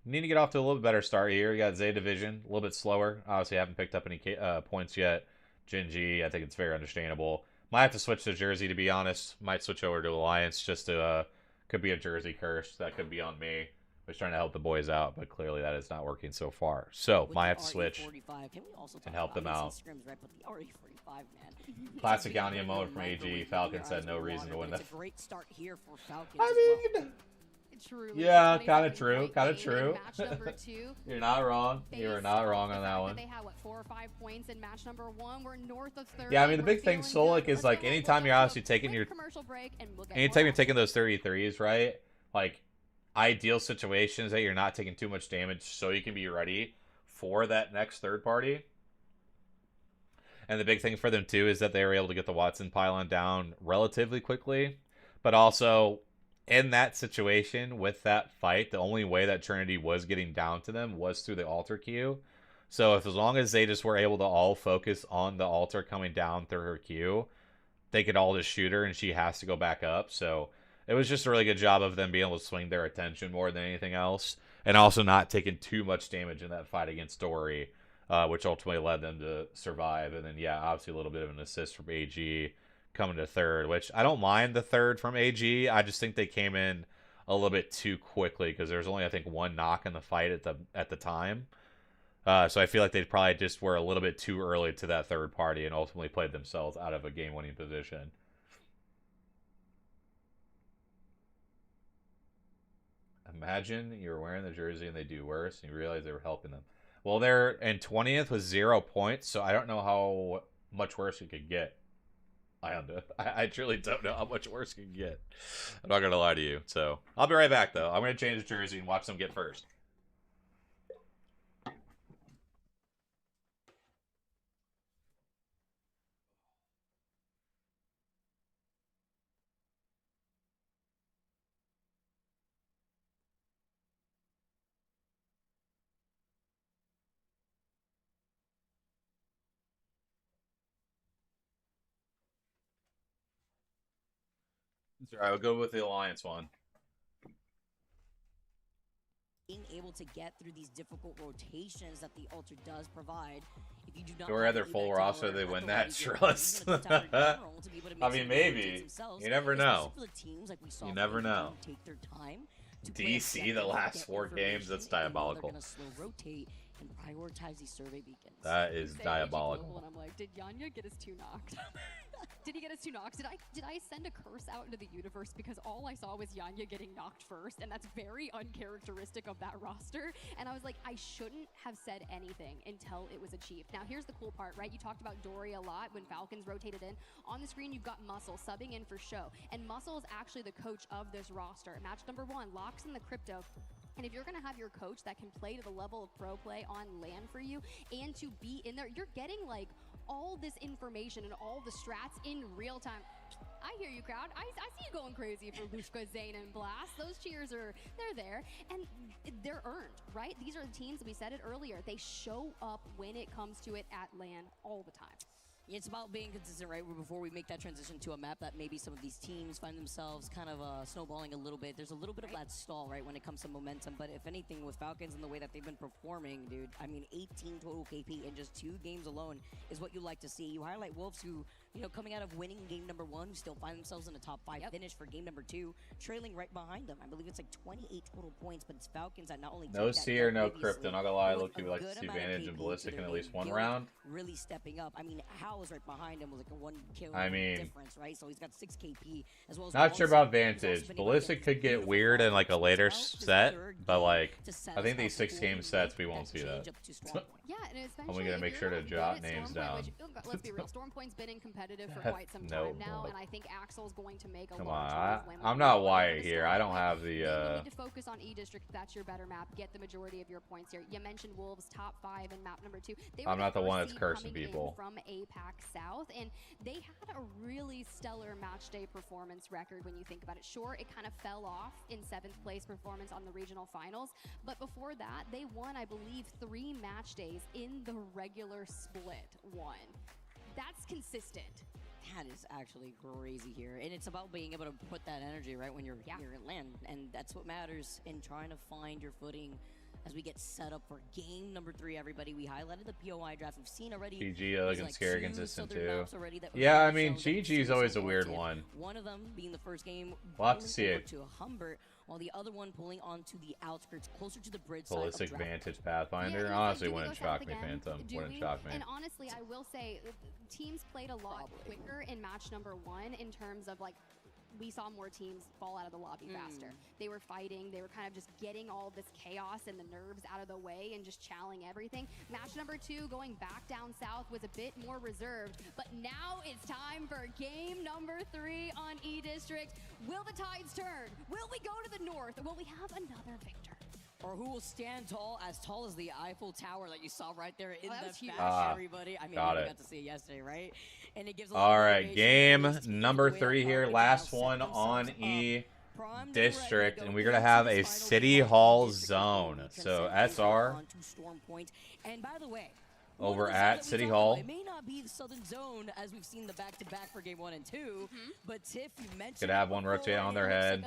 need to get off to a little bit better start here. You got Zay Division, a little bit slower. Obviously, haven't picked up any points yet. Gen G, I think it's very understandable. Might have to switch to Jersey, to be honest. Might switch over to Alliance just to, could be a Jersey curse. That could be on me. I was trying to help the boys out, but clearly that is not working so far. So, might have to switch and help them out. Classic Gallium mode from AG. Falcons had no reason to win that. Great start here for Falcons. I mean, Truly, yeah, kind of true. Kind of true. Match number 2. You're not wrong. You are not wrong on that one. They had, what, 4 or 5 points in match number 1. We're north of 30. Yeah, I mean, the big thing, Solik, is like anytime you're obviously taking your. Anytime you're taking those 33s, right? Like, ideal situations that you're not taking too much damage so you can be ready for that next third party. And the big thing for them, too, is that they were able to get the Watson pylon down relatively quickly. But also, in that situation, with that fight, the only way that Trinity was getting down to them was through the altar queue. So as long as they just were able to all focus on the altar coming down through her queue, they could all just shoot her and she has to go back up. So it was just a really good job of them being able to swing their attention more than anything else. And also not taking too much damage in that fight against Dory, which ultimately led them to survive. And then, yeah, obviously a little bit of an assist from AG coming to third, which I don't mind the third from AG. I just think they came in a little bit too quickly because there was only, I think, 1 knock in the fight at the time. So I feel like they probably just were a little bit too early to that third party and ultimately played themselves out of a game-winning position. Imagine you're wearing the jersey and they do worse and you realize they were helping them. Well, they're in 20th with 0 points, so I don't know how much worse it could get. I truly don't know how much worse it can get. I'm not going to lie to you. So I'll be right back, though. I'm going to change the jersey and watch them get first. That's all right. I'll go with the Alliance one. Being able to get through these difficult rotations that the altar does provide. If you do not Or their full roster, they win that, Shrillis. I mean, maybe. You never know. You never know. DC, the last 4 games, that's diabolical. And prioritize these survey beacons. That is diabolical. And I'm like, did Yanya get us 2 knocked? Did he get us 2 knocks? Did I send a curse out into the universe because all I saw was Yanya getting knocked first, and that's very uncharacteristic of that roster. And I was like, I shouldn't have said anything until it was achieved. Now here's the cool part, right? You talked about Dory a lot when Falcons rotated in. On the screen, you've got Muscle subbing in for show, and Muscle is actually the coach of this roster. Match number 1, locks in the crypto. And if you're going to have your coach that can play to the level of pro play on LAN for you and to be in there, you're getting like all this information and all the strats in real time. I hear you, crowd. I see you going crazy for Lushka, Zane, and Blast. Those cheers they're there, and they're earned, right? These are the teams, we said it earlier, they show up when it comes to it at LAN all the time. It's about being consistent, right? Before we make that transition to a map that maybe some of these teams find themselves kind of snowballing a little bit. There's a little bit of that stall, right, when it comes to momentum. But if anything, with Falcons and the way that they've been performing, dude, I mean, 18 total KP in just 2 games alone is what you like to see. You highlight Wolves who, you know, coming out of winning game number 1, who still find themselves in a top 5 finish for game number 2, trailing right behind them. I believe it's like 28 total points, but it's Falcons that not only no Seer, no Crypto. Not gonna lie, Loki would like to see Vantage and Ballistic in at least 1 round. Really stepping up. I mean, Hal was right behind him with like a 1 kill difference, right? So he's got 6 KP as well as not sure about Vantage. Ballistic could get weird in like a later set, but like I think these 6 game sets we won't see that. Yeah, and I'm gonna make sure to jot names down. Let's be real, Storm Point's been in competitive competitive for quite some time now, and I think Axel's going to make a large move. I'm not Wyatt here. I don't have the. You need to focus on E District. That's your better map. Get the majority of your points here. You mentioned Wolves top 5 in map number 2. I'm not the one that's cursing people. From APAC South, and they had a really stellar match day performance record when you think about it. Sure, it kind of fell off in 7th place performance on the regional finals, but before that, they won, I believe, 3 match days in the regular split one. That's consistent. That is actually crazy here, and it's about being able to put that energy right when you're in land, and that's what matters in trying to find your footing as we get set up for game number 3. Everybody, we highlighted the POI draft. We've seen already. GG looking scary consistent too. Yeah, I mean GG's always a weird one. One of them being the first game. We'll have to see it. To Humbert, while the other one pulling onto the outskirts, closer to the bridge Holistic side. Vantage Pathfinder. Honestly, wouldn't shock me, Phantom. Wouldn't shock me. And honestly, I will say, teams played a lot quicker in match number 1 in terms of like. We saw more teams fall out of the lobby faster. They were fighting. They were kind of just getting all this chaos and the nerves out of the way and just challenging everything. Match number 2, going back down south, was a bit more reserved. But now it's time for game number 3 on E District. Will the tides turn? Will we go to the north? Or will we have another victor? Or who will stand tall as the Eiffel Tower that you saw right there in the back, everybody. I mean, we got to see it yesterday, right? And it gives a all right, game number 3 here, last one on E District, and we're gonna have a City Hall zone. So SR and by the way, over at City Hall. It may not be the Southern Zone as we've seen the back-to-back for game 1 and 2, but Tiff, you mentioned could have one rotate on their head.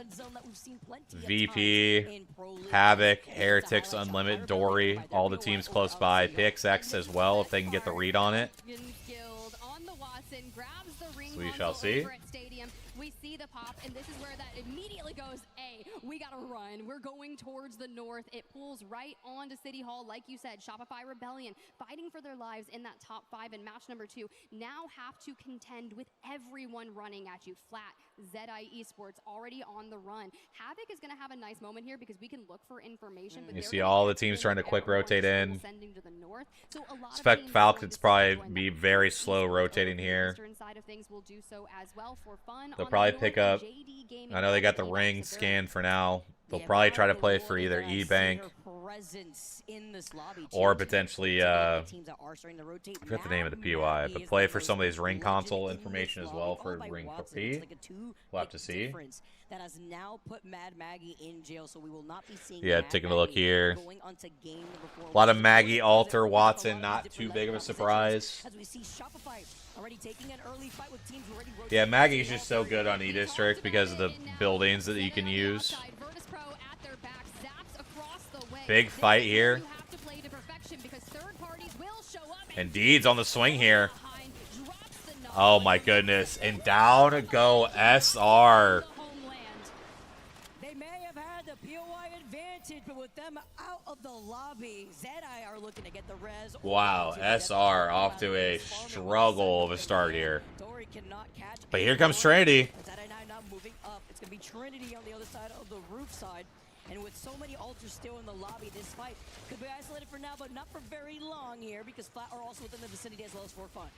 VP, Havoc, Heretics, Unlimited, Dory, all the teams close by. PXX as well if they can get the read on it. So we shall see. We see the pop, and this is where that immediately goes, hey, we gotta run. We're going towards the north. It pulls right onto City Hall. Like you said, Shopify Rebellion fighting for their lives in that top 5 in match number 2. Now have to contend with everyone running at you. Flat, ZI Esports already on the run. Havoc is gonna have a nice moment here because we can look for information. But you see all the teams trying to quick rotate in. To the north. So expect Falcons probably be very slow rotating here. Side of things will do so as well for fun. They'll probably pick up. I know they got the ring scanned for now. They'll probably try to play for either E-Bank or potentially, I forget the name of the POI, but play for some of these ring console information as well for ring for P. We'll have to see. That has now put Mad Maggie in jail, so we will not be seeing taking a look here. A lot of Maggie, Alter, Watson, not too big of a surprise. As we see Shopify already taking an early fight with teams already rotating. Yeah, Maggie's just so good on E-District because of the buildings that you can use. Big fight here. And Deed's on the swing here. Oh my goodness. And down go SR. They may have had the POI advantage, but with them out of the lobby, ZI are looking to get the res. Wow, SR off to a struggle of a start here. But here comes Trinity. Now moving up. It's going to be Trinity on the other side of the roof side. And with so many ultras still in the lobby, this fight could be isolated for now, but not for very long here, because Flat are also within the vicinity as well as for fun.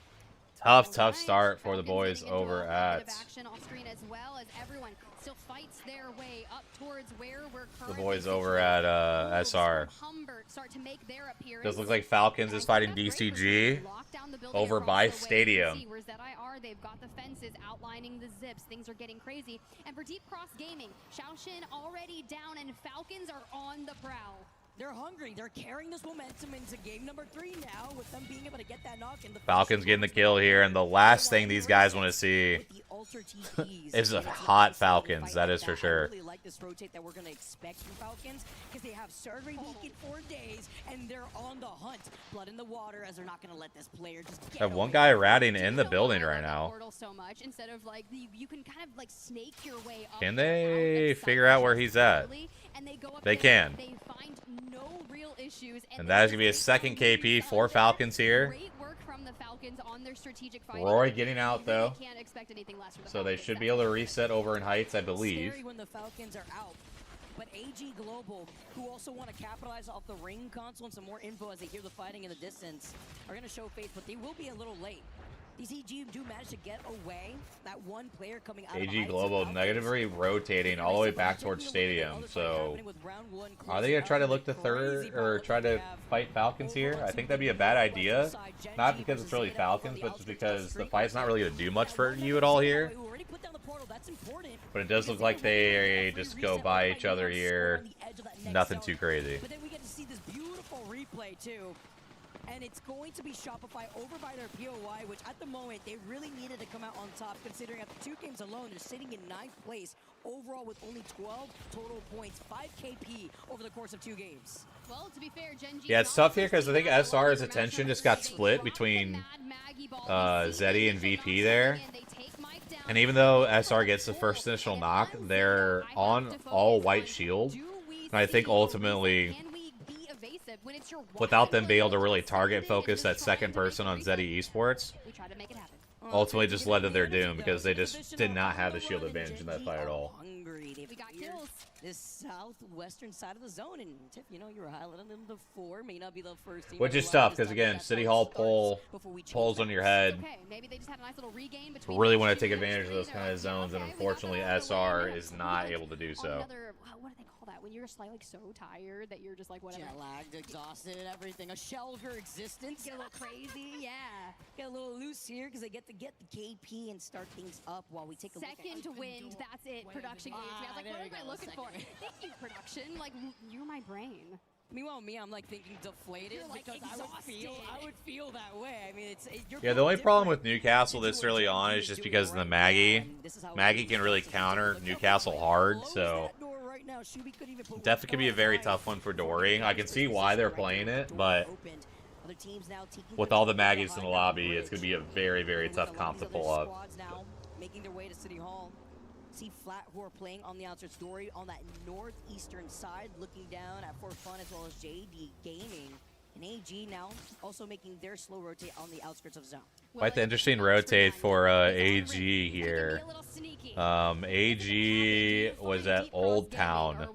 Tough start for the boys over at the boys over at SR. Does look like Falcons is fighting DCG over by Stadium. They've got the fences outlining the zips. Things are getting crazy. And for Deep Cross Gaming, Shaoshin already down, and Falcons are on the prowl. They're hungry. They're carrying this momentum into game number 3 now, with them being able to get that knock. And the Falcons getting the kill here, and the last thing these guys want to see is a hot Falcons. That is for sure. I really like this rotate that we're going to expect from Falcons, because they have surgery week in 4 days, and they're on the hunt. Blood in the water, as they're not going to let this player just get have one guy ratting in the building right now. Instead of like you can kind of like snake your way up. Can they figure out where he's at? They can. They find no real issues, and that is going to be a second KP for Falcons here. Great work from the Falcons on their strategic fight. Roy getting out though. Can't expect anything less from the so they should be able to reset over in Heights, I believe. Scary when the Falcons are out. But AG Global, who also want to capitalize off the ring console and some more info as they hear the fighting in the distance, are going to show face, but they will be a little late. These EG do manage to get away. That one player coming out AG of Global negatively rotating all the way back towards Stadium. So are they gonna try to look to third or try to fight Falcons here? I think that'd be a bad idea. Not because it's really Falcons, but just because the fight's not really gonna do much for you at all here. But it does look like they just go by each other here. Nothing too crazy. But then we get to see this beautiful replay too. And it's going to be Shopify over by their POI, which at the moment, they really needed to come out on top, considering after 2 games alone, they're sitting in 9th place overall with only 12 total points, 5 KP over the course of 2 games. Well, to be fair, Gen G Yeah, it's tough here because I think SR's attention just got split between Zeddy and VP there. And even though SR gets the first initial knock, they're on all white shield. And I think ultimately, without them being able to really target focus that second person on Zeddy Esports, ultimately just led to their doom because they just did not have the shield advantage in that fight at all. We got kills. This southwestern side of the zone, and Tiff, you know, you're highlighting them the 4, may not be the first team. Which is tough because again, City Hall pulls on your head. Okay, maybe they just had a nice little regain between Really want to take advantage of those kind of zones, and unfortunately, SR is not able to do so. What do they call that? When you're just like so tired that you're just like whatever. Jet lagged, exhausted, everything. A shell of her existence. Get a little crazy, yeah. Get a little loose here because they get to get the KP and start things up while we take a look at Second wind, that's it. Production gave me. I was like, what am I looking for? Thank you, production. Like, you're my brain. Meanwhile, me, I'm like thinking deflated because I would feel that way. I mean, Yeah, the only problem with Newcastle this early on is just because of the Maggie. Maggie can really counter Newcastle hard, so definitely could be a very tough one for Dory. I can see why they're playing it, but with all the Maggies in the lobby, it's going to be a very, very tough comp to pull up. Making their way to City Hall. See Flat, who are playing on the outskirts. Dory on that northeastern side, looking down at For Fun as well as JD Gaming. And AG now also making their slow rotate on the outskirts of zone. Quite the interesting rotate for AG here. AG was at Old Town.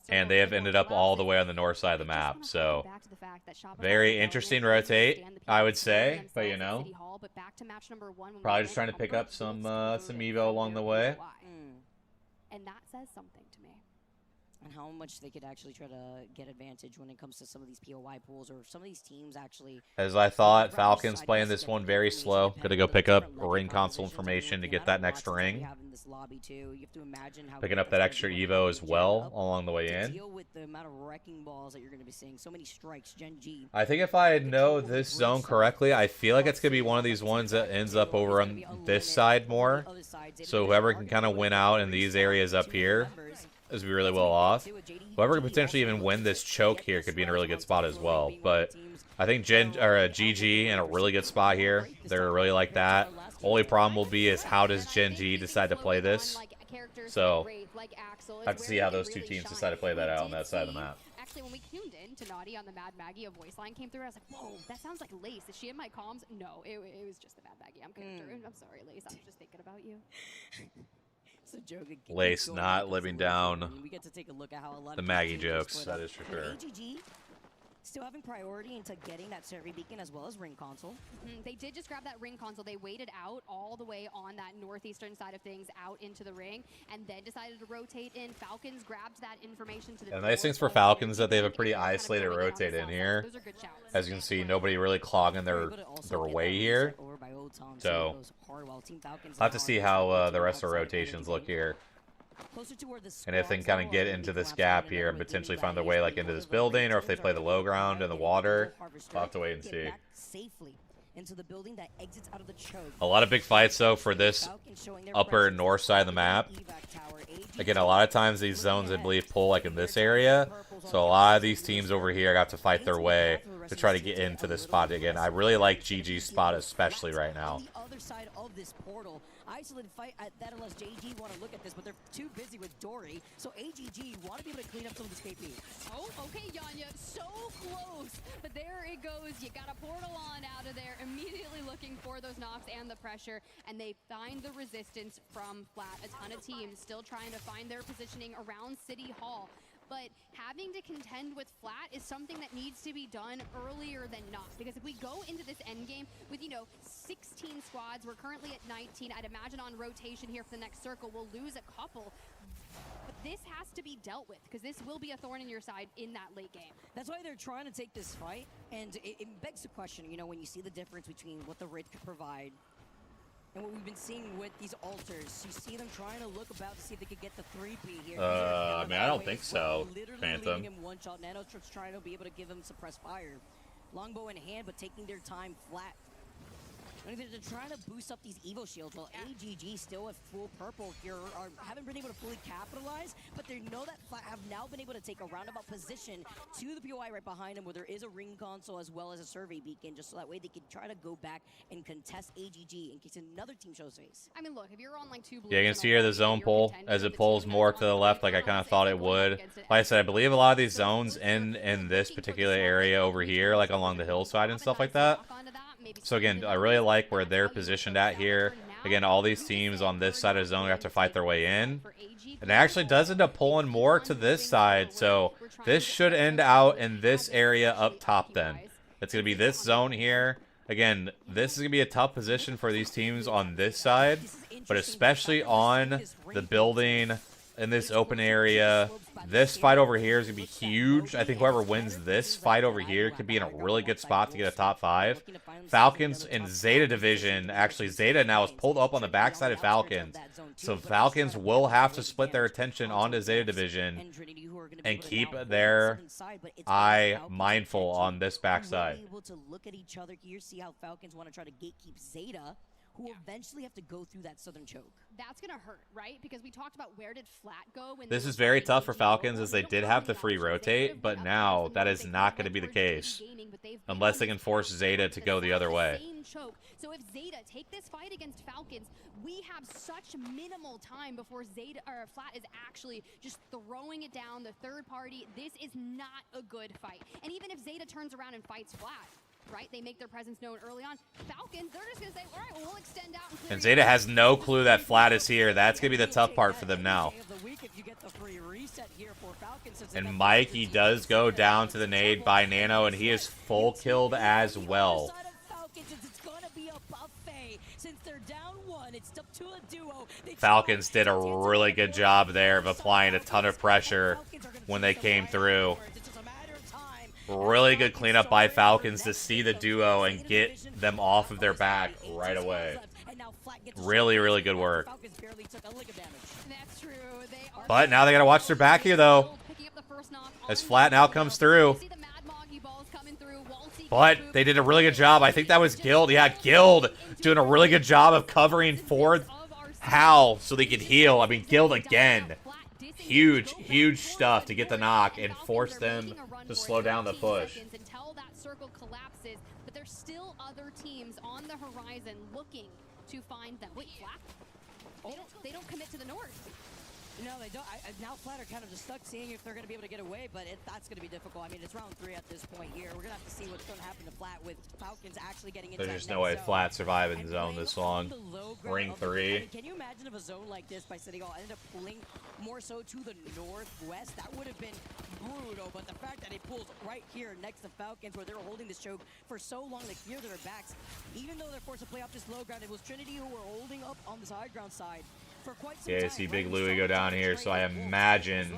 And they have ended up all the way on the north side of the map. So very interesting rotate, I would say. But you know, probably just trying to pick up some Evo along the way. And that says something to me. And how much they could actually try to get advantage when it comes to some of these POI pools or some of these teams actually. As I thought, Falcons playing this one very slow. Got to go pick up ring console information to get that next ring. Picking up that extra Evo as well along the way in. I think if I know this zone correctly, I feel like it's going to be one of these ones that ends up over on this side more. So whoever can kind of win out in these areas up here is be really well off. Whoever could potentially even win this choke here could be in a really good spot as well. But I think GG in a really good spot here. They're really like that. Only problem will be is how does Gen G decide to play this? So I have to see how those two teams decide to play that out on that side of the map. Actually, when we tuned in to Naughty on the Mad Maggie, a voice line came through. I was like, whoa, that sounds like Lace. Is she in my comms? No, it was just the Mad Maggie. I'm sorry, Lace. I was just thinking about you. Lace not living down we get to take a look at how a lot the of Maggie jokes, that is for sure. AGG still having priority into getting that Survey Beacon as well as ring console. They did just grab that ring console. They waited out all the way on that northeastern side of things out into the ring and then decided to rotate in. Falcons grabbed that information to the And nice things for Falcons that they have a pretty isolated rotate in here. As you can see, nobody really clogging their way here. So I'll have to see how the rest of the rotations look here. And if they can kind of get into this gap here and potentially find their way like into this building, or if they play the low ground in the water, we'll have to wait and see. A lot of big fights though for this upper north side of the map. Again, a lot of times these zones I believe pull like in this area, so a lot of these teams over here got to fight their way to try to get into this spot again. I really like GG's spot especially right now. Isolated fight at that unless JG want to look at this, but they're too busy with Dory. So AGG want to be able to clean up some of this KP. Oh, okay, Yanya, so close. But there it goes. You got a portal on out of there, immediately looking for those knocks and the pressure, and they find the resistance from Flat. A ton of teams still trying to find their positioning around City Hall. but having to contend with flat is something that needs to be done earlier than not. Because if we go into this endgame with, you know, 16 squads, we're currently at 19. I'd imagine on rotation here for the next circle, we'll lose a couple. But this has to be dealt with, because this will be a thorn in your side in that late game. That's why they're trying to take this fight, and it begs the question, you know, when you see the difference between what the Rit could provide and what we've been seeing with these altars, you see them trying to look about to see if they could get the 3P here. I mean, I don't think so, Literally Phantom. leaving him one shot. Nanotrip's trying to be able to give him suppressed fire. Longbow in hand, but taking their time flat. I mean, they're trying to boost up these Evo shields while AGG still at full purple here haven't been able to fully capitalize, but they know that Flat have now been able to take a roundabout position to the POI right behind them where there is a ring console as well as a survey beacon, just so that way they can try to go back and contest AGG in case another team shows face. I mean, look, if you're on like 2 blues, Yeah, you can see here the zone pull as it pulls more to the left, like I kind of thought it would. Like I said, I believe a lot of these zones in this particular area over here, like along the hillside and stuff like that. So again, I really like where they're positioned at here. Again, all these teams on this side of the zone have to fight their way in. And it actually does end up pulling more to this side, so this should end out in this area up top then. It's going to be this zone here. Again, this is going to be a tough position for these teams on this side, but especially on the building in this open area. This fight over here is going to be huge. I think whoever wins this fight over here could be in a really good spot to get a top 5. Falcons and Zeta division. Actually, Zeta now is pulled up on the backside of Falcons. So Falcons will have to split their attention onto Zeta division and keep their eye mindful on this backside. Able to look at each other here, see how Falcons want to try to gatekeep Zeta, who eventually have to go through that southern choke. That's going to hurt, right? Because we talked about where did Flat go. When This is very tough for Falcons as they did have the free rotate, but now that is not going to be the case unless they can force Zeta to go the other way. So if Zeta take this fight against Falcons, we have such minimal time before Zeta or Flat is actually just throwing it down the third party. This is not a good fight. And even if Zeta turns around and fights Flat, right? They make their presence known early on. Falcons, they're just going to say, all right, well, we'll extend out. And Zeta has no clue that Flat is here. That's going to be the tough part for them now. And Mikey does go down to the nade by Nano, and he is full killed as well. Falcons did a really good job there of applying a ton of pressure when they came through. Really good cleanup by Falcons to see the duo and get them off of their back right away. Really, really good work. But now they gotta watch their back here, though, as Flat now comes through. But they did a really good job. I think that was Guild. Yeah, Guild doing a really good job of covering for Hal so they could heal. I mean, Guild again. Huge, huge stuff to get the knock and force them to slow down the push. Until that circle collapses, but there's still other teams on the horizon looking to find them. Wait, Flat? They don't commit to the north. No, they don't. Now Flat are kind of just stuck seeing if they're going to be able to get away, but that's going to be difficult. I mean, it's round 3 at this point here. We're going to have to see what's going to happen to Flat with Falcons actually getting into There's just no way Flat surviving the zone this long. Ring 3. I mean, can you imagine if a zone like this by City Hall ended up pulling more so to the northwest? That would have been brutal, but the fact that it pulls right here next to Falcons where they were holding this choke for so long to clear their backs, even though they're forced to play off this low ground, it was Trinity who were holding up on this high ground side. Yeah, I see Big Louie go down here, so I imagine.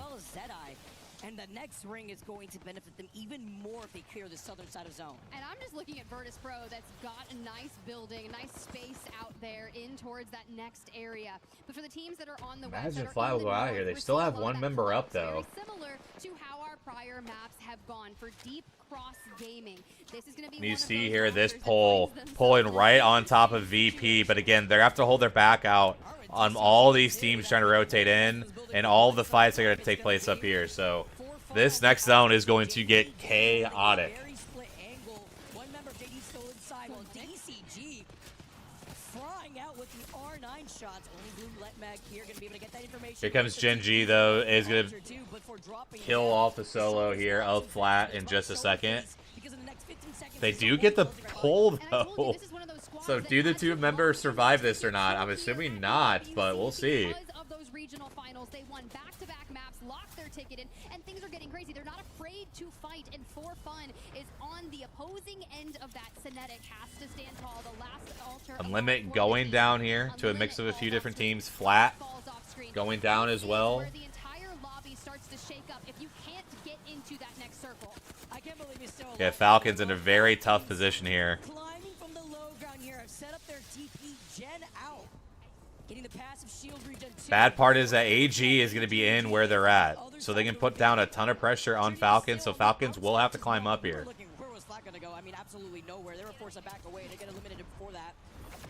And the next ring is going to benefit them even more if they clear the southern side of zone. And I'm just looking at Virtus Pro that's got a nice building, a nice space out there in towards that next area. But for the teams that are on the west, Imagine Flat will go out here. They still have one member up, though. Very similar to how our prior maps have gone for deep cross gaming. This is going to be You see here this pull pulling right on top of VP, but again, they have to hold their back out on all these teams trying to rotate in, and all the fights are going to take place up here. So this next zone is going to get chaotic. Here comes Gen G, though, is going to kill off the solo here of Flat in just a second. They do get the pull, though. So do the two members survive this or not? I'm assuming not, but we'll see. Of those regional finals, they won back-to-back maps, locked their ticket in, and things are getting crazy. They're not afraid to fight, and for fun is on the opposing end of that. Synetic has to stand tall. The last altar. Unlimit going down here to a mix of a few different teams. Flat going down as well. Where the entire lobby starts to shake up if you can't get into that next circle. I can't believe he's still alive. Yeah, Falcons in a very tough position here. Climbing from the low ground here, have set up their TP gen out. Getting the passive shield regen too. Bad part is that AG is going to be in where they're at, so they can put down a ton of pressure on Falcons, so Falcons will have to climb up here. Where was Flat going to go? I mean, absolutely nowhere. They were forced to back away. They get eliminated before that.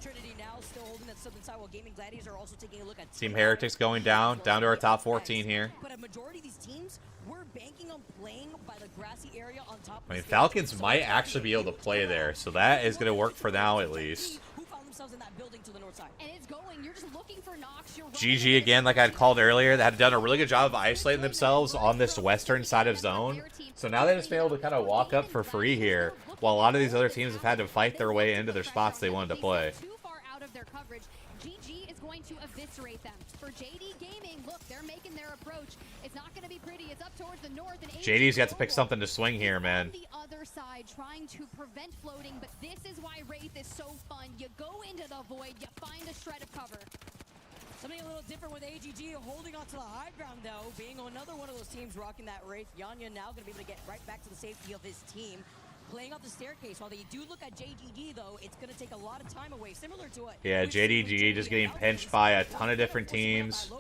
Trinity now still holding that southern side while Gaming Gladiators are also taking a look at Team Heretics going down to our top 14 here. But a majority of these teams were banking on playing by the grassy area on top. I mean, Falcons might actually be able to play there, so that is going to work for now at least. Who found themselves in that building to the north side? And it's going. You're just looking for Nox. GG again, like I had called earlier, they had done a really good job of isolating themselves on this western side of zone. So now they just been able to kind of walk up for free here, while a lot of these other teams have had to fight their way into their spots they wanted to play. Too far out of their coverage. GG is going to eviscerate them. For JD Gaming, look, they're making their approach. It's not going to be pretty. It's up towards the north. And JD's got to pick something to swing here, man. On the other side, trying to prevent floating, but this is why Wraith is so fun. You go into the void, you find a shred of cover. Something a little different with AGG holding on to the high ground, though, being another one of those teams rocking that Wraith. Yanya now going to be able to get right back to the safety of his team. Playing off the staircase. While they do look at JDG, though, it's going to take a lot of time away, similar to what... Yeah, JDG just getting pinched by a ton of different teams.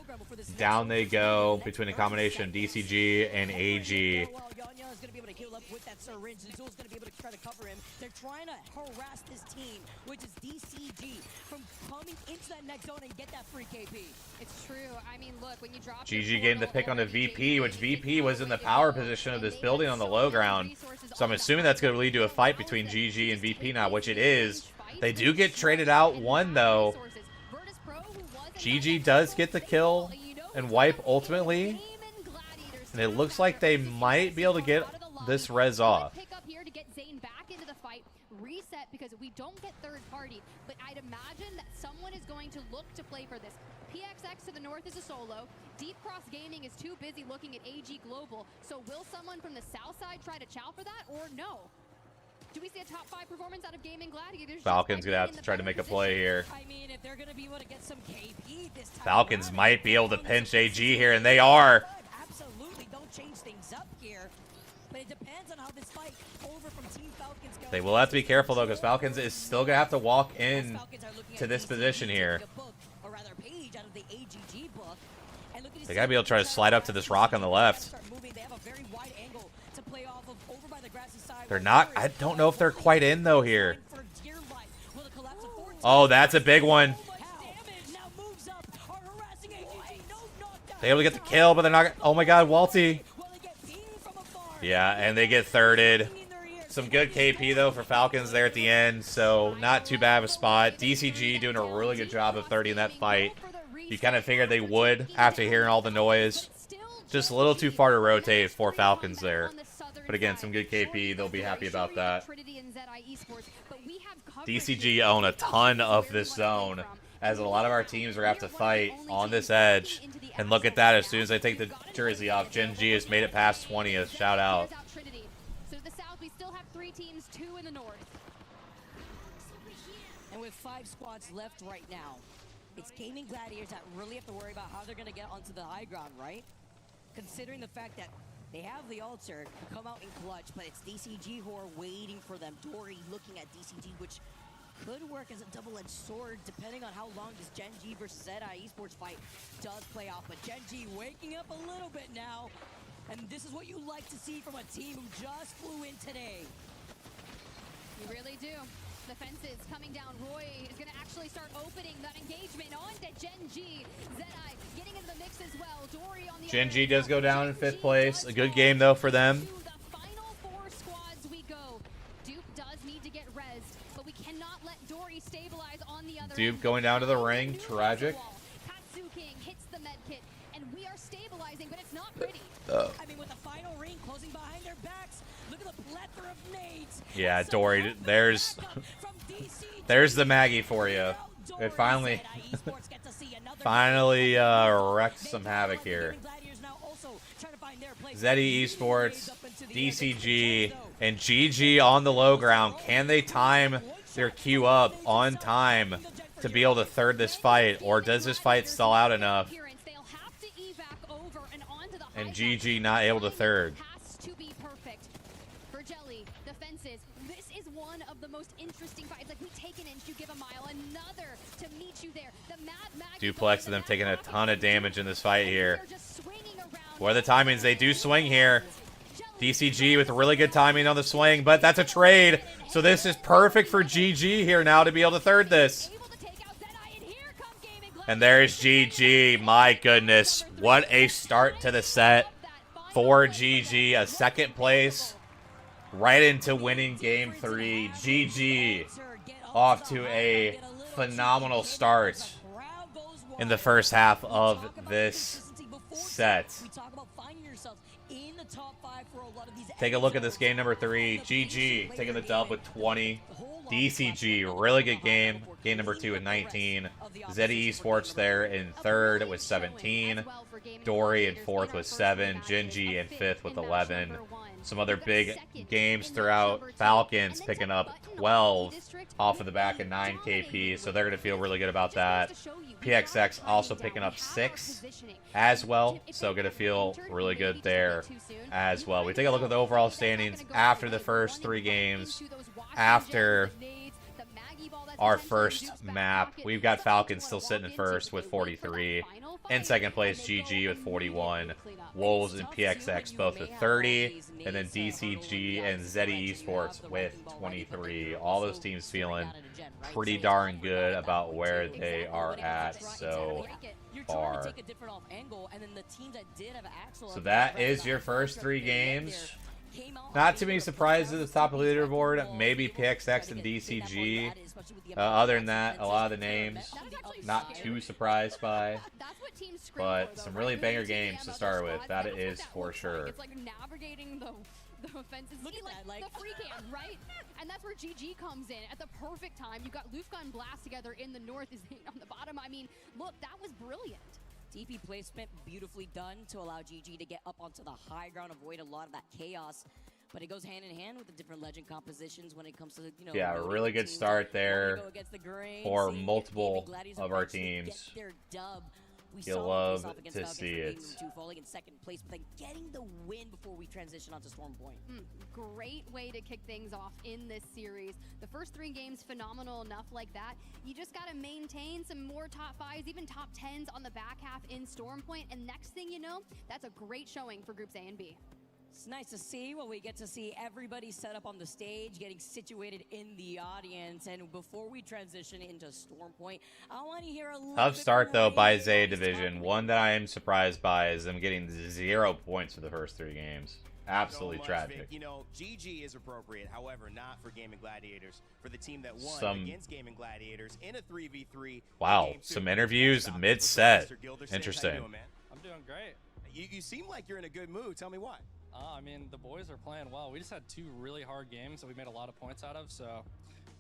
Down they go between a combination of DCG and AG. Yanya is going to be able to heal up with that syringe. Zuzul's going to be able to try to cover him. They're trying to harass this team, which is DCG, from coming into that next zone and get that free KP. It's true. I mean, look, when you drop... GG getting the pick on the VP, which VP was in the power position of this building on the low ground. So I'm assuming that's going to lead to a fight between GG and VP now, which it is. They do get traded out one, though. GG does get the kill and wipe ultimately. And it looks like they might be able to get this res off. Pick up here to get Zane back into the fight. Reset because we don't get third party. But I'd imagine that someone is going to look to play for this. PXX to the north is a solo. Deep Cross Gaming is too busy looking at AG Global. So will someone from the south side try to chow for that or no? Do we see a top 5 performance out of Gaming Gladiators? Falcons gonna have to try to make a play here. I mean, if they're gonna be able to get some KP this time Falcons might be able to pinch AG here, and they are. Absolutely, don't change things up here. But it depends on how this fight over from Team Falcons goes. They will have to be careful though, because Falcons is still gonna have to walk in to this position here. Or rather, page out of the AGG book. And look at They gotta be able to try to slide up to this rock on the left. They have a very wide angle to play off of over by the grassy side. They're not. I don't know if they're quite in though here. Oh, that's a big one. They able to get the kill, but they're not. Oh my God, Walty. Yeah, and they get thirded. Some good KP though for Falcons there at the end, so not too bad of a spot. DCG doing a really good job of 30 in that fight. You kind of figured they would after hearing all the noise. Just a little too far to rotate for Falcons there. But again, some good KP. They'll be happy about that. DCG own a ton of this zone, as a lot of our teams are going to have to fight on this edge. And look at that, as soon as they take the jersey off, Gen G has made it past 20th. Shout out. So to the south, we still have 3 teams, 2 in the north. And with 5 squads left right now, it's Gaming Gladiators that really have to worry about how they're going to get onto the high ground, right? Considering the fact that they have the altar come out in clutch, but it's DCG who are waiting for them. Dory looking at DCG, which could work as a double-edged sword depending on how long this Gen G versus ZI Esports fight does play off. But Gen G waking up a little bit now, and this is what you like to see from a team who just flew in today. You really do. The fences coming down. Roy is going to actually start opening that engagement on to Gen G. Zedai getting into the mix as well. Dory on the Gen G does go down in 5th place. A good game though for them. To the final 4 squads we go. Duke does need to get rezzed, but we cannot let Dory stabilize on the other Duke end. going down to the ring. Tragic. Katsu King hits the med kit, and we are stabilizing, but it's not pretty. I mean, with the final ring closing behind their backs, look at the plethora of nades. Yeah, Dory, there's the Maggie for you. It finally wrecked some havoc here. Zeddy Esports, DCG, and GG on the low ground. Can they time their queue up on time to be able to third this fight, or does this fight stall out enough and GG not able to third? Duplex of them taking a ton of damage in this fight here. What are the timings? They do swing here. DCG with really good timing on the swing, but that's a trade. So this is perfect for GG here now to be able to third this. And there's GG. My goodness. What a start to the set for GG. A second place right into winning game 3. GG off to a phenomenal start in the first half of this set. Take a look at this game number 3. GG taking the dub with 20. DCG, really good game. Game number 2 with 19. Zeddy Esports there in third with 17. Dory in fourth with 7. Genji in fifth with 11. Some other big games throughout. Falcons picking up 12 off of the back of 9 KP, so they're going to feel really good about that. PXX also picking up 6 as well, so going to feel really good there as well. We take a look at the overall standings after the first 3 games. After our first map, we've got Falcons still sitting in first with 43. In second place, GG with 41. Wolves and PXX both with 30. And then DCG and Zeddy Esports with 23. All those teams feeling pretty darn good about where they are at so far. So that is your first 3 games. Not too many surprises at the top of the leaderboard. Maybe PXX and DCG. Other than that, a lot of the names not too surprised by. But some really banger games to start with. That is for sure. It's like navigating the offenses. Look at that, like the free cam, right? And that's where GG comes in at the perfect time. You got Lufka and Blast together in the north, is on the bottom. I mean, look, that was brilliant. DP placement beautifully done to allow GG to get up onto the high ground, avoid a lot of that chaos. But it goes hand in hand with the different legend compositions when it comes to, you know, yeah, a really good start there for multiple of our teams. You'll love to see it. Falling in second place, but then getting the win before we transition onto Storm Point. Great way to kick things off in this series. The first 3 games phenomenal enough like that. You just got to maintain some more top 5s, even top 10s on the back half in Storm Point. And next thing you know, that's a great showing for groups A and B. It's nice to see when we get to see everybody set up on the stage, getting situated in the audience. And before we transition into Storm Point, I want to hear a little tough start though by Zay Division. One that I am surprised by is them getting 0 points for the first 3 games. Absolutely tragic. You know, GG is appropriate, however, not for Gaming Gladiators. For the team that won against Gaming Gladiators in a 3v3. Wow, some interviews mid-set. Interesting. I'm doing great. You seem like you're in a good mood. Tell me why. I mean, the boys are playing well. We just had 2 really hard games that we made a lot of points out of, so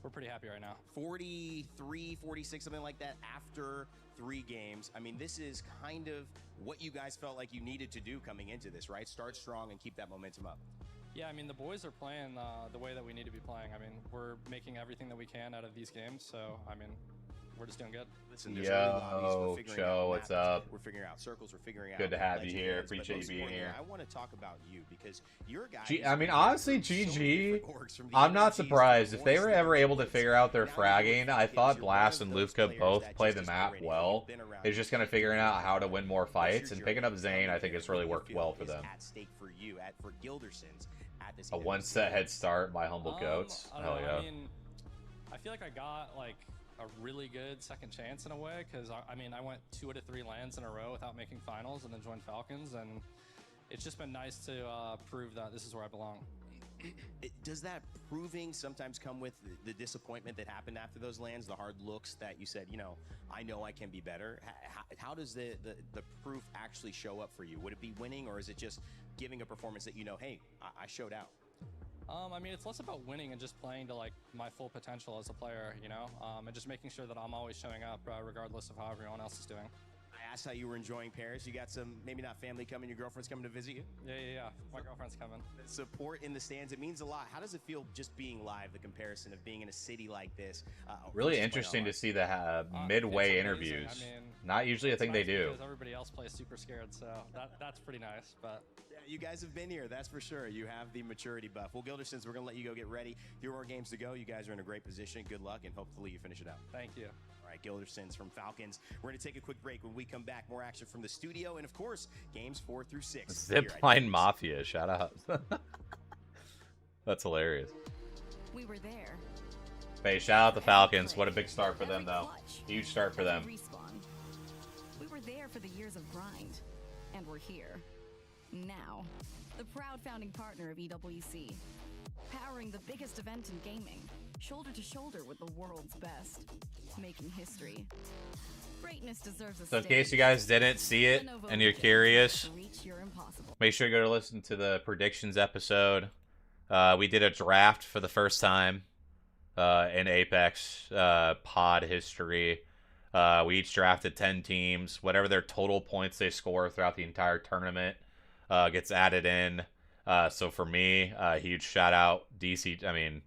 we're pretty happy right now. 43, 46, something like that after 3 games. I mean, this is kind of what you guys felt like you needed to do coming into this, right? Start strong and keep that momentum up. Yeah, I mean, the boys are playing the way that we need to be playing. I mean, we're making everything that we can out of these games, so, I mean, we're just doing good. Listen, yo, Joe, what's up? We're figuring out circles. We're figuring out. Good to have you here. Appreciate you being here. I want to talk about you because you're a guy. I mean, honestly, GG. I'm not surprised if they were ever able to figure out their fragging. I thought Blast and Lufka both play the map well. It's just kind of figuring out how to win more fights, and picking up Zane, I think it's really worked well for them. At stake for you, for Gildersons at this. A 1-set head start by Humble Goats. Hell yeah. I mean, I feel like I got like a really good second chance in a way, because I mean, I went 2 out of 3 lands in a row without making finals and then joined Falcons, and it's just been nice to prove that this is where I belong. Does that proving sometimes come with the disappointment that happened after those lands, the hard looks that you said, you know I can be better? How does the proof actually show up for you? Would it be winning, or is it just giving a performance that, you know, hey, I showed out? I mean, it's less about winning and just playing to like my full potential as a player, you know, and just making sure that I'm always showing up regardless of how everyone else is doing. I asked how you were enjoying Paris. You got some, maybe not family coming, your girlfriend's coming to visit you? Yeah. My girlfriend's coming. Support in the stands, it means a lot. How does it feel just being live, the comparison of being in a city like this? Really interesting to see the midway interviews. I mean, not usually a thing they do. Because everybody else plays super scared, so that's pretty nice. But yeah, you guys have been here, that's for sure. You have the maturity buff. Well, Gildersons, we're going to let you go get ready. 3 more games to go. You guys are in a great position. Good luck, and hopefully you finish it out. Thank you. All right, Gildersons from Falcons. We're going to take a quick break. When we come back, more action from the studio, and of course, games 4 through 6. Zipline Mafia, shout out. That's hilarious. We were there. Hey, shout out the Falcons. What a big start for them, though. Huge start for them. We were there for the years of grind, and we're here now. The proud founding partner of EWC, powering the biggest event in gaming, shoulder to shoulder with the world's best, making history. Greatness deserves a So in case you guys didn't see it and you're curious, make sure you go to listen to the predictions episode. We did a draft for the first time in Apex pod history. We each drafted 10 teams. Whatever their total points they score throughout the entire tournament gets added in. So for me, huge shout out DC. I mean,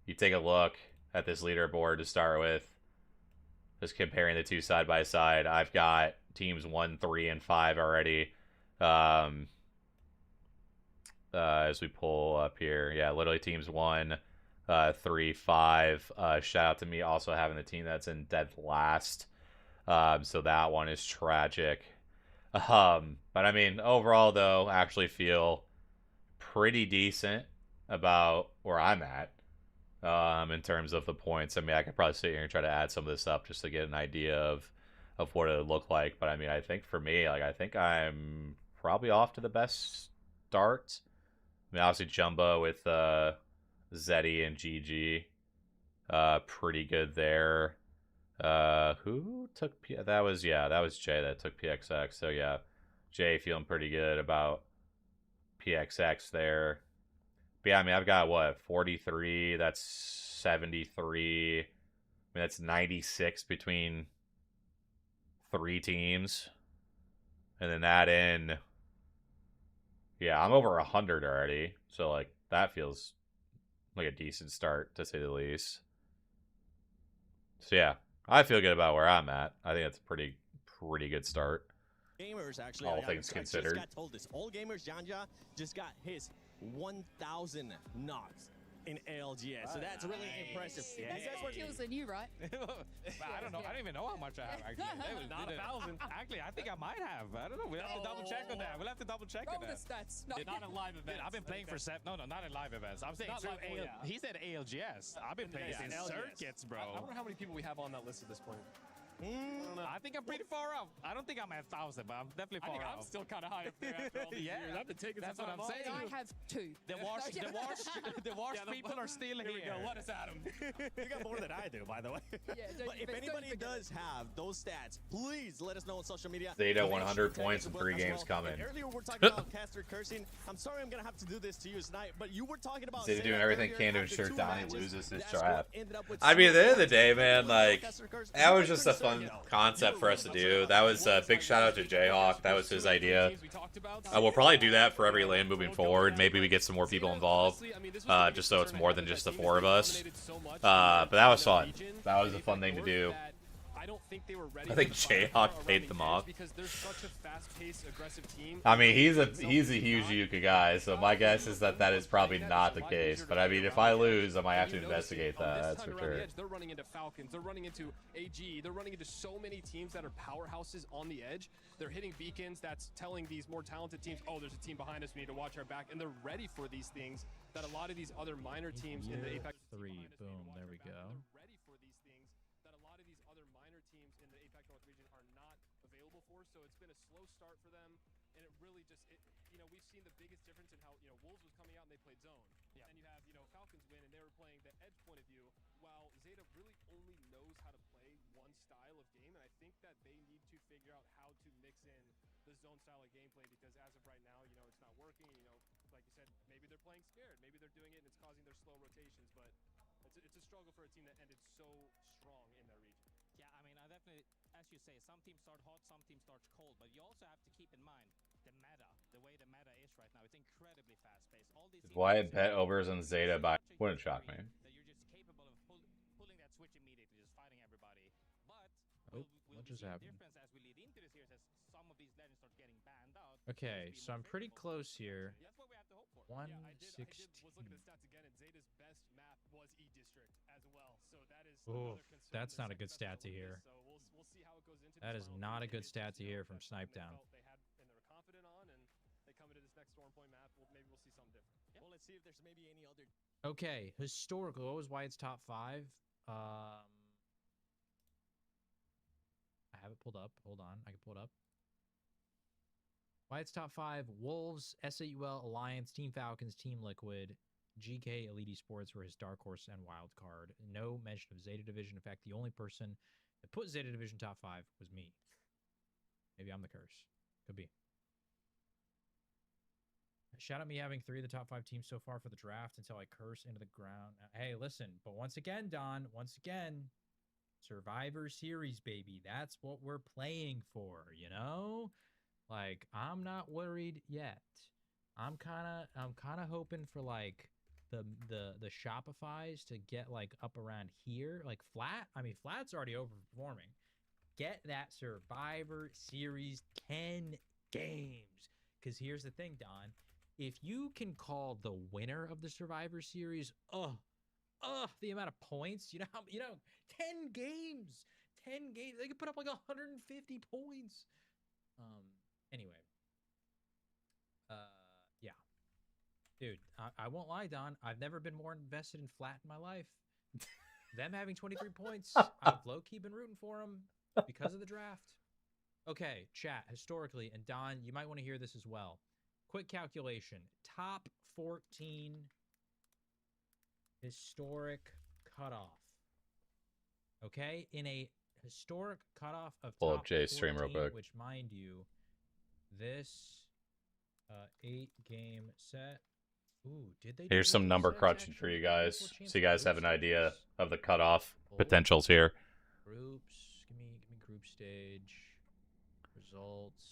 you take a look at this leaderboard to start with. Just comparing the two side by side, I've got teams 1, 3, and 5 already. As we pull up here, yeah, literally teams 1, 3, 5. Shout out to me also having the team that's in dead last. So that one is tragic. But I mean, overall though, I actually feel pretty decent about where I'm at. In terms of the points. I mean, I could probably sit here and try to add some of this up just to get an idea of what it would look like. But I mean, I think for me, like, I think I'm probably off to the best start. I mean, obviously Jumbo with Zeddy and GG, pretty good there. Who took that was Jay that took PXX. So yeah, Jay feeling pretty good about PXX there. But yeah, I mean, I've got, what, 43, that's 73. I mean, that's 96 between 3 teams. And then add in, yeah, I'm over 100 already. So, like, that feels like a decent start, to say the least. So, yeah, I feel good about where I'm at. I think that's a pretty good start. Gamers, actually, all things considered. Just got told this. All Gamers Janja just got his 1,000 knocks in ALGS, so that's really impressive. Yeah. That's more kills than you, right? I don't know. I don't even know how much I have, actually. Not 1,000. Actually, I think I might have. I don't know. We'll have to double check on that. We'll have to double check on that. Roll the stats. Not in live events. I've been playing for No, not in live events. I'm saying through He said ALGS. I've been playing since circuits, bro. I wonder how many people we have on that list at this point. I think I'm pretty far out. I don't think I'm at 1,000, but I'm definitely far out. I'm still kind of high up there after all these years. I've been taking that's some what time I'm saying. I have 2. The wash people are still here. Here we go. Let us at them. You got more than I do, by the way. Yeah, but if anybody does have those stats, please let us know on social media. Zeta 100 points in 3 games coming. And earlier we were talking about Caster cursing. I'm sorry I'm going to have to do this to you tonight, but you were talking about Zeta doing everything can to ensure Donnie loses his draft. I mean, at the end of the day, man, like, that was just a fun concept for us to do. That was a big shout out to Jayhawk. That was his idea. We'll probably do that for every lane moving forward. Maybe we get some more people involved, just so it's more than just the 4 of us. But that was fun. That was a fun thing to do. I think Jayhawk paid them off. I mean, he's a huge Yuka guy, so my guess is that is probably not the case. But I mean, if I lose, I might have to investigate that. That's for sure. They're running into Falcons. They're running into AG. They're running into so many teams that are powerhouses on the edge. They're hitting beacons. That's telling these more talented teams, oh, there's a team behind us. We need to watch our back. And they're ready for these things that a lot of these other minor teams in the Apex 3. Boom. There we go. So it's been a slow start for them, and it really just, you know, we've seen the biggest difference in how, you know, Wolves was coming out and they played zone. Yeah. And you have, you know, Falcons win and they were playing the edge point of view, while Zeta really only knows how to play one style of game, and I think that they need to figure out how to mix in the zone style of gameplay, because as of right now, you know, it's not working. You know, like you said, maybe they're playing scared, maybe they're doing it and it's causing their slow rotations, but it's a struggle for a team that ended so strong in their region. Yeah, I mean, I definitely, as you say, some teams start hot, some teams start cold, but you also have to keep in mind the meta, the way the meta is right now. It's incredibly fast-paced. All these teams Wyatt bet overs and Zeta by wouldn't shock me. that you're just capable of pulling that switch immediately, just fighting everybody. But Oh, we'll what be just seeing a happened? difference as we lead into the series, as some of these legends start getting banned out. Okay, so I'm pretty close here. That's what we have to hope for. 116. Was looking at the stats again, and Zeta's best map was E-District as well. So that is Ooh, another concern. that's Their not a good second stat best to in hear. Olympus, so we'll see how it goes into That this is final not a three. good It's stat just, to you know, hear from that's something Snipe Down. They had and they were confident on, and they come into this next Storm Point map. Maybe we'll see something different. Well, let's see if there's maybe any other. Okay, historically, what was Wyatt's top 5? I have it pulled up. Hold on, I can pull it up. Wyatt's top 5: Wolves, SAUL, Alliance, Team Falcons, Team Liquid, GK, Elite Sports were his dark horse and wild card. No mention of Zeta Division. In fact, the only person that put Zeta Division top 5 was me. Maybe I'm the curse. Could be. Shout out me having 3 of the top 5 teams so far for the draft until I curse into the ground. Hey, listen, but once again, Don, once again, Survivor Series, baby. That's what we're playing for, you know? Like, I'm not worried yet. I'm kind of hoping for like the Shopifys to get like up around here, like flat. I mean, flat's already overperforming. Get that Survivor Series 10 games. Because here's the thing, Don. If you can call the winner of the Survivor Series, the amount of points, 10 games, they could put up like 150 points. Anyway, yeah, dude, I won't lie, Don. I've never been more invested in flat in my life. Them having 23 points, I've low-key been rooting for them because of the draft. Okay, chat, historically, and Don, you might want to hear this as well. Quick calculation. Top 14 historic cutoff. Okay? In a historic cutoff of Pull top up Jay's stream real 14, quick. which, mind you, this 8-game set. Ooh, did they do Here's some 8-game number sets crunching for actually? you guys, Equal chance so you for guys group have an idea stages? of the cutoff Oh. potentials here. Groups. Give me group stage. Results.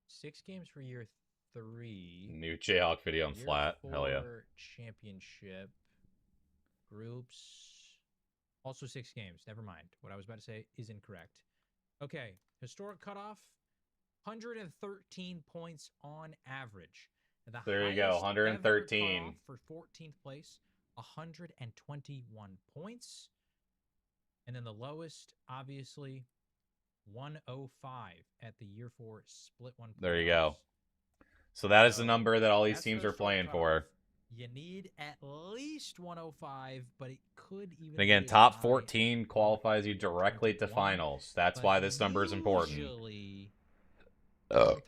6 games for year 3. New Jayhawk video on Year flat. Hell yeah. 4 championship. Groups. Also 6 games. Never mind. What I was about to say is incorrect. Okay. Historic cutoff. 113 points on average. The There you go, highest 113. ever cutoff for 14th place, 121 points. And then the lowest, obviously, 105 at the year 4 split 1 playoffs. There you go. So that is the number that all these teams are playing for. You need at least 105, but it could even And again, be as top high 14 qualifies you directly to finals. That's why this number is important. Usually, 13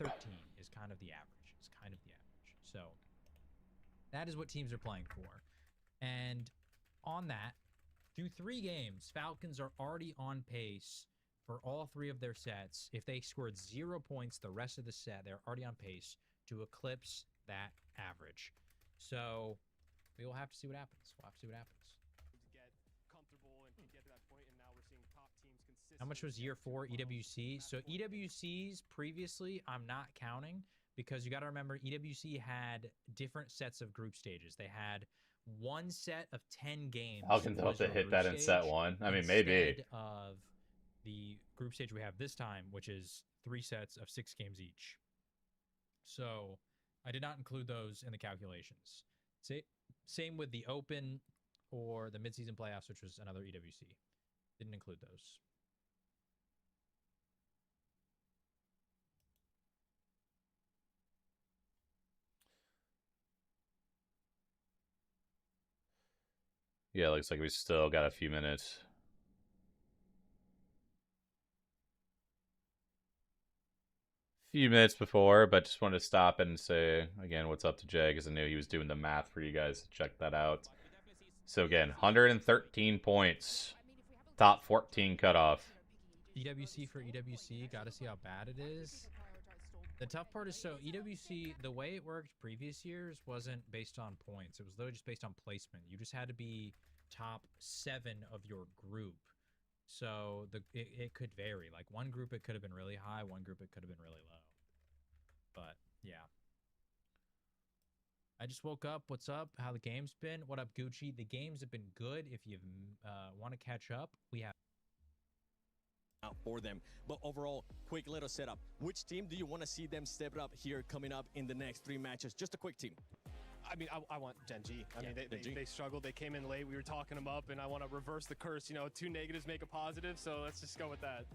is kind of the average. It's kind of the average. So that is what teams are playing for. And on that, through 3 games, Falcons are already on pace for all 3 of their sets. If they scored 0 points the rest of the set, they're already on pace to eclipse that average. So we will have to see what happens. We'll have to see what happens. To get comfortable and get to that point, and now we're seeing top teams consistently. How much was year 4 EWC? So EWCs previously, I'm not counting because you got to remember EWC had different sets of group stages. They had 1 set of 10 games. Falcons hope to hit that in set 1. I mean, maybe. Instead of the group stage we have this time, which is 3 sets of 6 games each. So I did not include those in the calculations. Same with the Open or the midseason playoffs, which was another EWC. Didn't include those. Yeah, looks like we still got a few minutes. Few minutes before, but just wanted to stop and say again what's up to Jay, because I knew he was doing the math for you guys to check that out. So again, 113 points, top 14 cutoff. EWC for EWC, gotta see how bad it is. The tough part is, so EWC, the way it worked previous years wasn't based on points. It was literally just based on placement. You just had to be top 7 of your group So it could vary. Like one group it could have been really high, one group it could have been really low. But yeah. I just woke up. What's up? How the game's been? What up, Gucci? The games have been good. If you want to catch up, we have out for them. But overall, quick little setup. Which team do you want to see them step up here coming up in the next 3 matches? Just a quick team. I mean, I want Gen G. I mean, they struggled. They came in late. We were talking them up, and I want to reverse the curse. You know, 2 negatives make a positive, so let's just go with that.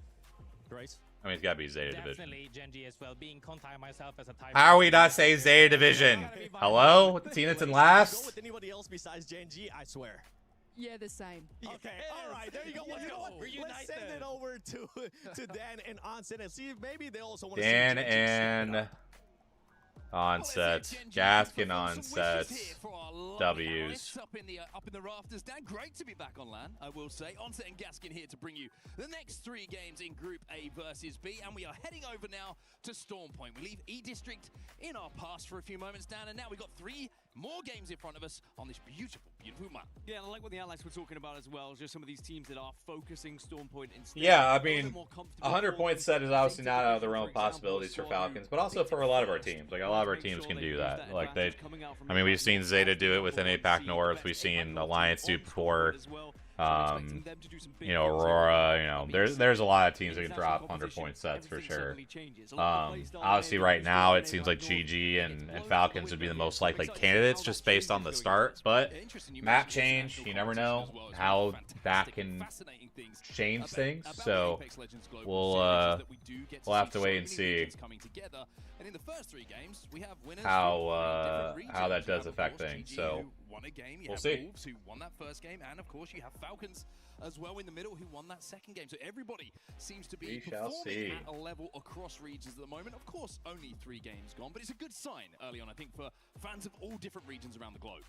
Grace? I mean, it's got to be Zeta Division. Definitely Gen G as well. Being Conti myself as a type. How are we not saying Zeta Division? Hello? The team that's in last? Go with anybody else besides Gen G, I swear. Yeah, the same. Okay, all right, there you go. Let's go. Let's send it over to Dan and Onset and see if maybe they also want to see Dan and Onset. Gaskin Onset. W's. Up in the rafters. Dan, great to be back on land, I will say. Onset and Gaskin here to bring you the next 3 games in Group A versus B. And we are heading over now to Storm Point. We leave E-District in our past for a few moments, Dan, and now we've got 3 more games in front of us on this beautiful, beautiful map. Yeah, and I like what the Allies were talking about as well. Just some of these teams that are focusing Storm Point instead. Yeah, I mean, 100 points set is obviously not out of the realm of possibilities for Falcons, but also for a lot of our teams. Like, a lot of our teams can do that. Like, I mean, we've seen Zeta do it within APAC North. We've seen Alliance do it before. You know, Aurora, you know, there's a lot of teams that can drop 100-point sets for sure. Obviously, right now, it seems like GG and Falcons would be the most likely candidates just based on the start. But map change, you never know how that can change things. So we'll have to wait and see how that does affect things. So we'll see. Wolves, who won that first game, and of course you have Falcons as well in the middle, who won that second game. So everybody seems to be performing at a level across regions at the moment. Of course, only 3 games gone, but it's a good sign early on, I think, for fans of all different regions around the globe.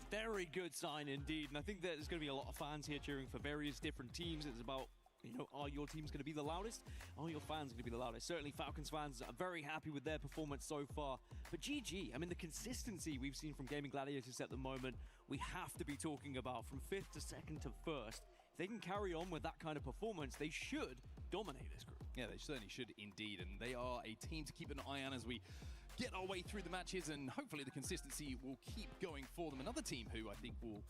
Very good sign indeed, and I think that there's going to be a lot of fans here cheering for various different teams. It's about, you know, are your teams going to be the loudest? Are your fans going to be the loudest? Certainly Falcons fans are very happy with their performance so far. But GG, I mean, the consistency we've seen from Gaming Gladiators at the moment, we have to be talking about from 5th to 2nd to 1st. If they can carry on with that kind of performance, they should dominate this group. Yeah, they certainly should indeed, and they are a team to keep an eye on as we get our way through the matches, and hopefully the consistency will keep going for them. Another team who I think will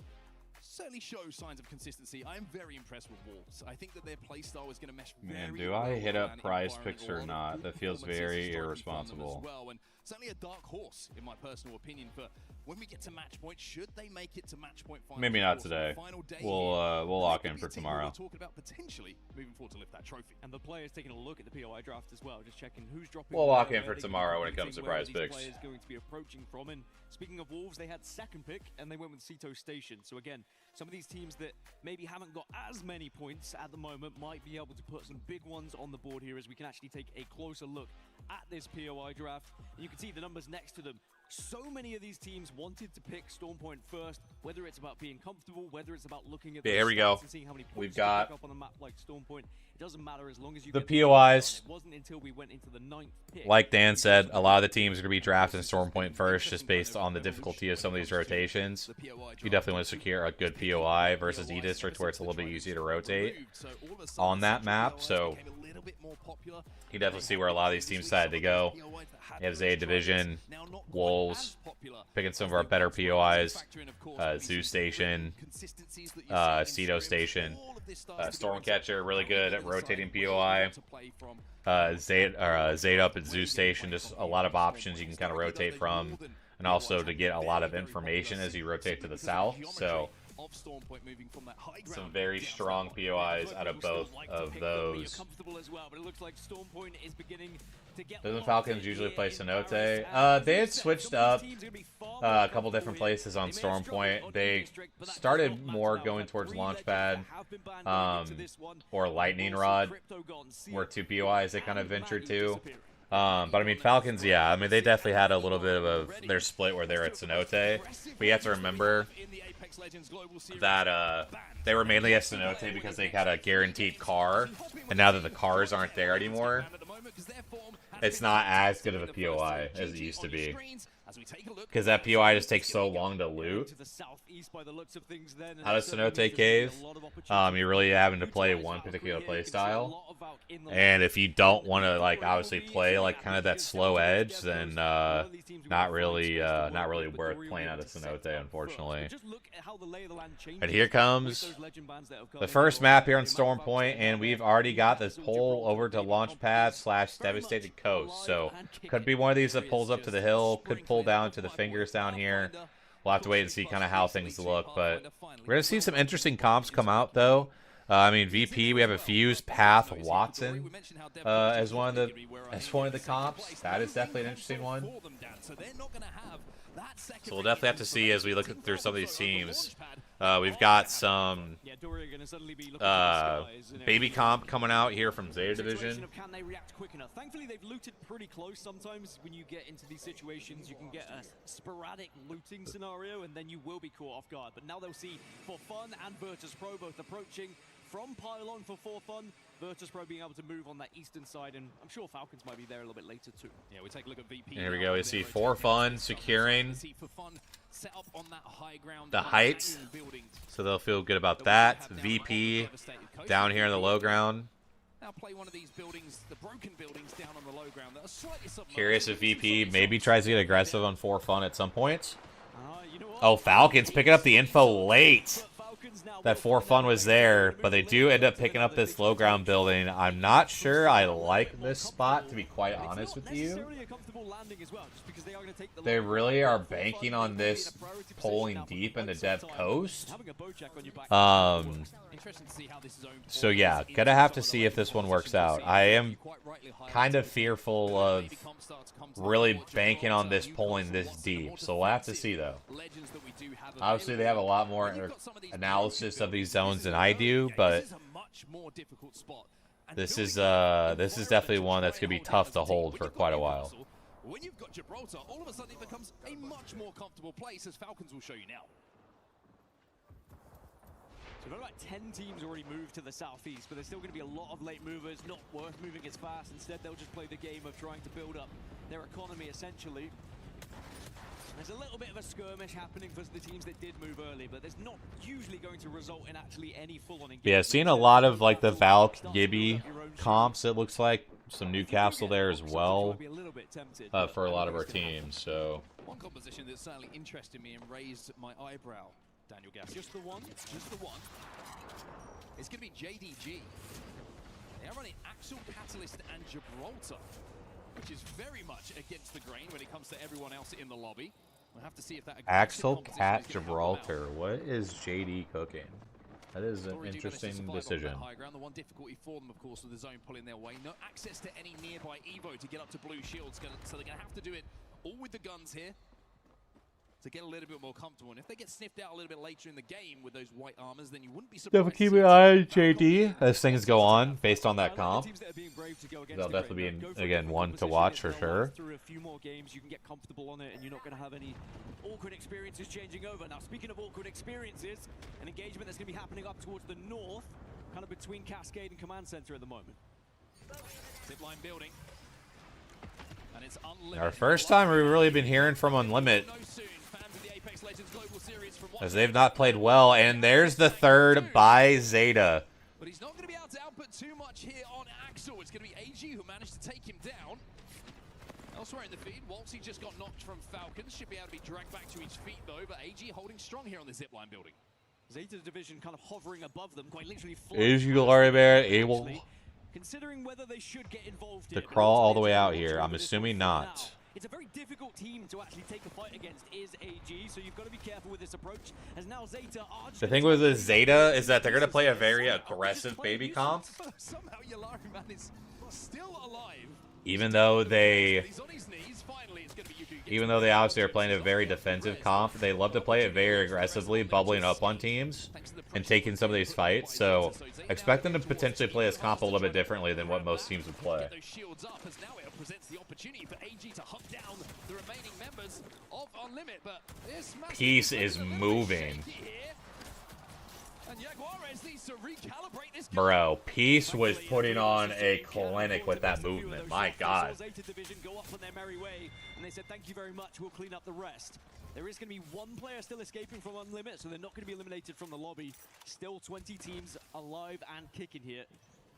certainly show signs of consistency. I am very impressed with Wolves. I think that their playstyle is going to mesh very do I hit well up Prize Picks or not? That feels very irresponsible. And certainly a dark horse, in my personal opinion, for when we get to match point. Should they make it to match point final? Maybe not today. We'll lock in for tomorrow. We're talking about potentially moving forward to lift that trophy. And the players taking a look at the POI draft as well, just checking who's dropping. We'll lock in for tomorrow when it comes to Prize Picks. Players going to be approaching from. And speaking of Wolves, they had 2nd pick and they went with Sito Station. So again, some of these teams that maybe haven't got as many points at the moment might be able to put some big ones on the board here as we can actually take a closer look at this POI draft. And you can see the numbers next to them. So many of these teams wanted to pick Storm Point first, whether it's about being comfortable, whether it's about looking at here we go. And seeing how many points We've got pick up on a map like Storm Point. It doesn't matter as long as you the get POIs. It wasn't until we went into the 9th pick. Like Dan said, a lot of the teams are going to be drafting Storm Point first just based on the difficulty of some of these rotations. You definitely want to secure a good POI versus E-District where it's a little bit easier to rotate on that map. So you definitely see where a lot of these teams decided to go. You have Zeta Division, Wolves, picking some of our better POIs, Zoo Station, Ceto Station, Stormcatcher, really good at rotating POI, Zeta up at Zoo Station, just a lot of options you can kind of rotate from, and also to get a lot of information as you rotate to the south. So some very strong POIs out of both of those. Doesn't Falcons usually play Cenote? They had switched up a couple different places on Storm Point. They started more going towards Launchpad or Lightning Rod, were 2 POIs they kind of ventured to. But I mean, Falcons, yeah, I mean, they definitely had a little bit of their split where they're at Cenote. But you have to remember that they were mainly at Cenote because they had a guaranteed car, and now that the cars aren't there anymore, it's not as good of a POI as it used to be. because that POI just takes so long to loot. Out of cenote cave, you're really having to play one particular play style, and if you don't want to like obviously play like kind of that slow edge, then not really worth playing out of cenote, unfortunately. And here comes the first map here on Storm Point, and we've already got this pull over to Launchpad / Devastated Coast. So could be one of these that pulls up to the hill, could pull down to the fingers down here. We'll have to wait and see kind of how things look, but we're gonna see some interesting comps come out though. I mean, VP, we have a Fuse, Path, Watson as one of the comps. That is definitely an interesting one. So we'll definitely have to see as we look through some of these teams. We've got some baby comp coming out here from Zeta Division. Can they react quick enough? Thankfully, they've looted pretty close. Sometimes when you get into these situations, you can get a sporadic looting scenario, and then you will be caught off guard. But now they'll see For Fun and Virtus Pro both approaching from Pylon for Fun. Virtus Pro being able to move on that eastern side, and I'm sure Falcons might be there a little bit later too. Yeah, we take a look at VP. Here we go. We see For Fun securing the heights, so they'll feel good about that. VP down here in the low ground. Now play one of these buildings, the broken buildings down on the low ground that are slightly submerged. Curious if VP maybe tries to get aggressive on For Fun at some point. Oh, Falcons picking up the info late. That For Fun was there, but they do end up picking up this low ground building. I'm not sure I like this spot, to be quite honest with you. They really are banking on this pulling deep into Dev Coast. So yeah, gonna have to see if this one works out. I am kind of fearful of really banking on this pulling this deep, so we'll have to see though. Obviously they have a lot more analysis of these zones than I do, but this is definitely one that's gonna be tough to hold for quite a while. When you've got Gibraltar, all of a sudden it becomes a much more comfortable place, as Falcons will show you now. So we've got about 10 teams already moved to the southeast, but there's still going to be a lot of late movers, not worth moving as fast. Instead, they'll just play the game of trying to build up their economy, essentially. There's a little bit of a skirmish happening for the teams that did move early, but there's not usually going to result in actually any full-on engagement. Yeah, seeing a lot of like the Valk Gibby comps, it looks like. Some Newcastle there as well for a lot of our teams. So one composition that certainly interested me and raised my eyebrow, Daniel Gass. Just the one. It's going to be JDG. They are running Axel, Catalyst, and Gibraltar, which is very much against the grain when it comes to everyone else in the lobby. We'll have to see if that Axel, Cat, Gibraltar. What is JD cooking? That is an interesting decision. High ground. The one difficulty for them, of course, with the zone pulling their way. No access to any nearby Evo to get up to blue shields, so they're going to have to do it all with the guns here to get a little bit more comfortable. And if they get sniffed out a little bit later in the game with those white armors, then you wouldn't be surprised. Definitely keep an eye on JD as things go on based on that comp. They'll definitely be, again, one to watch for sure. Through a few more games, you can get comfortable on it, and you're not going to have any awkward experiences changing over. Now, speaking of awkward experiences, an engagement that's going to be happening up towards the north, kind of between Cascade and Command Center at the moment. Zipline building. And it's Our first time we've really been hearing from Unlimit, as they've not played well, and there's the third by Zeta. But he's not going to be able to output too much here on Axel. It's going to be AG who managed to take him down. Elsewhere in the feed, Waltzy just got knocked from Falcons. Should be able to be dragged back to his feet, though. But AG holding strong here on the zipline building. Zeta Division kind of hovering above them, quite literally. Is Glorybear able considering whether they should get involved to crawl all the way out here? I'm assuming not. It's a very difficult team to actually take a fight against is AG, so you've got to be careful with this approach. As now Zeta are the thing with the Zeta is that they're going to play a very aggressive baby comp. Somehow Yalari is still alive. Even though they obviously are playing a very defensive comp, they love to play it very aggressively, bubbling up on teams and taking some of these fights. So expect them to potentially play this comp a little bit differently than what most teams would play. Peace is moving. Bro, Peace was putting on a clinic with that movement. My God. Go off on their merry way, and they said, thank you very much, we'll clean up the rest. There is going to be one player still escaping from Unlimit, so they're not going to be eliminated from the lobby. Still 20 teams alive and kicking here.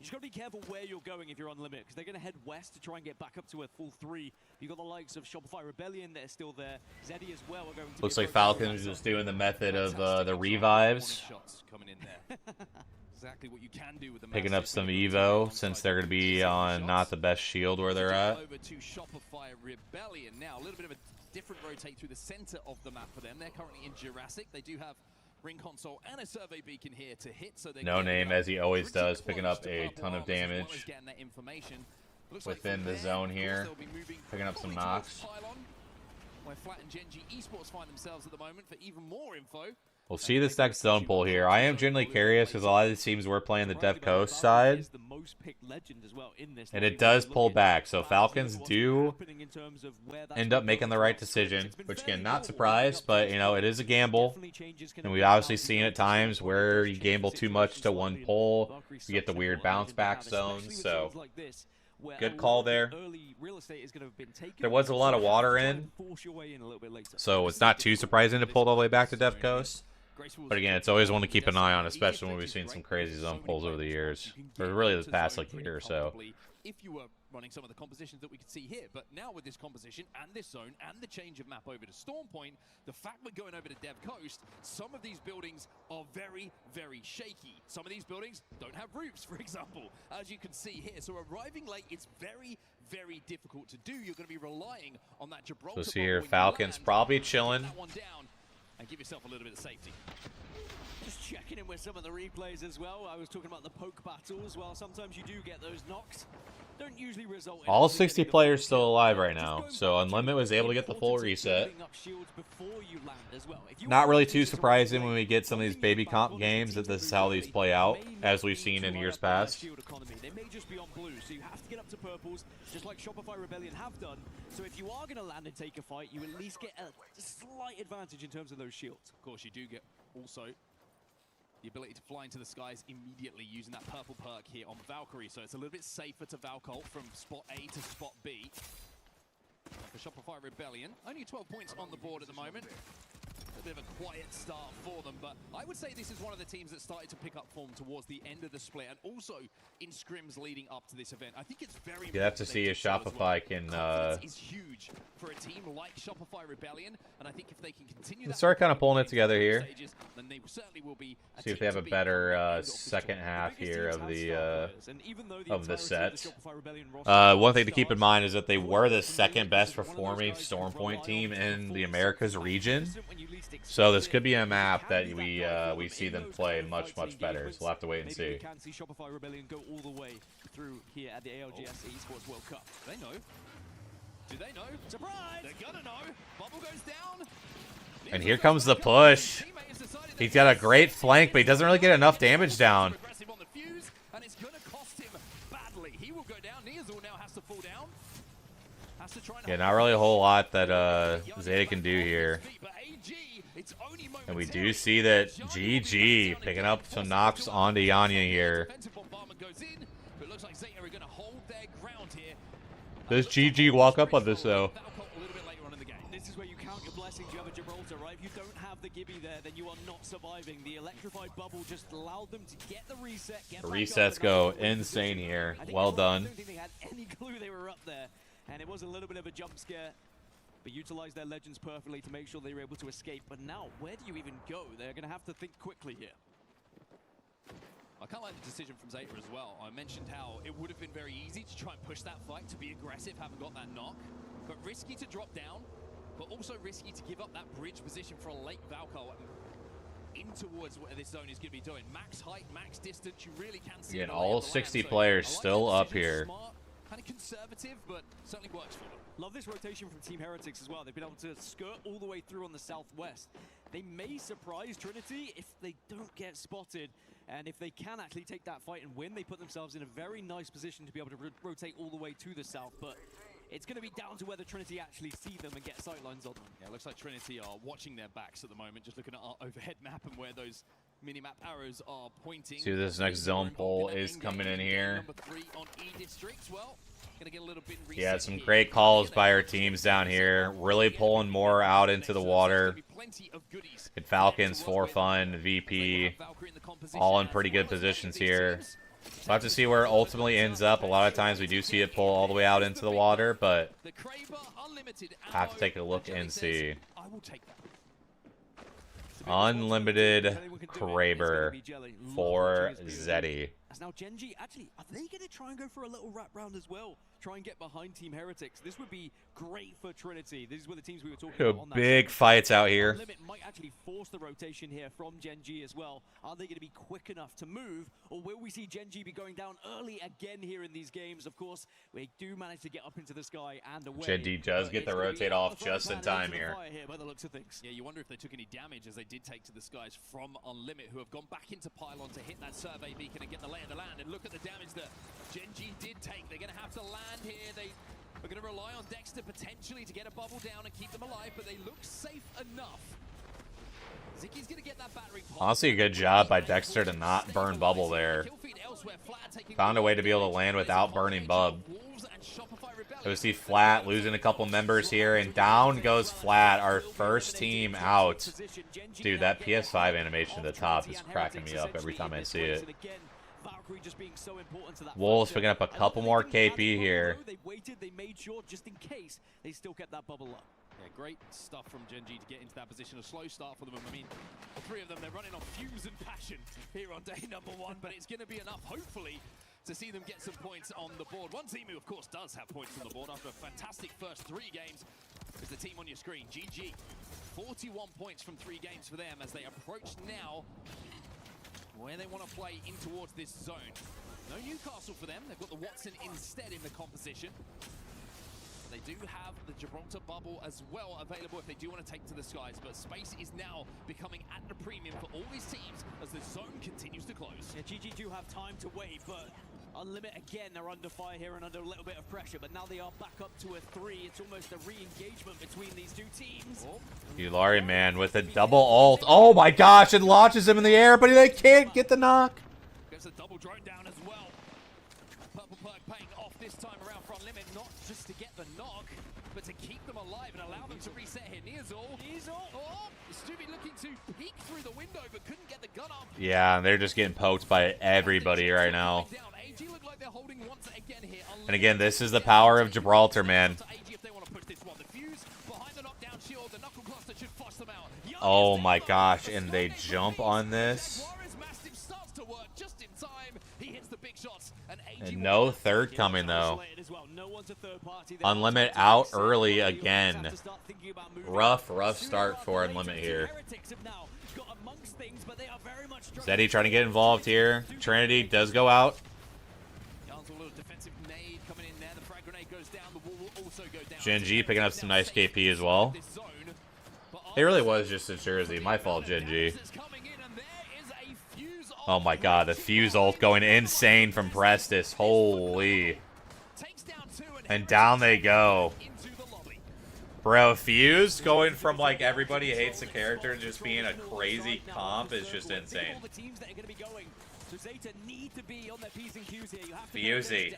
You just got to be careful where you're going if you're on limit, because they're going to head west to try and get back up to a full 3. You've got the likes of Shopify Rebellion that are still there. Zeddy as well are going to Looks like Falcons is just doing the method of the revives. Exactly what you can do with the Picking up some Evo since they're going to be on not the best shield where they're at. Over to Shopify Rebellion now. A little bit of a different rotate through the center of the map for them. They're currently in Jurassic. They do have Ring Console and a Survey Beacon here to hit. So No Name, as he always does, picking up a ton of damage within the zone here. Picking up some knocks. Where Flat and Gen G Esports find themselves at the moment for even more info. We'll see this next zone pull here. I am genuinely curious because a lot of these teams were playing the Dev Coast side. And it does pull back. So Falcons do end up making the right decision. Which, again, not surprised. But, you know, it is a gamble. And we've obviously seen at times where you gamble too much to one pull. You get the weird bounce back zones. So good call there. There was a lot of water in. So it's not too surprising to pull all the way back to Dev Coast. But again, it's always one to keep an eye on, especially when we've seen some crazy zone pulls over the years. Or really this past like year or so. If you were running some of the compositions that we could see here, but now with this composition and this zone and the change of map over to Storm Point, the fact we're going over to Dev Coast, some of these buildings are very, very shaky. Some of these buildings don't have roofs, for example, as you can see here. So arriving late, it's very, very difficult to do. You're going to be relying on that Gibraltar. So see here, Falcons probably chilling. That one down and give yourself a little bit of safety. Just checking in with some of the replays as well. I was talking about the poke battles. Well, sometimes you do get those knocks. Don't usually result in all 60 players still alive right now. So Unlimit was able to get the full reset. Not really too surprising when we get some of these baby comp games that this is how these play out, as we've seen in years past. They may just be on blue, so you have to get up to purples, just like Shopify Rebellion have done. So if you are going to land and take a fight, you at least get a slight advantage in terms of those shields. Of course, you do get also the ability to fly into the skies immediately using that purple perk here on Valkyrie. So it's a little bit safer to Valcolt from spot A to spot B. For Shopify Rebellion, only 12 points on the board at the moment. A bit of a quiet start for them, but I would say this is one of the teams that started to pick up form towards the end of the split and also in scrims leading up to this event. I think it's very you have to see if Shopify can is huge for a team like Shopify Rebellion, and I think if they can continue let's start kind of pulling it together here. Stages, then they certainly will be see if they have a better second half here of the set. One thing to keep in mind is that they were the second best performing Storm Point team in the Americas region. So this could be a map that we see them play much better. So we'll have to wait and see. You can see Shopify Rebellion go all the way through here at the ALGS Esports World Cup. Do they know? Do they know? Surprise! They're gonna know. Bubble goes down. And here comes the push. He's got a great flank, but he doesn't really get enough damage down. And it's gonna cost him badly. He will go down. Neazul now has to fall down. Yeah, not really a whole lot that Zeta can do here. And we do see that GG picking up some knocks onto Yanya here. Does GG walk up on this though? This is where you count your blessings. You have a Gibraltar, right? If you don't have the Gibby there, then you are not surviving. The electrified bubble just allowed them to get the reset. The resets go insane here. Well done. I don't think they had any clue they were up there. And it was a little bit of a jump scare, but utilized their legends perfectly to make sure they were able to escape. But now, where do you even go? They're going to have to think quickly here. I can't like the decision from Zeta as well. I mentioned how it would have been very easy to try and push that fight, to be aggressive, having got that knock. But risky to drop down, but also risky to give up that bridge position for a late Valkyrie in towards where this zone is going to be doing. Max height, max distance, you really can see it. All 60 players still up here. Kind of conservative, but certainly works for them. Love this rotation from Team Heretics as well. They've been able to skirt all the way through on the southwest. They may surprise Trinity if they don't get spotted. And if they can actually take that fight and win, they put themselves in a very nice position to be able to rotate all the way to the south. But it's going to be down to whether Trinity actually see them and get sightlines on them. Yeah, it looks like Trinity are watching their backs at the moment, just looking at our overhead map and where those Minimap arrows are pointing. See, this next zone pull is coming in here. Number 3 on E-Districts. Well, gonna get a little bit Yeah, some great calls by our teams down here. Really pulling more out into the water. And Falcons, For Fun, VP, all in pretty good positions here. We'll have to see where it ultimately ends up. A lot of times we do see it pull all the way out into the water, but have to take a look and see. Unlimited Kraber for Zeddy. Now, Genji, actually, are they going to try and go for a little wrap round as well? Try and get behind Team Heretics. This would be great for Trinity. These were the teams we were talking about on that Big fights out here. Limit might actually force the rotation here from Genji as well. Are they going to be quick enough to move, or will we see Genji be going down early again here in these games? Of course, we do manage to get up into the sky and away. Genji does get the rotate off just in time here. By the looks of things. Yeah, you wonder if they took any damage as they did take to the skies from Unlimit, who have gone back into Pylon to hit that survey beacon and get the lay of the land. And look at the damage that Genji did take. They're going to have to land here. They are going to rely on Dexter potentially to get a bubble down and keep them alive, but they look safe enough. Zicky's going to get that battery pop. Honestly, a good job by Dexter to not burn bubble there. Found a way to be able to land without burning bub. So see Flat losing a couple members here, and down goes Flat, our first team out. Dude, that PS5 animation at the top is cracking me up every time I see it. Wolves picking up a couple more KP here. They waited, they made sure just in case they still kept that bubble up. Yeah, great stuff from Genji to get into that position. A slow start for them. I mean, the three of them, they're running on fumes and passion here on day number 1, but it's going to be enough, hopefully, to see them get some points on the board. One team who, of course, does have points on the board after a fantastic first 3 games is the team on your screen, GG. 41 points from 3 games for them as they approach now where they want to play in towards this zone. No Newcastle for them. They've got the Watson instead in the composition. They do have the Gibraltar bubble as well available if they do want to take to the skies, but space is now becoming at the premium for all these teams as the zone continues to close. Yeah, GG do have time to wait, but Unlimit again, they're under fire here and under a little bit of pressure, but now they are back up to a 3. It's almost a re-engagement between these 2 teams. Yulari, man, with a double ult. Oh my gosh, it launches him in the air, but they can't get the knock. Gets a double drone down as well. Purple Perk paying off this time around for Unlimit, not just to get the knock, but to keep them alive and allow them to reset here. Neazul, oh, Stubby looking to peek through the window, but couldn't get the gun up. Yeah, they're just getting poked by everybody right now. And again, this is the power of Gibraltar, man. Oh my gosh, and they jump on this. And no third coming, though. Unlimit out early again. Rough start for Unlimit here. Zeddy trying to get involved here. Trinity does go out. Genji picking up some nice KP as well. It really was just a jersey. My fault, Genji. Oh my god, the Fuse ult going insane from Prestis. Holy. And down they go. Bro, Fuse going from like everybody hates the character to just being a crazy comp is just insane. Fusey.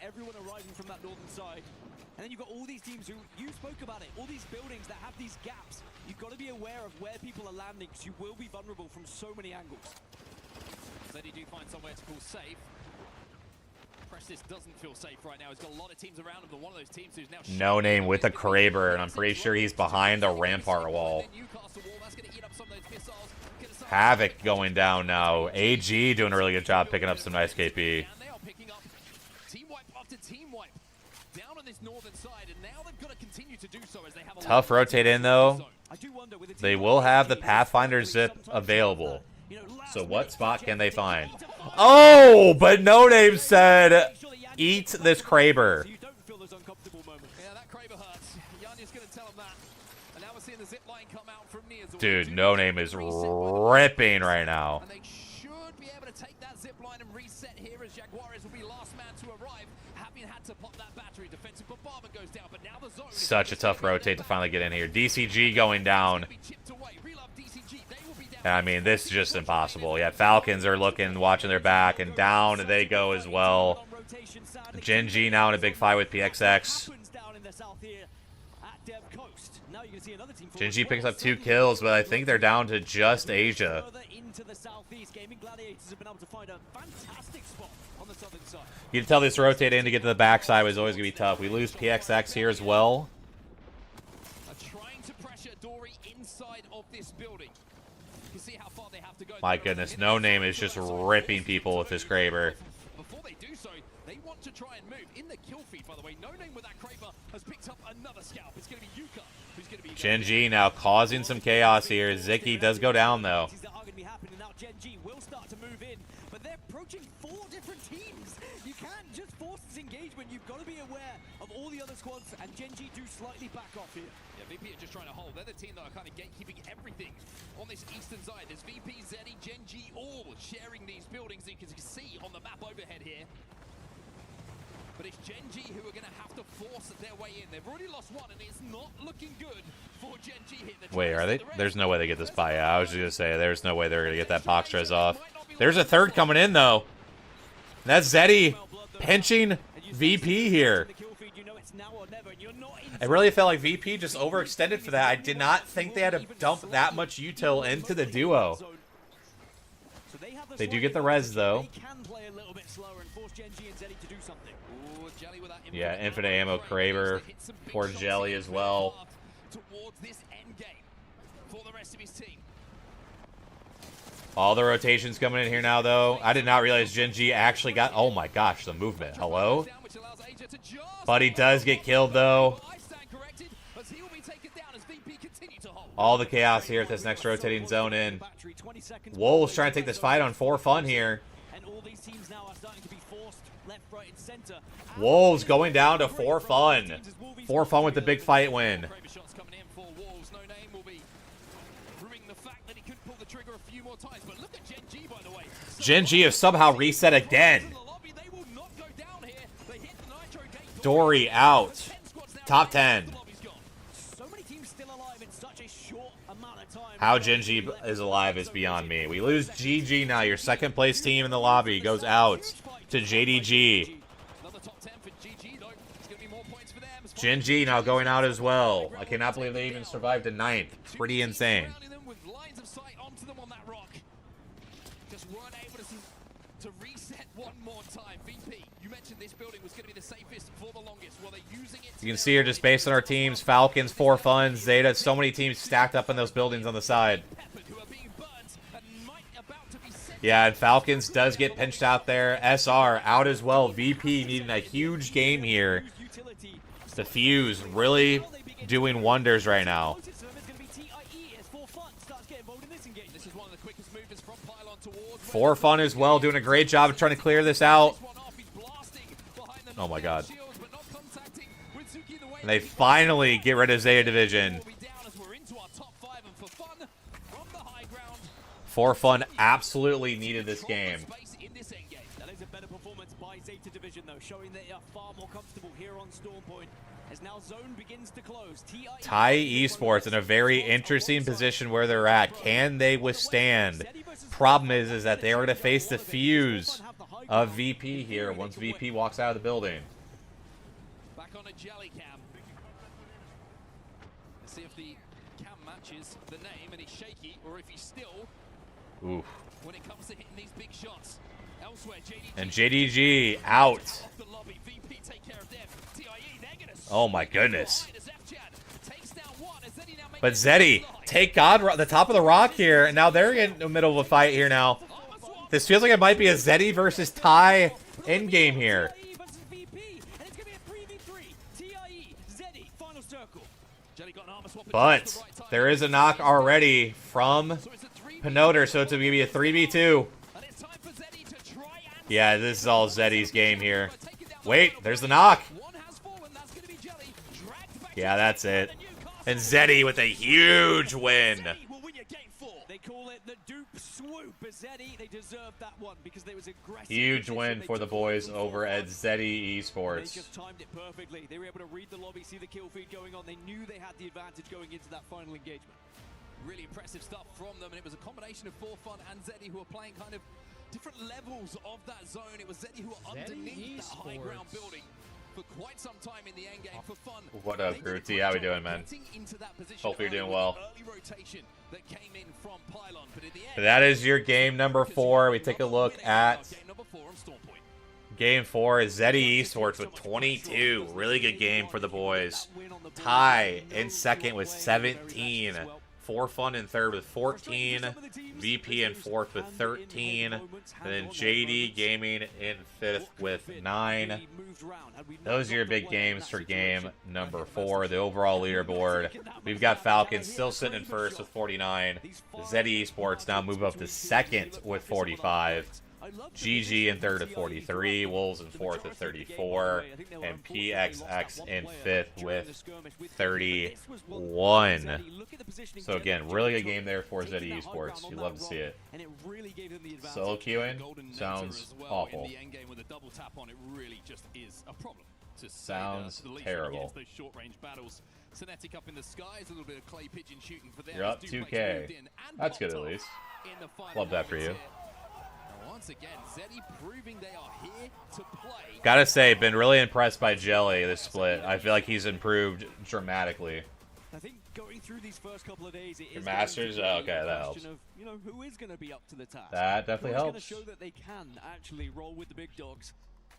And then you've got all these teams who, you spoke about it, all these buildings that have these gaps. You've got to be aware of where people are landing because you will be vulnerable from so many angles. Zeddy do find somewhere to call safe. Prestis doesn't feel safe right now. He's got a lot of teams around him, but one of those teams who's now... No name with a Kraber, and I'm pretty sure he's behind the Rampart wall. Havoc going down now. AG doing a really good job picking up some nice KP. Tough rotate in, though. They will have the Pathfinder zip available. So what spot can they find? Oh, but No Name said, eat this Kraber. Yeah, that Kraber hurts. Yanya's going to tell him that. And now we're seeing the zip line come out from Neazul. Dude, No Name is ripping right now. And they should be be able to take that zip line and reset here as Jaguares will be last man to arrive, having had to pop that battery. Defensive bombardment goes down, but now the zone. Such a tough rotate to finally get in here. DCG going down. And I mean, this is just impossible. Yeah, Falcons are looking, watching their back, and down they go as well. Gen G now in a big fight with PXX. Gen G picks up 2 kills, but I think they're down to just Asia. You can tell this rotate in to get to the backside was always going to be tough. We lose PXX here as well. Trying to pressure Dory inside of this building. You can see how far they have to go. My goodness, No Name is just ripping people with this Kraber. Before they do so, they want to try and move. In the kill feed, by the way, No Name with that Kraber has picked up another scalp. It's going to be Yuka, who's going to be... Gen G now causing some chaos here. Zicky does go down, though. Gen G will start to move in, but they're approaching 4 different teams. You can't just force this engagement. You've got to be aware of all the other squads, and Gen G do slightly back off here. Yeah, VP are just trying to hold. They're the team that are kind of gatekeeping everything on this eastern side. There's VP, Zeddy, Gen G all sharing these buildings that you can see on the map overhead here. But it's Gen G who are going to have to force their way in. They've already lost 1, and it's not looking good for Gen G here. Wait, are they? There's no way they get this buy. Yeah, I was just going to say, there's no way they're going to get that box res off. There's a third coming in, though. That's Zeddy pinching VP here. I really felt like VP just overextended for that. I did not think they had to dump that much util into the duo. They do get the res, though. Yeah, infinite ammo Kraber. Poor Jelly as well. All the rotations coming in here now, though. I did not realize Gen G actually got... Oh my gosh, the movement. Hello? Buddy does get killed, though. All the chaos here at this next rotating zone in. Wolves trying to take this fight on 4 Fun here. Wolves going down to 4 Fun. 4 Fun with the big fight win. Gen G have somehow reset again. Dory out. Top 10. How Gen G is alive is beyond me. We lose GG now. Your second place team in the lobby goes out to JDG. Gen G now going out as well. I cannot believe they even survived a 9th. Pretty insane. You can see here just based on our teams, Falcons, 4 Fun, Zeta, so many teams stacked up in those buildings on the side. Yeah, and Falcons does get pinched out there. SR out as well. VP needing a huge game here. The Fuse really doing wonders right now. 4 Fun as well, doing a great job of trying to clear this out. Oh my god. And they finally get rid of Zeta Division. 4 Fun absolutely needed this game. That is a better performance by Zeta Division, though, showing they are far more comfortable here on Storm Point. As now zone begins to close. TIE Esports in a very interesting position where they're at. Can they withstand? Problem is that they are going to face the Fuse of VP here once VP walks out of the building. Back on a jelly cam. Let's see if the cam matches the name and he's shaky, or if he's still. Oof. When it comes to hitting these big shots. Elsewhere, JDG. And JDG out. Oh my goodness. But Zeddy, take God, the top of the rock here, and now they're in the middle of a fight here now. This feels like it might be a Zeddy versus Ty endgame here. But there is a knock already from Pinoter, so it's going to be a 3v2. Yeah, this is all Zeddy's game here. Wait, there's the knock. Yeah, that's it. And Zeddy with a huge win. call it the dupe swoop. Zeddy, they deserved that one because they was aggressive. Huge win for the boys over at Zeddy Esports. They just timed it perfectly. They were able to read the lobby, see the kill feed going on. They knew they had the advantage going into that final engagement. Really impressive stuff from them, and it was a combination of ForFun and Zeddy who were playing kind of different levels of that zone. It was Zeddy who were underneath that high ground building for quite some time in the end game for fun. What up, Grootzy? How we doing, man? Hope you're doing well. That is your game number 4. We take a look at game 4 is Zeddy Esports with 22. Really good game for the boys. Ty in second with 17. ForFun in third with 14. VP in fourth with 13. And then JD Gaming in fifth with 9. Those are your big games for game number 4. The overall leaderboard. We've got Falcons still sitting in first with 49. Zeddy Esports now move up to second with 45. GG in third at 43, Wolves in fourth at 34, and PXX in fifth with 31. So again, really good game there for Zeddy Esports. You love to see it. Solo queuing sounds awful. Sounds terrible. You're up 2K. That's good at least. Love that for you. Once again, Zeddy proving they are here to play. Gotta say, been really impressed by Jelly this split. I feel like he's improved dramatically. I think going through these first couple of days, it is Masters. Oh, okay, that helps. Of, you know, who is going to be up to the task? That definitely helps. Going to show that they can actually roll with the big dogs,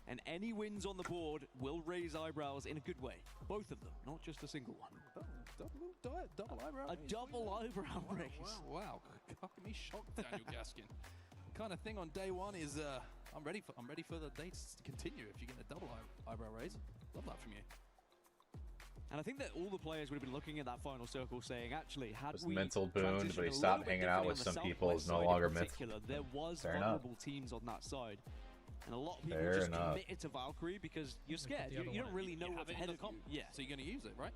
and any wins on the board will raise eyebrows in a good way. Both of them, not just a single one. Double eyebrow. A double eyebrow raise. Wow, how can be shocked, Daniel Gaskin? Kind of thing on day one is I'm ready for the dates to continue. If you get a double eyebrow raise, love that from you. And I think that all the players would have been looking at that final circle saying, actually, had we mental boon, but he stopped hanging out with some people is no longer mental. There was vulnerable teams on that side. And a lot of people just committed to Valkyrie because you're scared. You don't really know what's ahead of you. Yeah, so you're going to use it, right?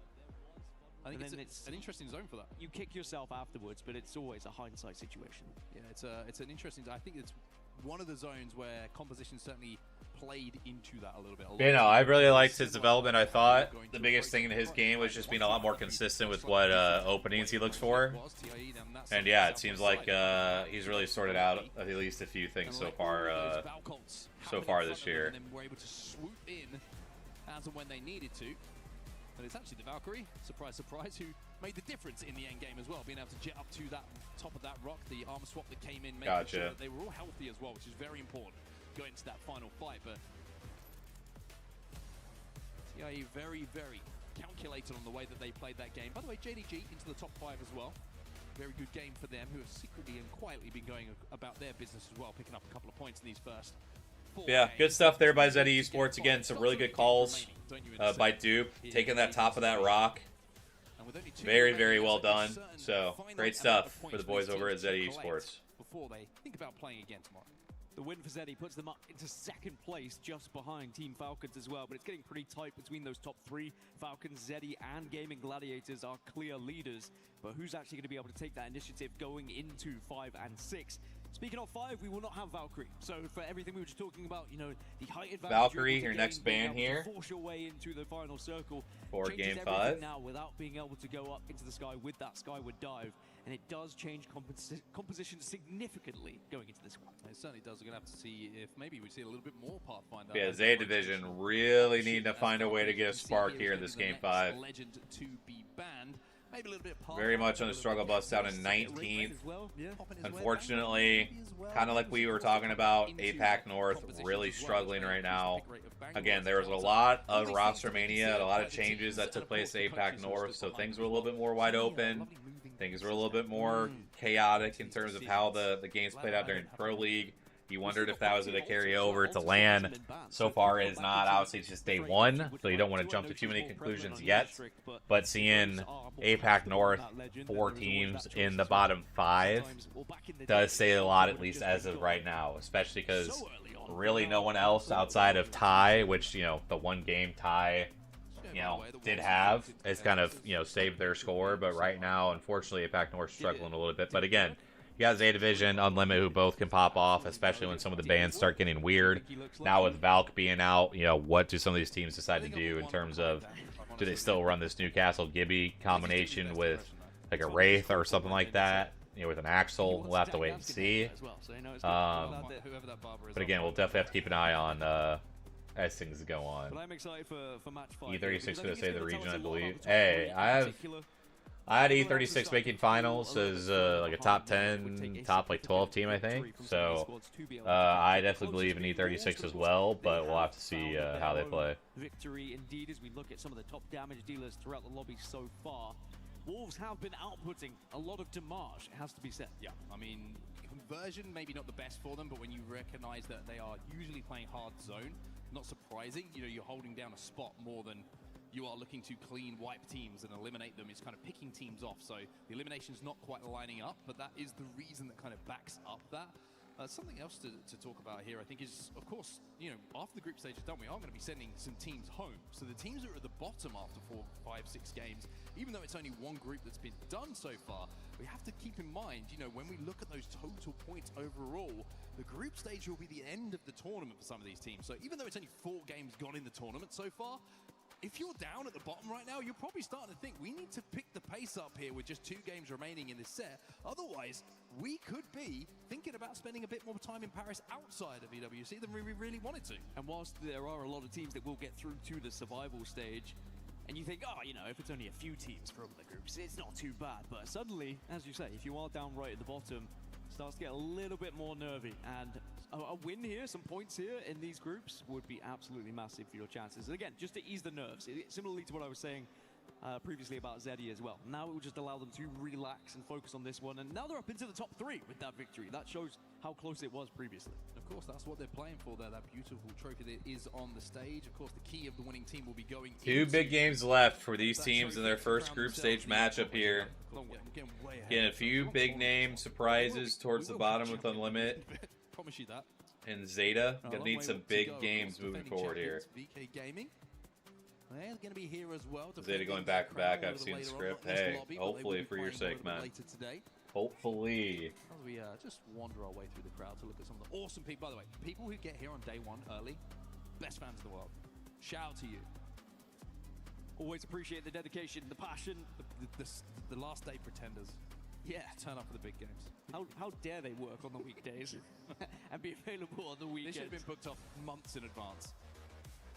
I think it's an interesting zone for that. You kick yourself afterwards, but it's always a hindsight situation. Yeah, it's an interesting. I think it's one of the zones where composition certainly played into that a little bit. You know, I really liked his development. I thought the biggest thing in his game was just being a lot more consistent with what openings he looks for. And yeah, it seems like he's really sorted out at least a few things so far this year. And then were able to swoop in as and when they needed to. But it's actually the Valkyrie, surprise, surprise, who made the difference in the end game as well, being able to jet up to that top of that rock, the armor swap that came in, making sure that they were all healthy as well, which is very important going into that final fight. But TIE very, very calculated on the way that they played that game. By the way, JDG into the top 5 as well. Very good game for them, who have secretly and quietly been going about their business as well, picking up a couple of points in these first 4 Yeah, good stuff there by Zeddy Esports. Again, some really good calls by Dupe, taking that top of that rock. Very, very well done. So, great stuff for the boys over at Zeddy Esports. Before they think about playing again tomorrow. The win for Zeddy puts them up into second place, just behind Team Falcons as well. But it's getting pretty tight between those top 3. Falcons, Zeddy, and Gaming Gladiators are clear leaders. But who's actually going to be able to take that initiative going into 5 and 6? Speaking of 5, we will not have Valkyrie. So for everything we were just talking about, you know, the height advantage. Valkyrie, your next ban here. Force your way into the final circle. For game 5. Now without being able to go up into the sky with that skyward dive. And it does change composition significantly going into this one. It certainly does. We're going to have to see if maybe we see a little bit more Pathfinder. Yeah, Zay Division really need to find a way to get a spark here in this game 5. Legend to be banned. Maybe a little bit very much on the struggle bus down in 19th. Unfortunately, kind of like we were talking about, APAC North really struggling right now. Again, there was a lot of roster mania, a lot of changes that took place at APAC North, so things were a little bit more wide open. Things were a little bit more chaotic in terms of how the games played out during Pro League. You wondered if that was going to carry over to LAN. So far, it is not. Obviously, it's just day 1, so you don't want to jump to too many conclusions yet. But seeing APAC North, 4 teams in the bottom 5 does say a lot, at least as of right now, especially because really no one else outside of Ty, which, you know, the one game Ty, you know, did have, has kind of, you know, saved their score. But right now, unfortunately, APAC North struggling a little bit. But again, You got Zeta Vision, Unlimited, who both can pop off, especially when some of the bans start getting weird. Now with Valk being out, you know, what do some of these teams decide to do in terms of, do they still run this Newcastle Gibby combination with like a Wraith or something like that? You know, with an Axel, we'll have to wait and see. But again, we'll definitely have to keep an eye on as things go on. E36 gonna say the region, I believe. Hey, I had E36 making finals as like a top 10, top like 12 team, I think. So I definitely believe in E36 as well, but we'll have to see how they play. Victory indeed as we look at some of the top damage dealers throughout the lobby so far. Wolves have been outputting a lot of damage, it has to be said. Yeah, I mean, conversion maybe not the best for them, but when you recognize that they are usually playing hard zone, not surprising. You know, you're holding down a spot more than you are looking to clean wipe teams and eliminate them. It's kind of picking teams off, so the elimination's not quite lining up, but that is the reason that kind of backs up that. Something else to talk about here, I think, is, of course, you know, after the group stage is done, we are going to be sending some teams home. So the teams that are at the bottom after 4, 5, 6 games, even though it's only one group that's been done so far, we have to keep in mind, you know, when we look at those total points overall, the group stage will be the end of the tournament for some of these teams. So even though it's only 4 games gone in the tournament so far, if you're down at the bottom right now, you're probably starting to think we need to pick the pace up here with just 2 games remaining in this set. Otherwise, we could be thinking about spending a bit more time in Paris outside of EWC than we really wanted to. And whilst there are a lot of teams that will get through to the survival stage, and you think, oh, you know, if it's only a few teams from the groups, it's not too bad. But suddenly, as you say, if you are down right at the bottom, it starts to get a little bit more nervy. And a win here, some points here in these groups would be absolutely massive for your chances. And again, just to ease the nerves, similarly to what I was saying previously about Zeddy as well. Now it will just allow them to relax and focus on this one. And now they're up into the top 3 with that victory. That shows how close it was previously. Of course, that's what they're playing for there, that beautiful trophy that is on the stage. Of course, the key of the winning team will be going 2 big games left for these teams in their first group stage matchup here. Getting a few big name surprises towards the bottom with Unlimited. Promise you that. And Zeta, gonna need some big games moving forward here. VK Gaming. They're going to be here as well. Zeta going back to back. I've seen the script. Hey, hopefully for your sake, man. Hopefully. As we just wander our way through the crowd to look at some of the awesome people. By the way, people who get here on day 1 early, best fans in the world. Shout out to you. Always appreciate the dedication, the passion. The last day pretenders. Yeah, turn up for the big games. How dare they work on the weekdays and be available on the weekends? They should have been booked off months in advance.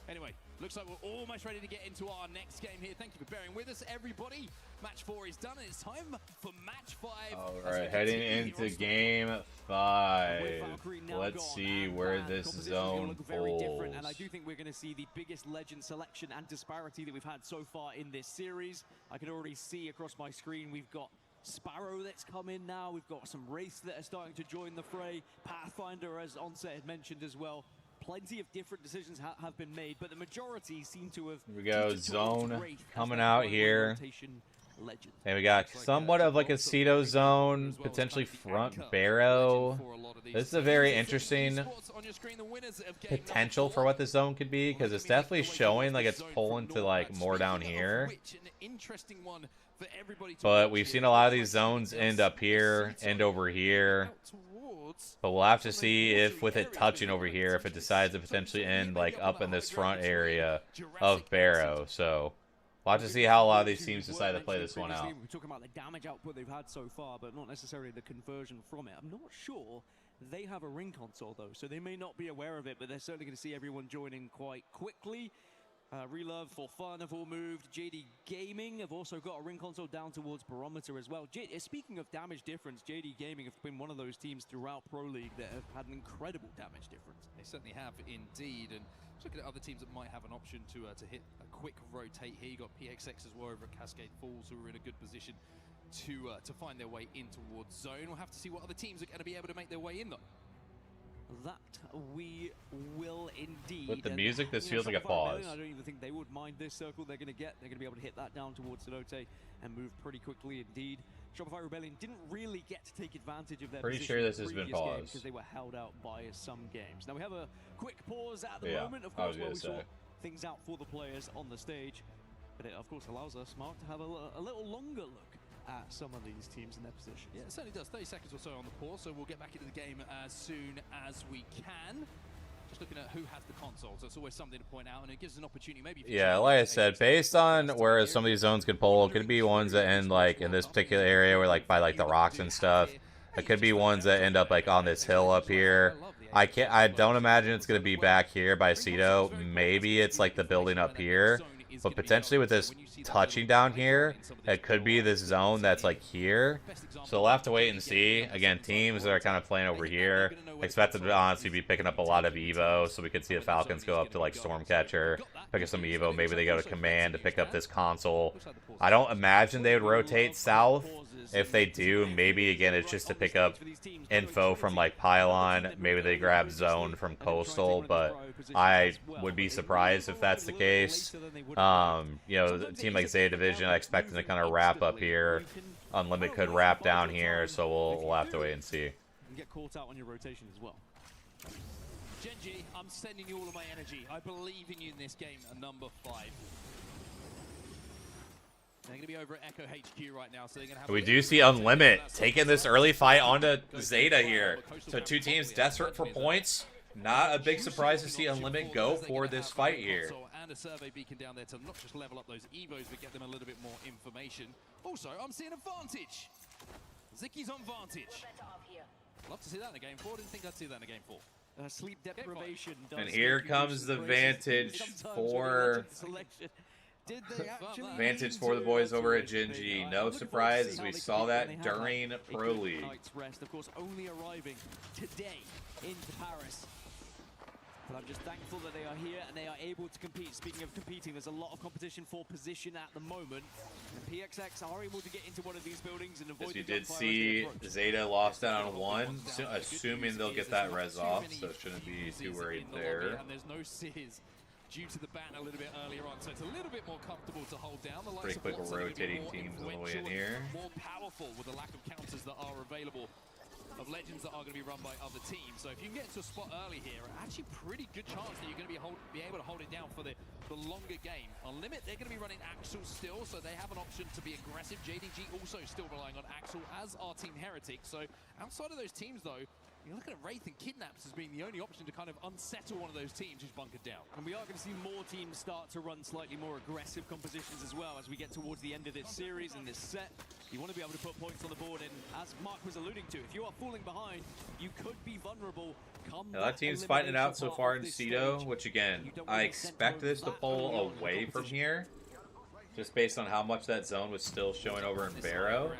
Anyway, looks like we're almost ready to get into our next game here. Thank you for bearing with us, everybody. Match 4 is done, and it's time for match 5. All right, heading into game 5. Let's see where this zone falls. And I do think we're going to see the biggest legend selection and disparity that we've had so far in this series. I can already see across my screen we've got Sparrow that's come in now. We've got some Wraiths that are starting to join the fray. Pathfinder, as Onset had mentioned as well. Plenty of different decisions have been made, but the majority seem to have... Here we go, zone coming out here. And we got somewhat of like a Cedo zone, potentially front Barrow. This is a very interesting potential for what the zone could be, because it's definitely showing like it's pulling to like more down here. But we've seen a lot of these zones end up here, end over here. But we'll have to see if with it touching over here, if it decides to potentially end like up in this front area of Barrow. So we'll have to see how a lot of these teams decide to play this one out. We're talking about the damage output they've had so far, but not necessarily the conversion from it. I'm not sure they have a ring console though, so they may not be aware of it, but they're certainly going to see everyone joining quite quickly. Relove for Fun have all moved. JD Gaming have also got a ring console down towards Barometer as well. Speaking of damage difference, JD Gaming have been one of those teams throughout Pro League that have had an incredible damage difference. They certainly have indeed. And looking at other teams that might have an option to hit a quick rotate here. You got PXX as well over at Cascade Falls, who are in a good position to find their way in towards zone. We'll have to see what other teams are going to be able to make their way in though. That we will indeed. With the music, this feels like a pause. I don't even think they would mind this circle they're going to get. They're going to be able to hit that down towards Sanote and move pretty quickly indeed. Shopify Rebellion didn't really get to take advantage of their pretty sure this has been paused because they were held out by some games. Now we have a quick pause at the moment, of course, where we saw things out for the players on the stage. But it, of course, allows us, Mark, to have a little longer look at some of these teams in their position. Yeah, it certainly does. 30 seconds or so on the pause, so we'll get back into the game as soon as we can. Just looking at who has the console, so it's always something to point out, and it gives us an opportunity maybe. Yeah, like I said, based on where some of these zones could pull, it could be ones that end like in this particular area, where like by like the rocks and stuff. It could be ones that end up like on this hill up here. I don't imagine it's gonna be back here by Cito. Maybe it's like the building up here, but potentially with this touching down here, it could be this zone that's like here. So we'll have to wait and see. Again, teams that are kind of playing over here, expect them to honestly be picking up a lot of Evo, so we could see the Falcons go up to like Stormcatcher, pick up some Evo. Maybe they go to Command to pick up this console. I don't imagine they would rotate south. If they do, maybe again it's just to pick up info from like Pylon. Maybe they grab Zone from Coastal, but I would be surprised if that's the case. You know, a team like Zeta Division, I expect them to kind of wrap up here. Unlimited could wrap down here, so we'll have to wait and see. You get caught out on your rotation as well. Genji, I'm sending you all of my energy. I believe in you in this game, number 5. They're going to be over at Echo HQ right now, so they're going to have... We do see Unlimit taking this early fight onto Zeta here. So two teams desperate for points. Not a big surprise to see Unlimit go for this fight here. And a survey beacon down there to not just level up those Evos, but get them a little bit more information. Also, I'm seeing Advantage. Zicky's on Vantage. Love to see that in a game 4. Didn't think I'd see that in a game 4. Sleep deprivation. And here comes the Vantage for... Vantage for the boys over at Genji. No surprise, as we saw that during Pro League. Rest, of course, only arriving today into Paris. But I'm just thankful that they are here and they are able to compete. Speaking of competing, there's a lot of competition for position at the moment. And PXX are able to get into one of these buildings and avoid. As you did see, Zeta lost down on 1, so assuming they'll get that res off, so shouldn't be too worried there. And there's no Sears due to the ban a little bit earlier on, so it's a little bit more comfortable to hold down. The pretty quick rotating teams on the way in here. More powerful with the lack of counters that are available of Legends that are going to be run by other teams. So if you can get into a spot early here, actually pretty good chance that you're going to be able to hold it down for the longer game. On Limit, they're going to be running Axel still, so they have an option to be aggressive. JDG also still relying on Axel, as our Team Heretic. So outside of those teams, though, you're looking at Wraith and Kidnaps as being the only option to kind of unsettle one of those teams who's bunkered down. And we are going to see more teams start to run slightly more aggressive compositions as well as we get towards the end of this series and this set. You want to be able to put points on the board, and as Mark was alluding to, if you are falling behind, you could be vulnerable. That team's fighting it out so far in Cito, which again, I expect this to pull away from here, just based on how much that zone was still showing over in Barrow.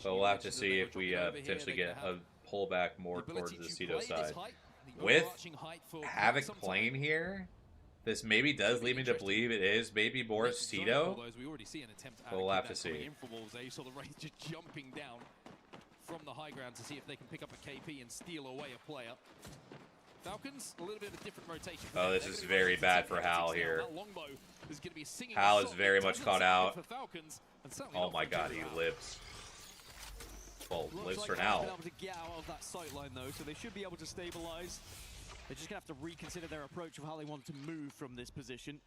But we'll have to see if we potentially get a pull back more towards the Cito side. With Havoc playing here, this maybe does lead me to believe it is maybe more Cito. But we'll have to see. You saw the Wraith just jumping down from the high ground to see if they can pick up a KP and steal away a player. Falcons, a little bit of a different rotation. Oh, this is very bad for Hal here. Hal is very much caught out. Oh my god, he lives. Well, lives for now. Able to get out of that sight line though, so they should be able to stabilize. They're just gonna have to reconsider their approach of how they want to move from this position.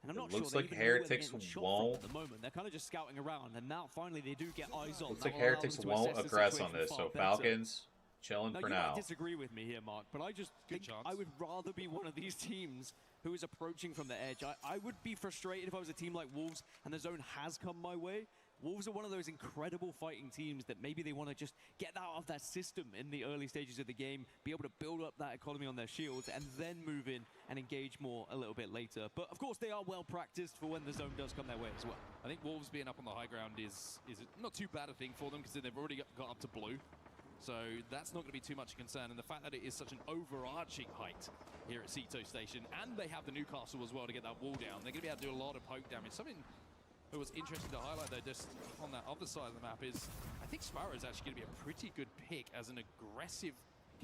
And I'm not sure. Looks like Heretics won't. At the moment, they're kind of just scouting around, and now finally they do get eyes on. Looks like Heretics won't aggress on this, so Falcons chilling for now. You might disagree with me here, Mark, but I just think I would rather be one of these teams who is approaching from the edge. I would be frustrated if I was a team like Wolves and the zone has come my way. Wolves are one of those incredible fighting teams that maybe they want to just get out of that system in the early stages of the game, be able to build up that economy on their shields, and then move in and engage more a little bit later. But of course, they are well practiced for when the zone does come their way as well. I think Wolves being up on the high ground is not too bad a thing for them, because they've already got up to blue. So that's not going to be too much a concern. And the fact that it is such an overarching height here at Cito Station, and they have the Newcastle as well to get that wall down, they're going to be able to do a lot of poke damage. Something that was interesting to highlight, though, just on that other side of the map is I think Sparrow is actually going to be a pretty good pick as an aggressive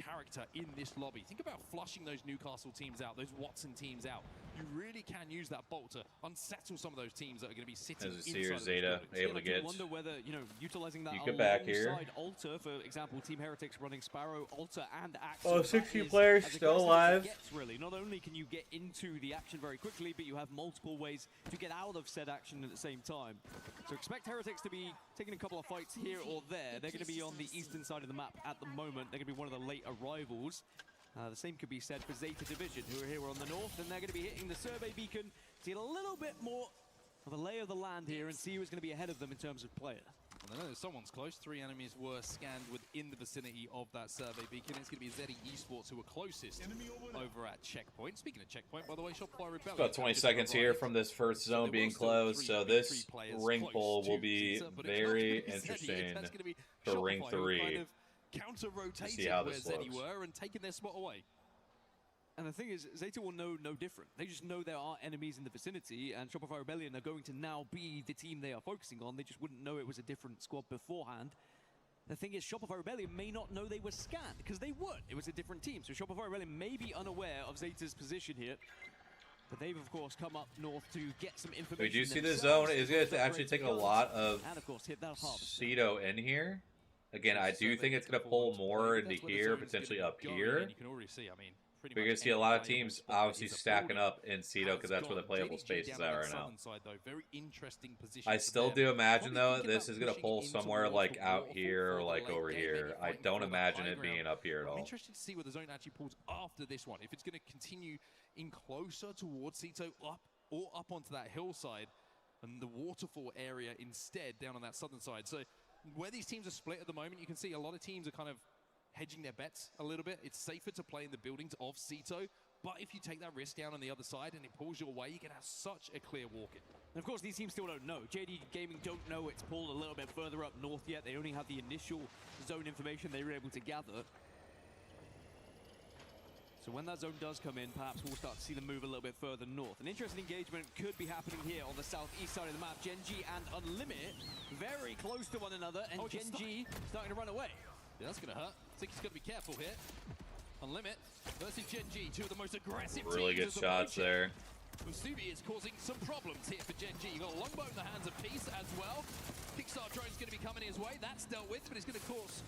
character in this lobby. Think about flushing those Newcastle teams out, those Watson teams out. You really can use that bolt to unsettle some of those teams that are going to be sitting inside Zeta able to get. Wonder whether, you know, utilizing that back here. Alter, for example, Team Heretics running Sparrow, Alter, and Axel. Oh, 60 players still alive. Really, not only can you get into the action very quickly, but you have multiple ways to get out of said action at the same time. So expect Heretics to be taking a couple of fights here or there. They're going to be on the eastern side of the map at the moment. They're going to be one of the late arrivals. The same could be said for Zeta Division, who are here on the north, and they're going to be hitting the survey beacon to get a little bit more of a lay of the land here and see who's going to be ahead of them in terms of player. Well, I know someone's close. 3 enemies were scanned within the vicinity of that survey beacon. It's going to be ZE Esports who are closest over at Checkpoint. Speaking of Checkpoint, by the way, Shopify Rebellion. About 20 seconds here from this first zone being closed, so this ring pull will be very interesting for ring 3. Counter-rotating See how where this ZE looks. were and taking their spot away. And the thing is, Zeta will know no different. They just know there are enemies in the vicinity, and Shopify Rebellion are going to now be the team they are focusing on. They just wouldn't know it was a different squad beforehand. The thing is, Shopify Rebellion may not know they were scanned, because they weren't. It was a different team. So Shopify Rebellion may be unaware of Zeta's position here. But they've, of course, come up north to get some information. We do see the zone is going to actually take a lot of Ceto in here. Again, I do think it's going to pull more into here, potentially up here. You can already see, I mean, We're going to see a lot of teams obviously stacking up in Ceto because that's where the playable space is at right now. I still do imagine, though, this is going to pull somewhere like out here or like over here. I don't imagine it being up here at all. I'm interested to see where the zone actually pulls after this one. If it's going to continue in closer towards Ceto up or up onto that hillside and the waterfall area instead down on that southern side. So where these teams are split at the moment, you can see a lot of teams are kind of hedging their bets a little bit. It's safer to play in the buildings of Ceto, but if you take that risk down on the other side and it pulls your way, you can have such a clear walk-in. And of course, these teams still don't know. JD Gaming don't know it's pulled a little bit further up north yet. They only have the initial zone information they were able to gather. So when that zone does come in, perhaps we'll start to see them move a little bit further north. An interesting engagement could be happening here on the southeast side of the map. Gen.G and Unlimit very close to one another, and Gen.G starting to run away. Yeah, that's going to hurt. I think he's got to be careful here. Unlimit versus Gen.G, two of the most aggressive Really good shots there. Musubi is causing some problems here for Gen.G. You've got a longbow in the hands of Peace as well. Kickstart drone's going to be coming his way. That's dealt with, but it's going to cause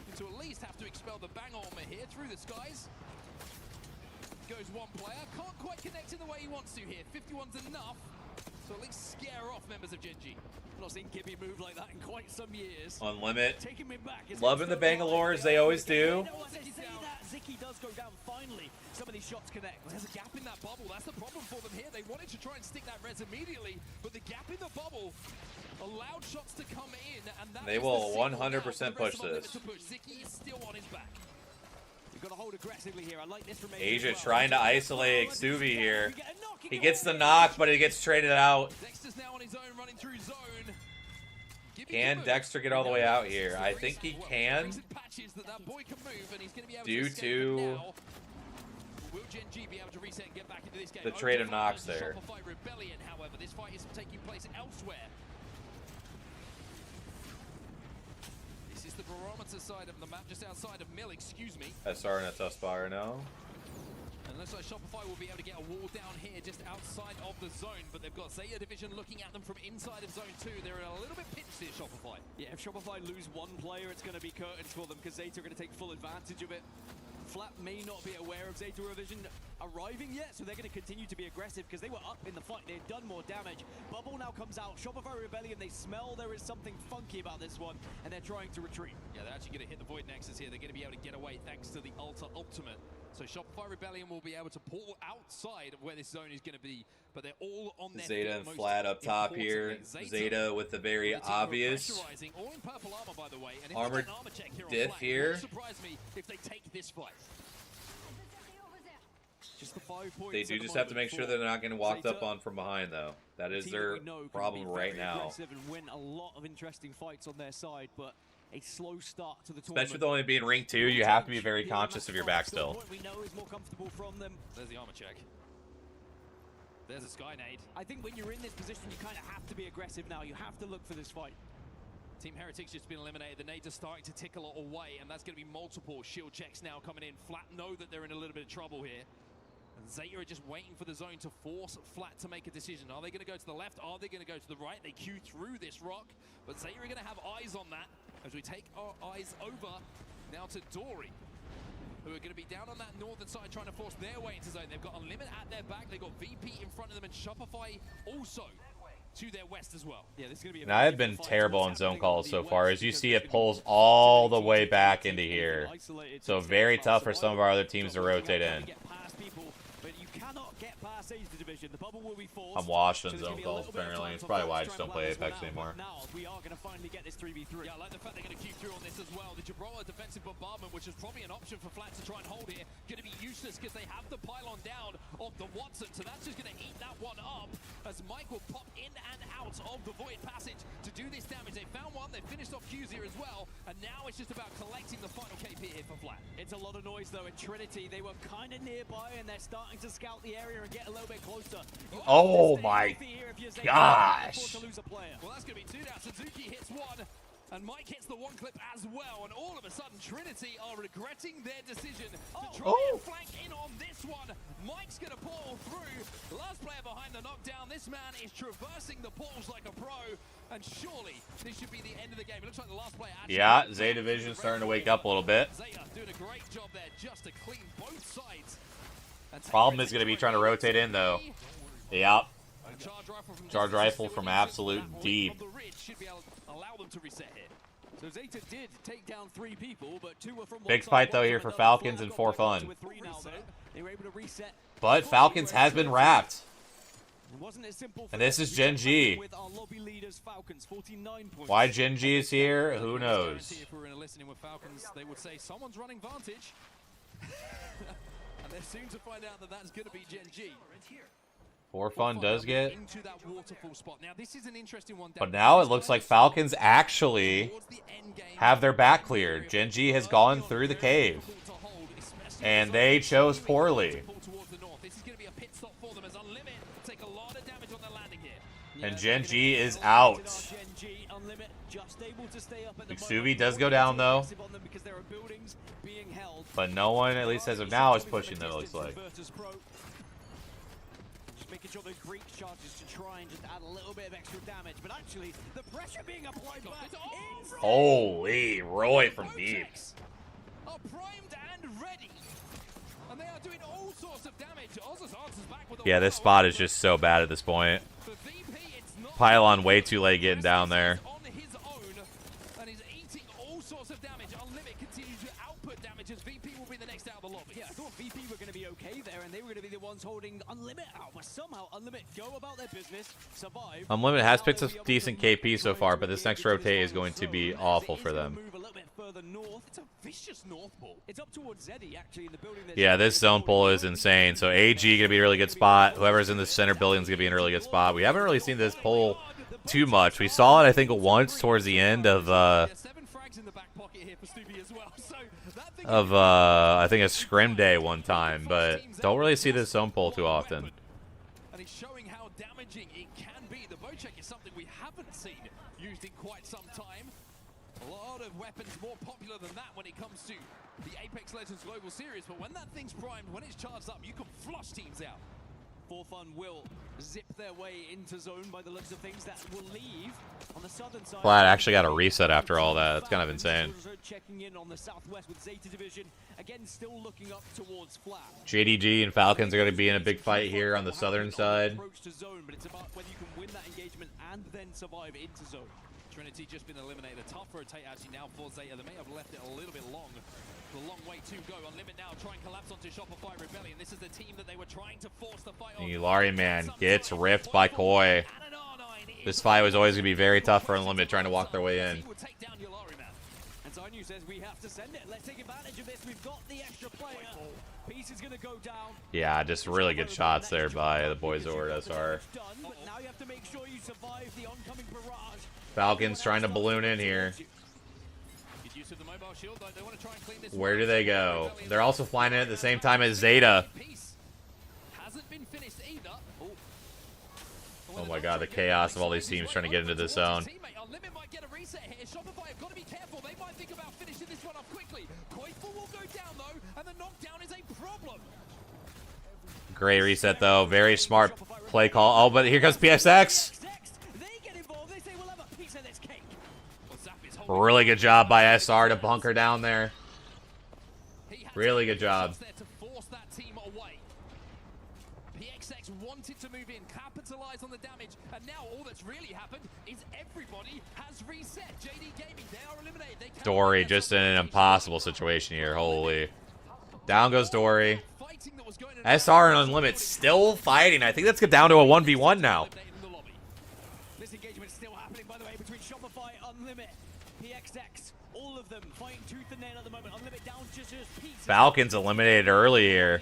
him to at least have to expel the bang armor here through the skies. Goes one player, can't quite connect in the way he wants to here. 51's enough to at least scare off members of Gen.G. I've not seen Gibby move like that in quite some years. Unlimit. Taking me back. Loving the Bangalore as they always do. Ziki does go down finally. Some of these shots connect. There's a gap in that bubble. That's the problem for them here. They wanted to try and stick that res immediately, but the gap in the bubble allowed shots to come in, and that They will 100% push this. Ziki is still on his back. Got to hold aggressively here. I like this from Asia trying to isolate Exuvi here. He gets the knock, but he gets traded out. Dexter's now on his own, running through zone. Can Dexter get all the way out here? I think he can. Due to the trade of knocks there. Rebellion, however, this fight is taking place elsewhere. This is the barometer side of the map, just outside of Mill, excuse me. SR in a tough spot right now. And looks like Shopify will be able to get a wall down here just outside of the zone, but they've got Zeta Division looking at them from inside of zone 2. They're a little bit pinched here, Shopify. Yeah, if Shopify lose one player, it's going to be curtains for them because Zeta are going to take full advantage of it. Flat may not be aware of Zeta Division arriving yet, so they're going to continue to be aggressive because they were up in the fight. They had done more damage. Bubble now comes out. Shopify Rebellion, they smell there is something funky about this one, and they're trying to retreat. Yeah, they're actually going to hit the Void Nexus here. They're going to be able to get away thanks to the Ultimate. So Shopify Rebellion will be able to pull outside of where this zone is going to be, but they're all on their Zeta and Flat up top here. Zeta with the very obvious all in purple armor, by the way. And if armored armor check here diff here. Won't surprise me if they take this fight. Just the 5 points. They do just have to make sure they're not getting walked up on from behind, though. That is their problem right now. And win a lot of interesting fights on their side, but a slow start to the tournament. Especially with only being ring 2, you have to be very conscious of your back still. We know is more comfortable from them. There's the armor check. There's a sky nade. I think when you're in this position, you kind of have to be aggressive now. You have to look for this fight. Team Heretics just been eliminated. The nades are starting to tickle away, and that's going to be multiple shield checks now coming in. Flat know that they're in a little bit of trouble here. And Zeta are just waiting for the zone to force Flat to make a decision. Are they going to go to the left? Are they going to go to the right? They queue through this rock, but Zeta are going to have eyes on that as we take our eyes over now to Dory, who are going to be down on that northern side trying to force their way into zone. They've got Unlimit at their back. They've got VP in front of them and Shopify also to their west as well. Yeah, this is going to be And I have been terrible on zone calls so far. As you see, it pulls all the way back into here. So very tough for some of our other teams to rotate in. I'm washed on zone calls, apparently. It's probably why I just don't play Apex anymore. We are going to finally get this 3v3. Yeah, I like the fact they're going to keep through on this as well. The Gibraltar defensive bombardment, which is probably an option for Flat to try and hold here, going to be useless because they have the pylon down of the Watson, so that's just going to eat that one up as Mike will pop in and out of the Void Passage to do this damage. They found one, they finished off Q's here as well, and now it's just about collecting the final KP here for Flat. It's a lot of noise though in Trinity. They were kind of nearby and they're starting to scout the area and get a little bit closer. Oh my gosh. Well, that's going to be two now. Suzuki hits one, and Mike hits the one clip as well, and all of a sudden Trinity are regretting their decision to try and flank in on this one. Mike's going to pull through. Last player behind the knockdown. This man is traversing the portals like a pro, and surely this should be the end of the game. It looks like the last player actually... Yeah, Zeta Division's starting to wake up a little bit. Zeta doing a great job there just to clean both sides. Problem is going to be trying to rotate in, though. Yep. Charge rifle from absolute deep. So Zeta did take down 3 people, but 2 were from Big fight, though, here for Falcons and for fun. But Falcons has been wrapped. And this is Gen G. Why Gen G is here, who knows? If we were in a listening with Falcons, they would say someone's running Vantage. And they're soon to find out that that's going to be Gen G. For fun does get. Into that waterfall spot. Now, this is an interesting one. But now it looks like Falcons actually have their back cleared. Gen G has gone through the cave. And they chose poorly. And Gen G is out. Mitsubi does go down, though. But no one, at least as of now, is pushing them, it looks like. Making sure those Greek charges to try and just add a little bit of extra damage, but actually the pressure being applied back. Holy, Roy from deep. Are primed and ready, and they are doing all sorts of damage. Ozus answers back with Yeah, this spot is just so bad at this point. Pylon way too late getting down there. on his own, and he's eating all sorts of damage. Unlimit continues to output damage as VP will be the next out of the lobby. Yeah, I thought VP were going to be okay there, and they were going to be the ones holding Unlimit out, but somehow Unlimit go about their business, survive. Unlimited has picked a decent KP so far, but this next rotate is going to be awful for them. Move a little bit further north. It's a vicious north ball. It's up towards Zeddy, actually, in the building. Yeah, this zone pull is insane. So AG going to be a really good spot. Whoever's in the center building is going to be in a really good spot. We haven't really seen this pull too much. We saw it, I think, once towards the end of I think a scrim day one time, but don't really see this zone pull too often. And he's showing how damaging it can be. The bow check is something we haven't seen used in quite some time. A lot of weapons more popular than that when it comes to the Apex Legends Global Series, but when that thing's primed, when it's charged up, you can flush teams out. For Fun will zip their way into zone by the looks of things. That will leave on the southern side. Flat actually got a reset after all that. That's kind of insane. Checking in on the southwest with Zeta Division. Again, still looking up towards Flat. JDG and Falcons are going to be in a big fight here on the southern side. Approach to zone, but it's about whether you can win that engagement and then survive into zone. Trinity just been eliminated. A tough rotate actually now for Zeta. They may have left it a little bit long. A long way to go. Unlimit now try and collapse onto Shopify Rebellion. This is the team that they were trying to force the fight on. Ilari man gets ripped by Koi. This fight was always going to be very tough for Unlimited trying to walk their way in. And Zainu says we have to send it. Let's take advantage of this. We've got the extra player. Piece is going to go down. Yeah, just really good shots there by the boys over at SR. But now you have to make sure you survive the oncoming barrage. Falcons trying to balloon in here. Where do they go? They're also flying in at the same time as Zeta. Oh my god, the chaos of all these teams trying to get into this zone. Great reset though, very smart play call. Oh, but here comes PSX. Really good job by SR to bunker down there. Really good job. PXX wanted to move in, capitalize on the damage, and now all that's really happened is everybody has reset. JD Gaming, they are eliminated. They Dory just in an impossible situation here. Holy. Down goes Dory. SR and Unlimited still fighting. I think that's down to a 1v1 now. This engagement still happening, by the way, between Shopify, Unlimit, PXX, all of them fighting tooth and nail at the moment. Unlimit down just as Peace. Falcons eliminated early here.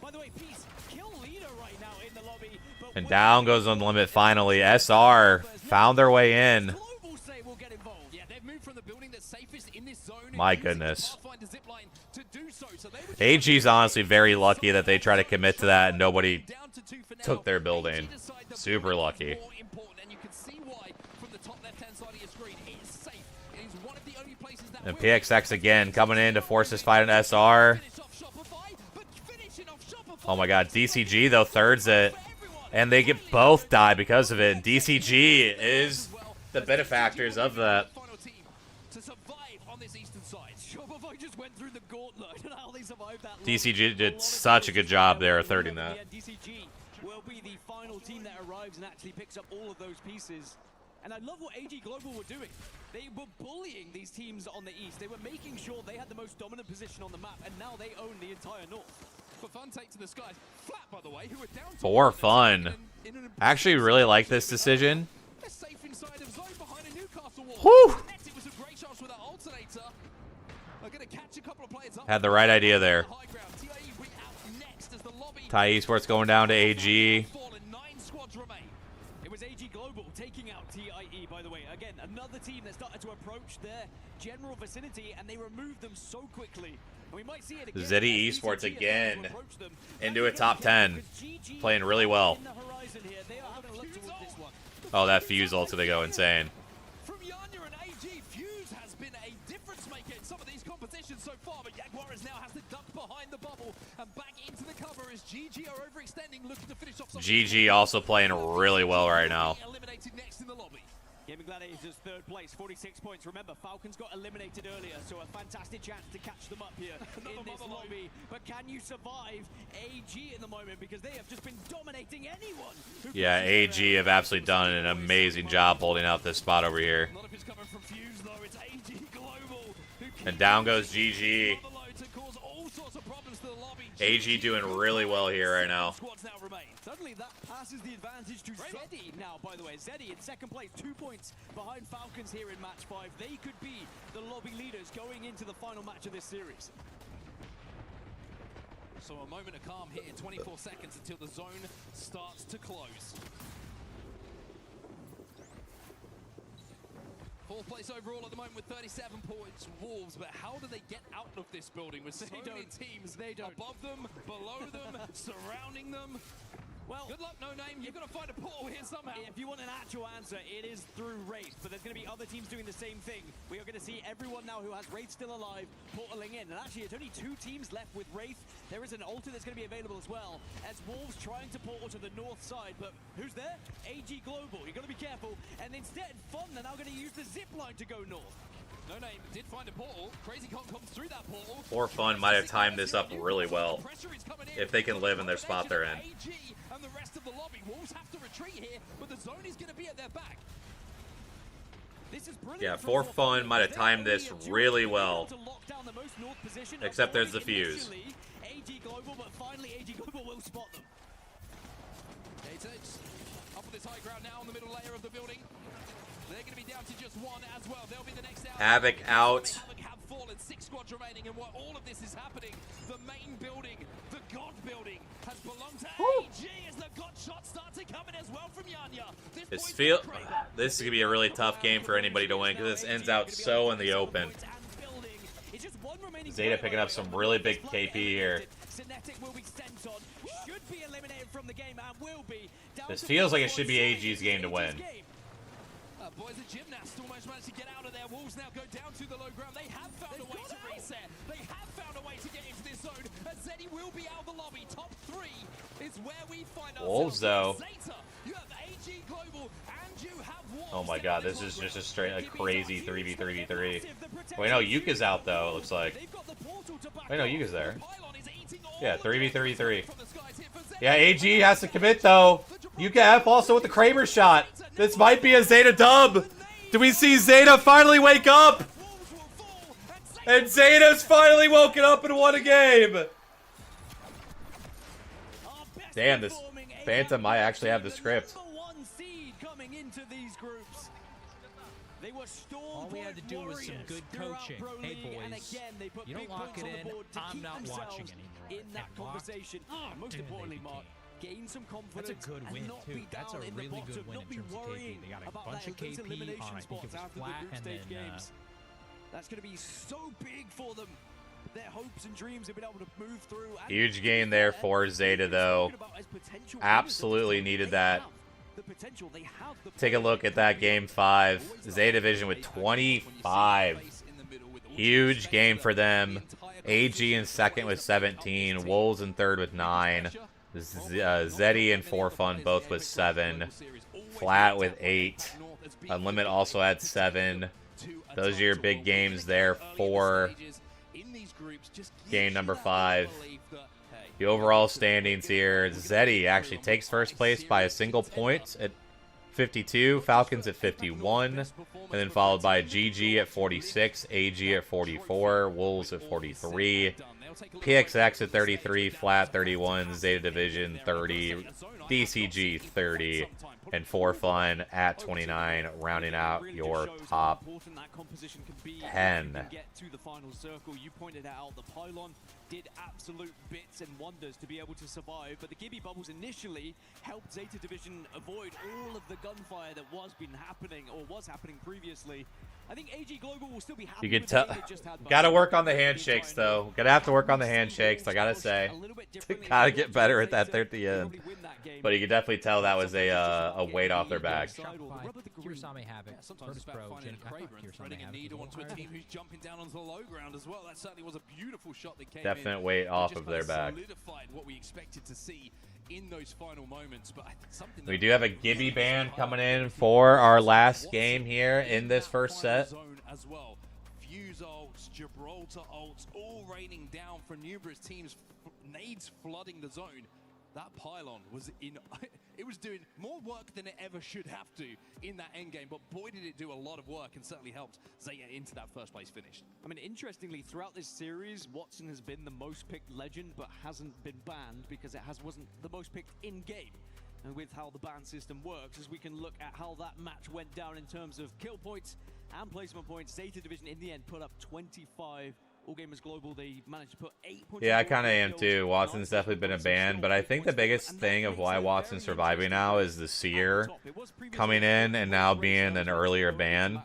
By the way, Peace, kill leader right now in the lobby. And down goes Unlimit finally. SR found their way in. My goodness. AG's honestly very lucky that they try to commit to that and nobody took their building. Super lucky. And PXX again coming in to force this fight on SR. Oh my god, DCG though thirds it. And they get both die because of it. And DCG is the benefactors of that. DCG did such a good job there of thirding that. DCG will be the final team that arrives and actually picks up all of those pieces. And I love what AG Global were doing. They were bullying these teams on the east. They were making sure they had the most dominant position on the map, and now they own the entire north. For Fun take to the skies. Flat, by the way, who are down For Fun. I actually really like this decision. Whew! Had the right idea there. Thai Esports going down to AG. It was AG Global taking out TIE, by the way. Again, another team that started to approach their general vicinity, and they removed them so quickly. And we might see it again. Zeddy Esports again into a top 10. Playing really well. Oh, that Fuse ult's gonna go insane. From Yanya and AG, Fuse has been a difference maker in some of these competitions so far, but Jaguares now has to duck behind the bubble and back into the cover as GG are overextending, looking to finish off. GG also playing really well right now. Eliminated next in the lobby. Gaming Gladiators third place, 46 points. Remember, Falcons got eliminated earlier, so a fantastic chance to catch them up here in this lobby. But can you survive AG in the moment, because they have just been dominating anyone? Yeah, AG have absolutely done an amazing job holding out this spot over here. A lot of it's coming from Fuse, though. It's AG Global. And down goes GG. AG doing really well here right now. Suddenly that passes the advantage to Zeddy now, by the way. Zeddy in second place, 2 points behind Falcons here in match 5. They could be the lobby leaders going into the final match of this series. So a moment of calm here, 24 seconds until the zone starts to close. Fourth place overall at the moment with 37 points, Wolves, but how do they get out of this building with so many teams above them, below them, surrounding them? Well, good luck, No Name. You've got to find a portal here somehow. If you want an actual answer, it is through Wraith, but there's going to be other teams doing the same thing. We are going to see everyone now who has Wraith still alive portaling in, and actually it's only 2 teams left with Wraith. There is an altar that's going to be available as well, as Wolves trying to portal to the north side, but who's there? AG Global. You've got to be careful, and instead Fun are now going to use the zip line to go north. No Name did find a portal. Crazy Con comes through that portal. For Fun might have timed this up really well. If they can live in their spot they're in. And the rest of the lobby. Wolves have to retreat here, but the zone is going to be at their back. This is brilliant. Yeah, For Fun might have timed this really well. Except there's the Fuse. AG Global, but finally AG Global will spot them. Up on this high ground now on the middle layer of the building. They're going to be down to just 1 as well. They'll be the next out. Havoc out. Havoc have fallen, 6 squads remaining, and while all of this is happening, the main building, the God building, has belonged to AG as the God shots start to come in as well from Yanya. This is going to be a really tough game for anybody to win because this ends out so in the open. Zeta picking up some really big KP here. This feels like it should be AG's game to win. Boys and Gymnasts almost managed to get out of there. Wolves now go down to the low ground. They have found a way to reset. They have found a way to get into this zone. And Zeddy will be out of the lobby. Top 3 is where we find ourselves. Wolves, though. Zeta, you have AG Global, and you have Wolves. Oh my god, this is just a straight, like, crazy 3v3v3. Wait, no, Yuka's out, though, it looks like. Wait, no, Yuka's there. Yeah, 3v3v3. Yeah, AG has to commit, though. UKF also with the Kramer shot. This might be a Zeta dub. Do we see Zeta finally wake up? And Zeta's finally woken up and won a game. Damn, this Phantom might actually have the script. All we had to do was some good coaching. Hey, boys, you don't lock it in. I'm not watching anymore. In that conversation, and most importantly, Mark, gain some confidence. That's a good win, too. That's a really good win in terms of KP. They got a bunch of KP on, I think it was flat, and then... That's going to be so big for them. Their hopes and dreams have been able to move through. Huge game there for Zeta, though. Absolutely needed that. Take a look at that game 5. Zeta Division with 25. Huge game for them. AG in second with 17. Wolves in third with 9. Zeddy and Forfun both with 7. Flat with 8. Unlimit also had 7. Those are your big games there for game number 5. The overall standings here, Zeddy actually takes first place by a single point at 52, Falcons at 51, and then followed by GG at 46, AG at 44, Wolves at 43, PXX at 33, Flat 31, Zeta Division 30, DCG 30, and Forfun at 29, rounding out your top 10. You pointed out the pylon did absolute bits and wonders to be able to survive, but the Gibby bubbles initially helped Zeta Division avoid all of the gunfire that was happening previously. I think AG Global will still be happy. You can tell. Gotta work on the handshakes, though. Gonna have to work on the handshakes, I gotta say. Gotta get better at that there at the end. But you can definitely tell that was a weight off their back. Kirisame Havoc, Virtus Pro, onto a team who's jumping down onto the low ground as well. That certainly was a beautiful shot that came Definite weight off of their back. Solidified what we expected to see in those final moments, but something we do have a Gibby band coming in for our last game here in this first set. As well. Fuse ults, Gibraltar ults, all raining down for numerous teams. Nades flooding the zone. That pylon was it was doing more work than it ever should have to in that endgame, but boy did it do a lot of work and certainly helped Zeta into that first place finish. I mean, interestingly, throughout this series, Watson has been the most picked legend, but hasn't been banned because it wasn't the most picked in-game. And with how the ban system works, as we can look at how that match went down in terms of kill points and placement points, Zeta Division in the end put up 25. All Gamers Global, they managed to put 8 points. Yeah, I kind of am too. Watson's definitely been a ban, but I think the biggest thing of why Watson's surviving now is the Seer coming in and now being an earlier ban.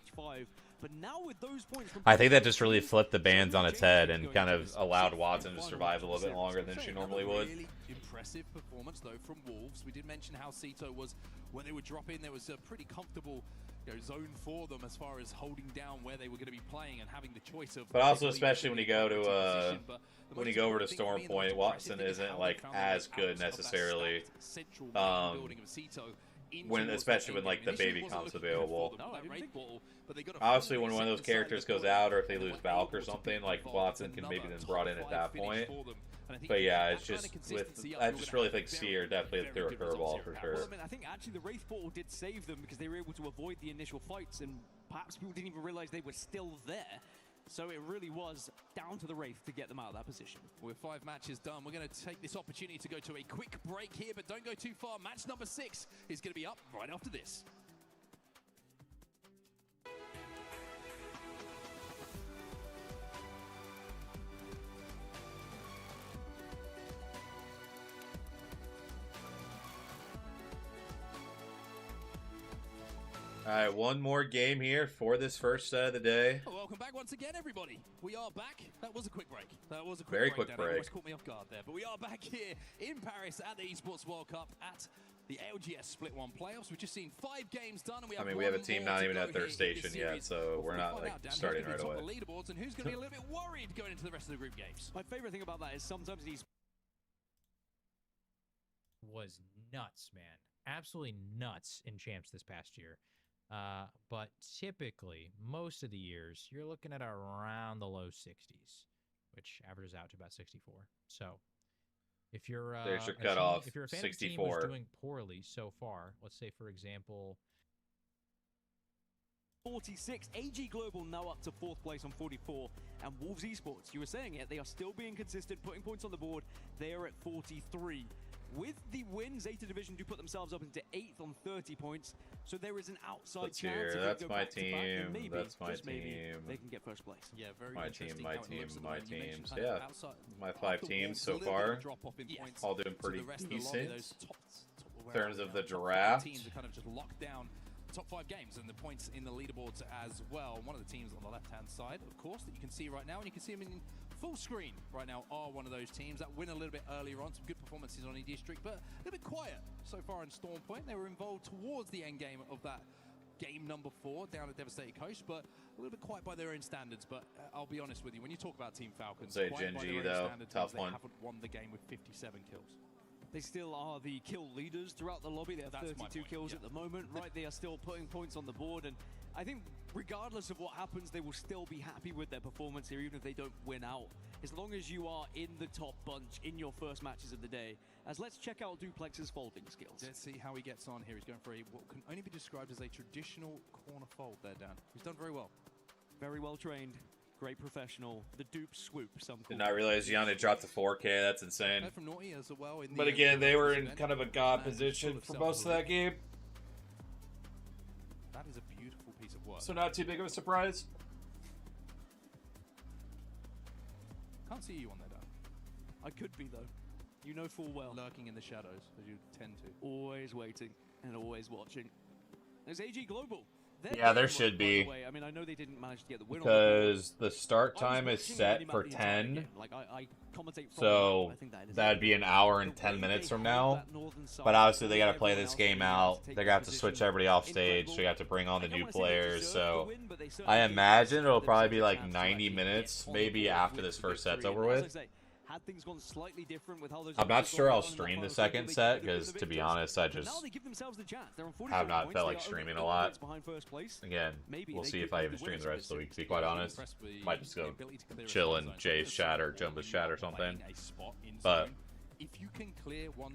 I think that just really flipped the bans on its head and kind of allowed Watson to survive a little bit longer than she normally would. Really impressive performance though from Wolves. We did mention how Cito was, when they would drop in, there was a pretty comfortable zone for them as far as holding down where they were going to be playing and having the choice of. But also, especially when you go to over to Storm Point, Watson isn't like as good necessarily. Especially when like the baby comes available. Obviously, when one of those characters goes out, or if they lose Valk or something, like Watson can maybe then brought in at that point. But yeah, it's just I just really think Seer definitely threw a curveball for sure. I think actually the Wraith Portal did save them because they were able to avoid the initial fights, and perhaps people didn't even realize they were still there. So it really was down to the Wraith to get them out of that position. With 5 matches done, we're going to take this opportunity to go to a quick break here, but don't go too far. Match number 6 is going to be up right after this. All right, one more game here for this first set of the day. Oh, welcome back once again, everybody. We are back. That was a quick break. That was a quick Very break. quick break. Almost caught me off guard there. But we are back here in Paris at the Esports World Cup at the ALGS Split 1 playoffs. We've just seen 5 games done, and we have a team not even at their station yet, so we're not like starting right away. Leaderboards, and who's going to be a little bit worried going into the rest of the group games? My favorite thing about that is sometimes these was nuts, man. Absolutely nuts in champs this past year. But typically, most of the years, you're looking at around the low 60s, which averages out to about 64. So, If you're There's your a cutoff, if you're a fan of a team 64. who's doing poorly so far, let's say for example, 46. AG Global now up to 4th place on 44. And Wolves Esports, you were saying it, they are still being consistent, putting points on the board. They are at 43. With the wins, Zeta Division do put themselves up into 8th on 30 points. So there is an outside Let's chance. hear, If that's they go my back to back, then team, maybe, that's my just maybe, team. they can get first place. Yeah, very My interesting team, how my it team, looks at the my moment. You mentioned teams. kind of Yeah, outside- my after 5 the teams Wolves, a so little bit of far. a drop-off in points All doing to the pretty rest of the lobby. decent. Those top In terms of the top five draft. teams are kind of just locked down top 5 games and the points in the leaderboards as well. One of the teams on the left-hand side, of course, that you can see right now, and you can see them in full screen right now, are one of those teams that win a little bit earlier on. Some good performances on E-District, but a little bit quiet so far in Storm Point. They were involved towards the end game of that game number 4 down at Devastated Coast, but a little bit quiet by their own standards. But I'll be honest with you, when you talk about Team Falcons, I'd say quiet by Gen G, their own though, standards tough means one. they haven't won the game with 57 kills. They still are the kill leaders throughout the lobby. They have That's my 32 point, kills yeah. at the moment, right? They are still putting points on the board, and I think regardless of what happens, they will still be happy with their performance here, even if they don't win out. As long as you are in the top bunch in your first matches of the day. As let's check out Duplex's folding skills. Let's see how he gets on here. He's going for what can only be described as a traditional corner fold there, Dan. He's done very well. Very well trained, great professional. The dupe swoop, some call Did not realize Yanni dropped to 4K. That's insane. From Naughty as well in But the again, they were in event. kind of a god And position full for most of that game, That is a beautiful piece of work. so not too big of a surprise. Can't see you on there, Dan. I could be, though. You know full well. Lurking in the shadows, as you tend to. Always waiting and always watching. There's AG Global. Yeah, there should be. I mean, I know they didn't manage to get the win Because the start time is set for 10, so that'd be an hour and 10 minutes from now. But obviously they got to play this game out. They're going to have to switch everybody off stage, so you have to bring on the new players. So I imagine it'll probably be like 90 minutes, maybe after this first set's over with. Had things gone slightly different with how those I'm not matches sure gone I'll down in that stream the final second they set, could have because been to be victors. honest, I But now just they give themselves the chance. They're on 47 have not points. felt They like are streaming over a 8 lot. points behind first place. Again, Maybe we'll they see could if I be even the stream the winners rest of the of week, this. to be quite honest. Might just go chill in Jay's chat or Jumba's chat or something. But If you can clear one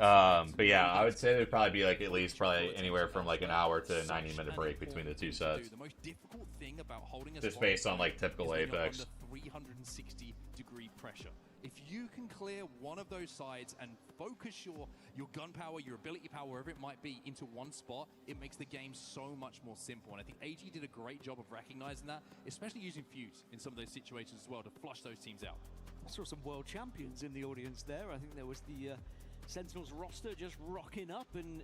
but yeah, I would say there'd probably be like at least probably anywhere from like an hour to a 90-minute break between the two sets. The most difficult thing about holding a Just spot based on like typical is when you're Apex. under 360-degree pressure. If you can clear one of those sides and focus your gun power, your ability power, wherever it might be, into one spot, it makes the game so much more simple. And I think AG did a great job of recognizing that, especially using Fuse in some of those situations as well to flush those teams out. I saw some world champions in the audience there. I think there was the Sentinels roster just rocking up and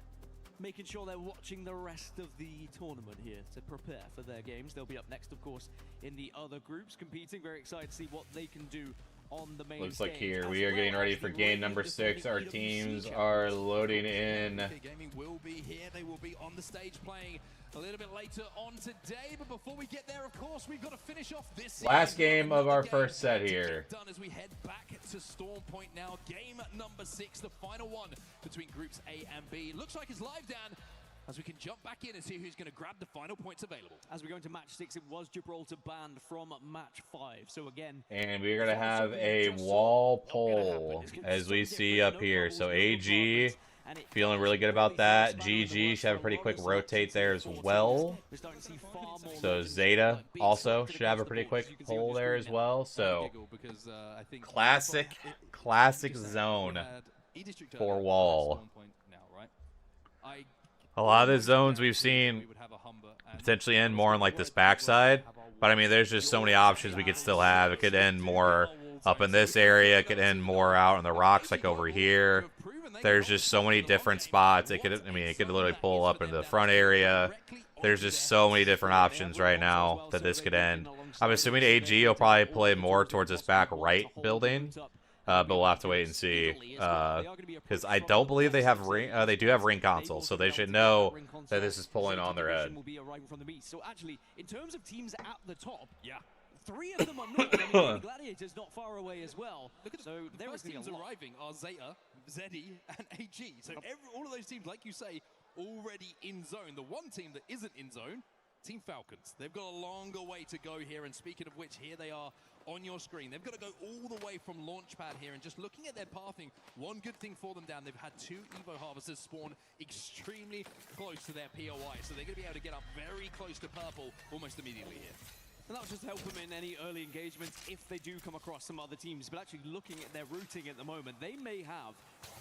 making sure they're watching the rest of the tournament here to prepare for their games. They'll be up next, of course, in the other groups competing. Very excited to see what they can do on the main Looks like stage. here As we are getting well ready as for the game reigning number 6. Our defending teams EWC are loading in. UK Gaming will be here. They will be on the stage playing a little bit later on today. But before we get there, of course, we've got to finish off this Last series. game of our Another first set game to here. get done as we head back to Storm Point now. Game number 6, the final one between groups A and B. Looks like it's live, Dan, as we can jump back in and see who's going to grab the final points available. As we go into match 6, it was Gibraltar banned from match 5. So again, And we're going to have a wall poll, as we see up here. So AG, feeling really good about that. GG should have a pretty quick rotate there as well. So Zeta also should have a pretty quick poll there as well. So classic zone for wall. A lot of the zones we've seen potentially end more on like this backside, but I mean there's just so many options we could still have. It could end more up in this area, it could end more out on the rocks like over here. There's just so many different spots. It could literally pull up into the front area. There's just so many different options right now that this could end. I'm assuming AG will probably play more towards this back right building. But we'll have to wait and see, because I don't believe they have ring. They do have ring consoles, so they should know that this is pulling on their head. So actually, in terms of teams at the top, 3 of them are not. I mean, the Gladiators not far away as well. Look at so the first teams arriving are Zeta, Zeddy, and AG. So all of those teams, like you say, already in zone. The one team that isn't in zone Team Falcons, they've got a longer way to go here, and speaking of which, here they are on your screen. They've got to go all the way from Launchpad here, and just looking at their pathing, one good thing for them, Dan, they've had 2 Evo Harvesters spawn extremely close to their POI, so they're going to be able to get up very close to purple almost immediately here. And that'll just help them in any early engagements if they do come across some other teams. But actually looking at their routing at the moment, they may have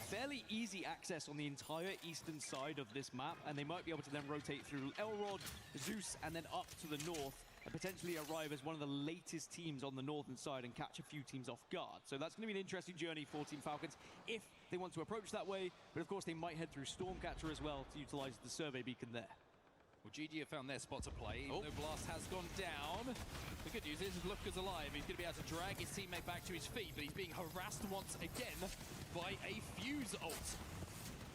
fairly easy access on the entire eastern side of this map, and they might be able to then rotate through Elrod, Zeus, and then up to the north, and potentially arrive as one of the latest teams on the northern side and catch a few teams off guard. So that's going to be an interesting journey for Team Falcons if they want to approach that way. But of course, they might head through Stormcatcher as well to utilize the survey beacon there. Well, GG have found their spot to play. Even though Blast has gone down. The good news is Lufka's alive. He's going to be able to drag his teammate back to his feet, but he's being harassed once again by a Fuse ult.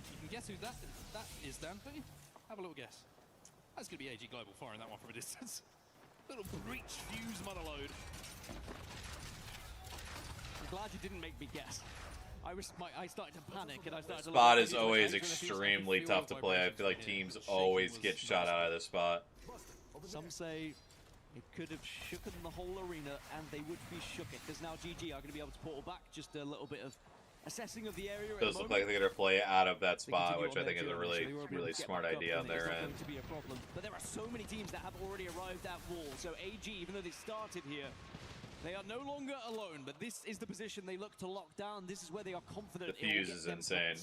You can guess who that is, Dan, don't you? Have a little guess. That's going to be AG Global firing that one from a distance. Little breach Fuse motherload. I'm glad you didn't make me guess. I started to panic, and I started to Spot is always extremely tough to play. I feel like teams always get shot out of the spot. Some say it could have shooken the whole arena, and they would be shooken, because now GG are going to be able to portal back. Just a little bit of assessing of the area. Does look like they're going to play out of that spot, which I think is a really smart idea on their end. To be a problem. But there are so many teams that have already arrived at wall. So AG, even though they started here, they are no longer alone, but this is the position they look to lock down. This is where they are confident. The Fuse is insane.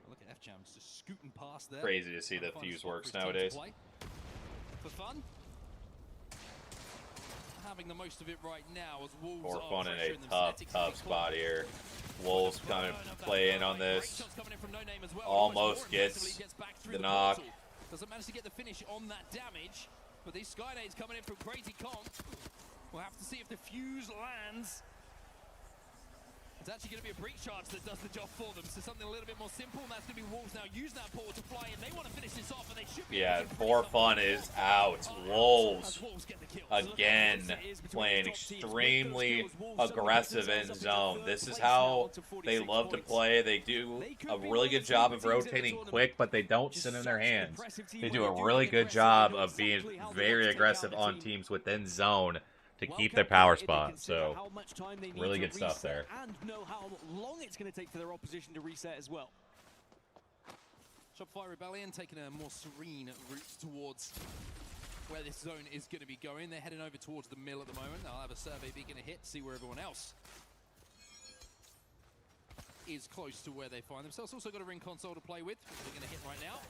Look at FJam's just scooting past there. Crazy to see that Fuse works nowadays. For fun. Having the most of it right now as Wolves For are fun in a tough spot here. Wolves kind of play in on this. Almost gets the knock. Doesn't manage to get the finish on that damage, but these Skynades coming in from Crazy Comp. We'll have to see if the Fuse lands. It's actually going to be a breach charge that does the job for them. So something a little bit more simple, and that's going to be Wolves now using that portal to fly in. They want to finish this off, and they should be. Yeah, For Fun is out. Wolves again playing extremely aggressive in zone. This is how they love to play. They do a really good job of rotating quick, but they don't sit in their hands. They do a really good job of being very aggressive on teams within zone to keep their power spot. So really good stuff there. And know how long it's going to take for their opposition to reset as well. Shopify Rebellion taking a more serene route towards where this zone is going to be going. They're heading over towards the mill at the moment. I'll have a survey beacon to hit, see where everyone else is close to where they find themselves. Also got a ring console to play with, which they're going to hit right now.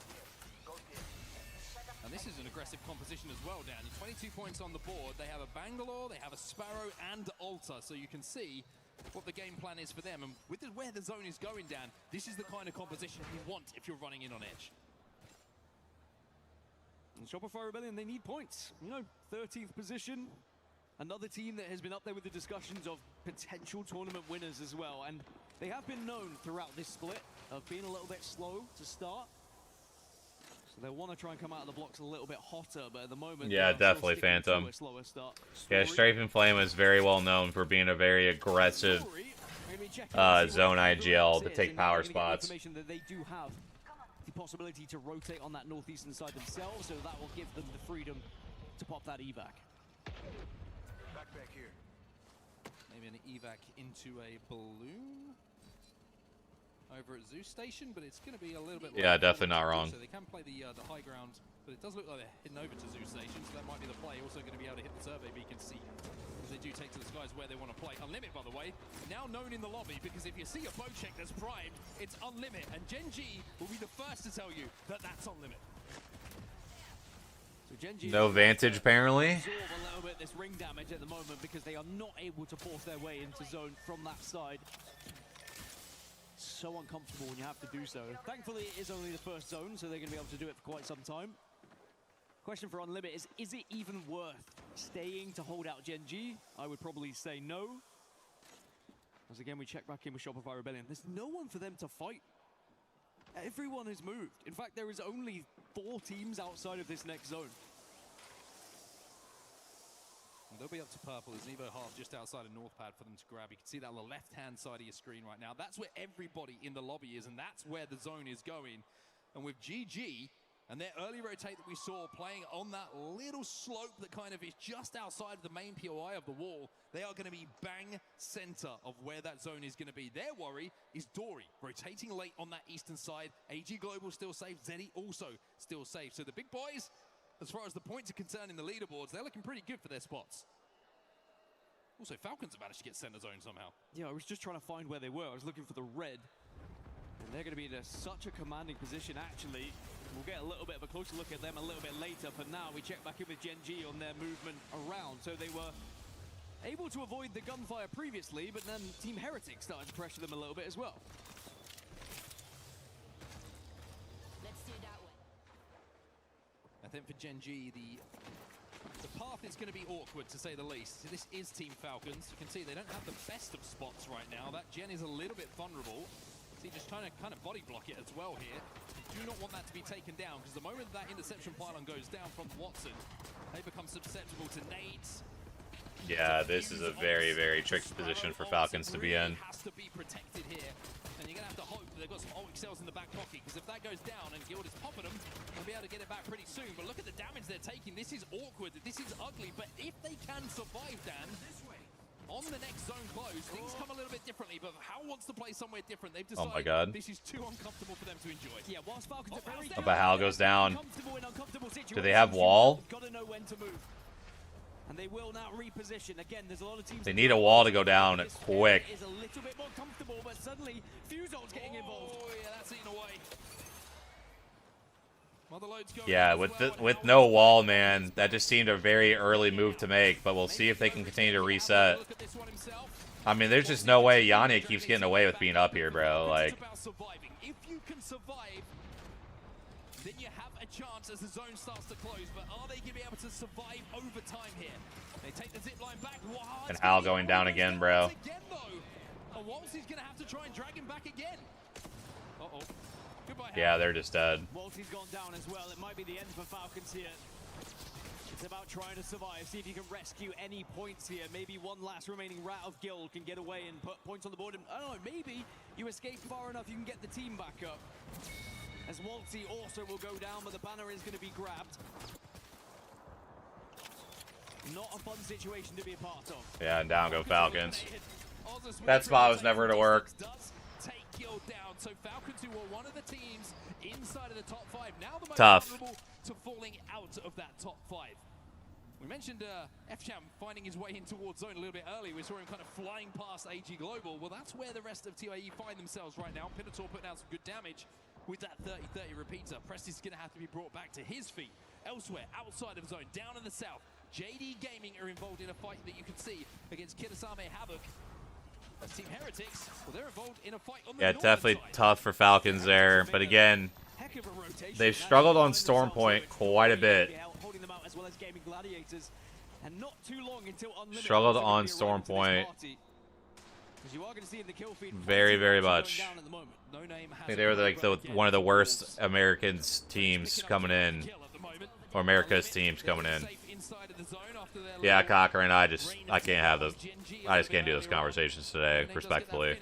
And this is an aggressive composition as well, Dan. 22 points on the board. They have a Bangalore, they have a Sparrow, and Alta. So you can see what the game plan is for them. And with where the zone is going, Dan, this is the kind of composition you want if you're running in on edge. And Shopify Rebellion, they need points. You know, 13th position. Another team that has been up there with the discussions of potential tournament winners as well. And they have been known throughout this split of being a little bit slow to start. They want to try and come out of the blocks a little bit hotter, but at the moment... Yeah, definitely Phantom. Yeah, Strafe Flame is very well known for being a very aggressive zone IGL to take power spots. That they do have the possibility to rotate on that northeastern side themselves, so that will give them the freedom to pop that evac. Back here. Maybe an evac into a balloon over at Zeus Station, but it's going to be a little bit... Yeah, definitely not wrong. So they can play the high ground, but it does look like they're heading over to Zeus Station, so that might be the play. Also going to be able to hit the survey beacon C, because they do take to the skies where they want to play. Unlimit, by the way, now known in the lobby, because if you see a bow check that's primed, it's Unlimit, and Gen G will be the first to tell you that that's Unlimit. So Gen G no Vantage, apparently. Absorb a little bit this ring damage at the moment, because they are not able to force their way into zone from that side. So uncomfortable when you have to do so. Thankfully, it is only the first zone, so they're going to be able to do it for quite some time. Question for Unlimit is it even worth staying to hold out Gen G? I would probably say no. As again, we check back in with Shopify Rebellion. There's no one for them to fight. Everyone has moved. In fact, there is only 4 teams outside of this next zone. They'll be up to purple. There's Evo Half just outside of Northpad for them to grab. You can see that on the left-hand side of your screen right now. That's where everybody in the lobby is, and that's where the zone is going. And with GG, And their early rotate that we saw playing on that little slope that kind of is just outside of the main POI of the wall, they are going to be bang center of where that zone is going to be. Their worry is Dory rotating late on that eastern side. AG Global still safe. Zeddy also still safe. So the big boys, as far as the points are concerned in the leaderboards, they're looking pretty good for their spots. Also, Falcons have managed to get center zone somehow. Yeah, I was just trying to find where they were. I was looking for the red. And they're going to be in such a commanding position, actually. We'll get a little bit of a closer look at them a little bit later. For now, we check back in with Gen G on their movement around. So they were able to avoid the gunfire previously, but then Team Heretic started to pressure them a little bit as well. Let's do that one. I think for Gen G, the path is going to be awkward, to say the least. So this is Team Falcons. You can see they don't have the best of spots right now. That Gen is a little bit vulnerable. See, just trying to kind of body block it as well here. You do not want that to be taken down, because the moment that interception pylon goes down from Watson, they become susceptible to nades. Yeah, this is a very, very tricky position for Falcons to be in. Has to be protected here, and you're going to have to hope that they've got some ALGS cells in the back pocket, because if that goes down and Guild is popping them, they'll be able to get it back pretty soon. But look at the damage they're taking. This is awkward. This is ugly. But if they can survive, Dan, on the next zone close, things come a little bit differently, but Hal wants to play somewhere different. They've decided my God. This is too uncomfortable for them to enjoy. Yeah, whilst Falcons are very But Hal goes down. Do they have wall? Gotta know when to move. And they will now reposition. Again, there's a lot of teams. They need a wall to go down quick. Is a little bit more comfortable, but suddenly Fusel's getting involved. Oh yeah, that's eaten away. Yeah, with no wall, man, that just seemed a very early move to make, but we'll see if they can continue to reset. I mean, there's just no way Yanni keeps getting away with being up here, bro. Like, If you can survive, then you have a chance as the zone starts to close, but are they going to be able to survive over time here? They take the zip line back. Wow, and Hal going down again, bro. And Waltzy's going to have to try and drag him back again. Uh-oh. Yeah, they're just dead. Waltzy's gone down as well. It might be the end for Falcons here. It's about trying to survive, see if you can rescue any points here. Maybe one last remaining rat of Guild can get away and put points on the board. And I don't know, maybe you escape far enough, you can get the team back up. As Waltzy also will go down, but the banner is going to be grabbed. Not a fun situation to be a part of. Yeah, and down go Falcons. That spot was never to work. Take Guild down. So Falcons, who were one of the teams inside of the top 5, now the most Tough. vulnerable to falling out of that top 5. We mentioned F-Champ finding his way in towards zone a little bit early. We saw him kind of flying past AG Global. Well, that's where the rest of TIE find themselves right now. Pinator putting out some good damage with that 30-30 repeater. Preston's going to have to be brought back to his feet. Elsewhere, outside of zone, down in the south, JD Gaming are involved in a fight that you can see against Kirasame Havoc. As Team Heretics, well, they're involved in a fight on the Yeah, definitely tough for Falcons there. But again, they've struggled on Storm Point quite a bit. Struggled on Storm Point very, very much. I think they were like one of the worst Americans teams coming in, or America's teams coming in. Yeah, Cochran, I just can't do those conversations today, respectfully.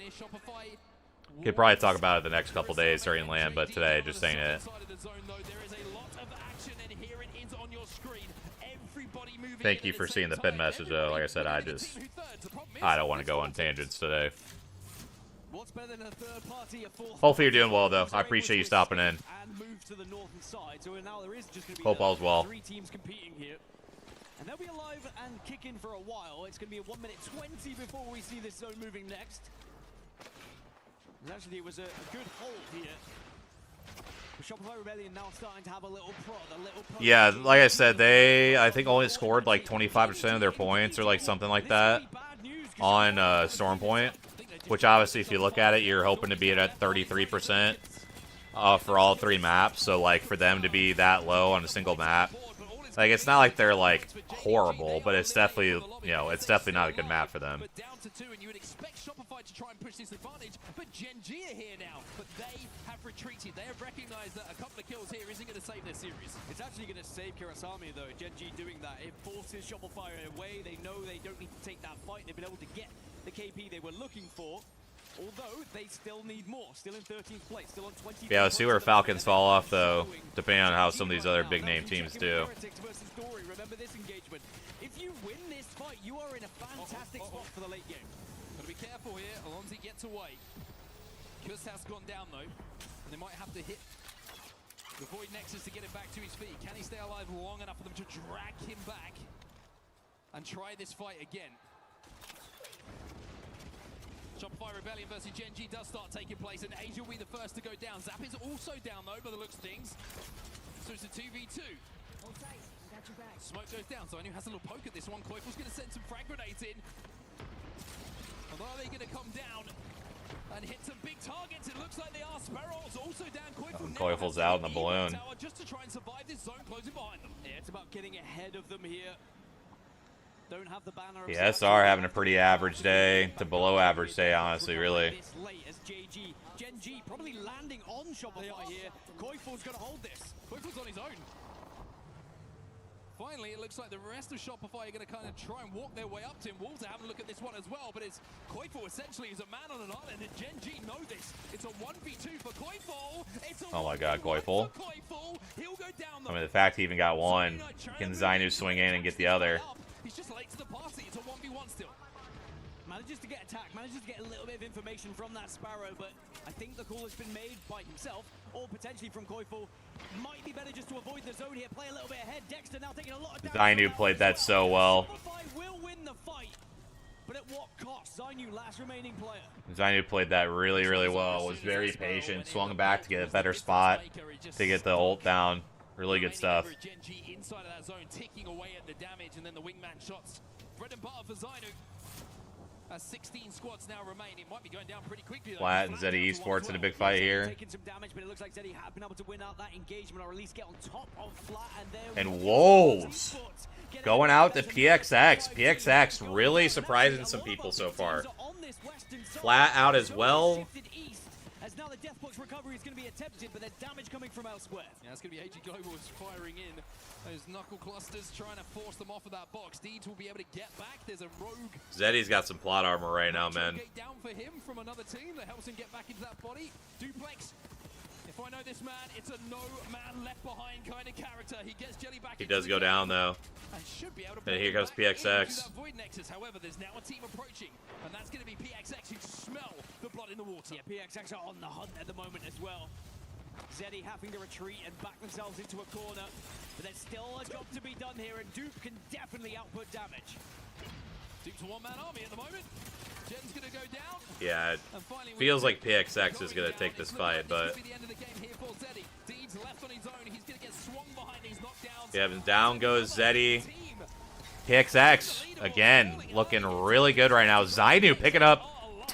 Could probably talk about it the next couple days during LAN, but today just ain't it. Thank you for seeing the pin message, though. Like I said, I don't want to go on tangents today. Hopefully you're doing well, though. I appreciate you stopping in. Hope all's well. And they'll be alive and kicking for a while. It's going to be a 1 minute 20 before we see this zone moving next. And actually, it was a good hold here. Shopify Rebellion now starting to have a little prod, Yeah, like I said, they, I think, only scored like 25% of their points or like something like that on Storm Point. Which obviously, if you look at it, you're hoping to be at 33% for all 3 maps. So like for them to be that low on a single map, like it's not like they're like horrible, but it's definitely, you know, it's definitely not a good map for them. But down to 2, and you would expect Shopify to try and push this advantage, but Gen G are here now. But they have retreated. They have recognized that a couple of kills here isn't going to save their series. It's actually going to save Kirasame, though. Gen G doing that, it forces Shopify away. They know they don't need to take that fight. They've been able to get the KP they were looking for. Although they still need more, still in 13th place, still on 20. Yeah, let's see where Falcons fall off, though, depending on how some of these other big name teams do. Remember this engagement. If you win this fight, you are in a fantastic spot for the late game. Gotta be careful here. Alonzi gets away. Kus has gone down though, and they might have to hit the Void Nexus to get him back to his feet. Can he stay alive long enough for them to drag him back and try this fight again? Shopify Rebellion versus Gen G does start taking place, and Asia will be the first to go down. Zap is also down though, by the looks of things. So it's a 2v2. Hold tight, I got your back. Smoke goes down, so Zainu has a little poke at this one. Koifel's going to send some frag grenades in. And are they going to come down and hit some big targets? It looks like they are. Sparrow's also down. Koifel's out in the balloon. Just to try and survive this zone closing behind them. Yeah, it's about getting ahead of them here. Don't have the banner. Yeah, SR having a pretty average day to below average day, honestly, really. Gen G probably landing on Shopify here. Koifel's going to hold this. Koifel's on his own. Finally, it looks like the rest of Shopify are going to kind of try and walk their way up to him. Wolves are having a look at this one as well, but it's Koifel essentially is a man on an island, and Gen G know this. It's a 1v2 for Koifel. Oh my god, Koifel. He'll go down I mean, the fact he even got one. Can Zainu swing in and get the other? He's just late to the party. It's a 1v1 still. Manages to get attacked, manages to get a little bit of information from that Sparrow, but I think the call has been made by himself, or potentially from Koifel. Might be better just to avoid the zone here, play a little bit ahead. Dexter now taking a lot of damage. Zainu played that so well. Will win the fight, but at what cost? Zainu, last remaining player. Zainu played that really, really well. Was very patient, swung back to get a better spot to get the ult down. Really good stuff. Gen G inside of that zone, ticking away at the damage, and then the wingman shots. Bread and butter for Zainu. 16 squads now remain. It might be going down pretty quickly. Flat and Zeddy Esports in a big fight here. Taking some damage, but it looks like Zeddy have been able to win out that engagement, or at least get on top of Flat. And Wolves going out to PXX. PXX really surprising some people so far. Flat out as well. As now the Deathbox recovery is going to be attempted, but there's damage coming from elsewhere. Yeah, it's going to be AG Global is firing in. Those knuckle clusters trying to force them off of that box. Deeds will be able to get back. There's a rogue. Zeddy's got some plot armor right now, man. Down for him from another team that helps him get back into that body. Duplex. If I know this man, it's a no man left behind kind of character. He gets Jelly back. He does go down though. And should be able to and here comes PXX. Void Nexus. However, there's now a team approaching, and that's going to be PXX who smell the blood in the water. Yeah, PXX are on the hunt at the moment as well. Zeddy having to retreat and back themselves into a corner, but there's still a job to be done here, and Dupe can definitely output damage. Dupe's a one-man army at the moment. Jen's going to go down. Yeah, it feels like PXX is going to take this fight, but yeah, down goes Zeddy. PXX, again, looking really good right now. Zainu picking up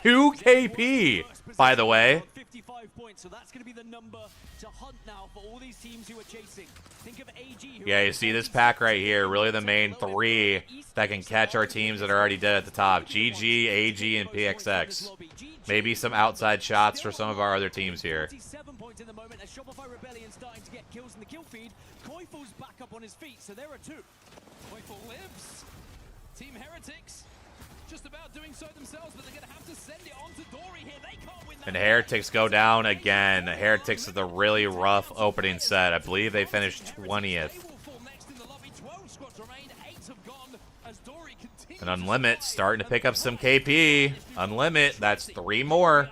2 KP, by the way. 55 points, so that's going to be the number to hunt now for all these teams who are chasing. Think of AG. Yeah, you see this pack right here, really the main 3 that can catch our teams that are already dead at the top. GG, AG, and PXX. Maybe some outside shots for some of our other teams here. 7 points in the moment as Shopify Rebellion starting to get kills in the kill feed. Koifel's back up on his feet, so there are 2. Koifel lives. Team Heretics just about doing so themselves, but they're going to have to send it on to Dory here. They can't win that. And Heretics go down again. Heretics is a really rough opening set. I believe they finished 20th. And Unlimit starting to pick up some KP. Unlimit, that's 3 more.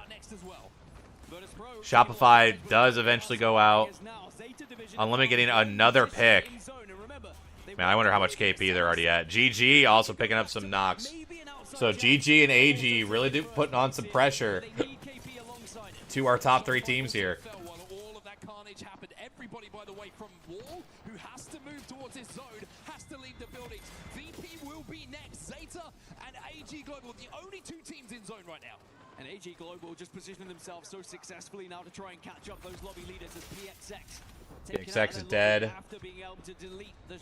Shopify does eventually go out. Unlimit getting another pick. Man, I wonder how much KP they're already at. GG also picking up some knocks. So GG and AG really putting on some pressure to our top 3 teams here. All of that carnage happened. Everybody, by the way, from Wall, who has to move towards his zone, has to leave the buildings. VP will be next. Zeta and AG Global, the only 2 teams in zone right now. And AG Global just positioning themselves so successfully now to try and catch up those lobby leaders as PXX. PXX is dead. After being able to delete the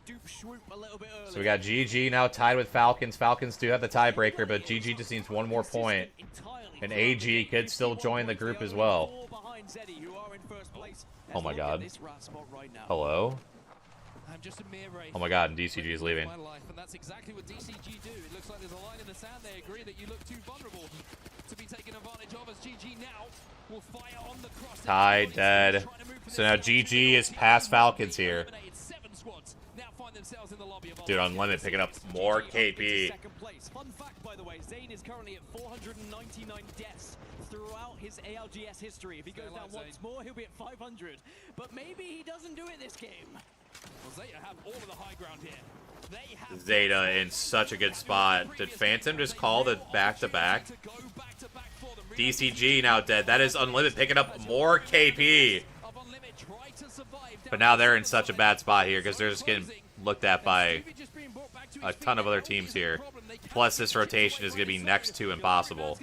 dupe swoop a little bit early. So we got GG now tied with Falcons. Falcons do have the tiebreaker, but GG just needs 1 more point. And AG could still join the group as well. Oh my god. Hello? Oh my god, and DCG is leaving. And that's exactly what DCG do. It looks like there's a line in the sand. They agree that you look too vulnerable to Tie, dead. So now GG is past Falcons here. Dude, Unlimited picking up more KP. Fun fact, by the way, Zayn is currently at 499 deaths throughout his ALGS history. If he goes down once more, he'll be at 500. But maybe he doesn't do it this game. Well, Zeta have all of the high ground here. Zeta in such a good spot. Did Phantom just call the back-to-back? DCG now dead. That is Unlimited picking up more KP. But now they're in such a bad spot here because they're just getting looked at by a ton of other teams here. Plus, this rotation is going to be next to impossible.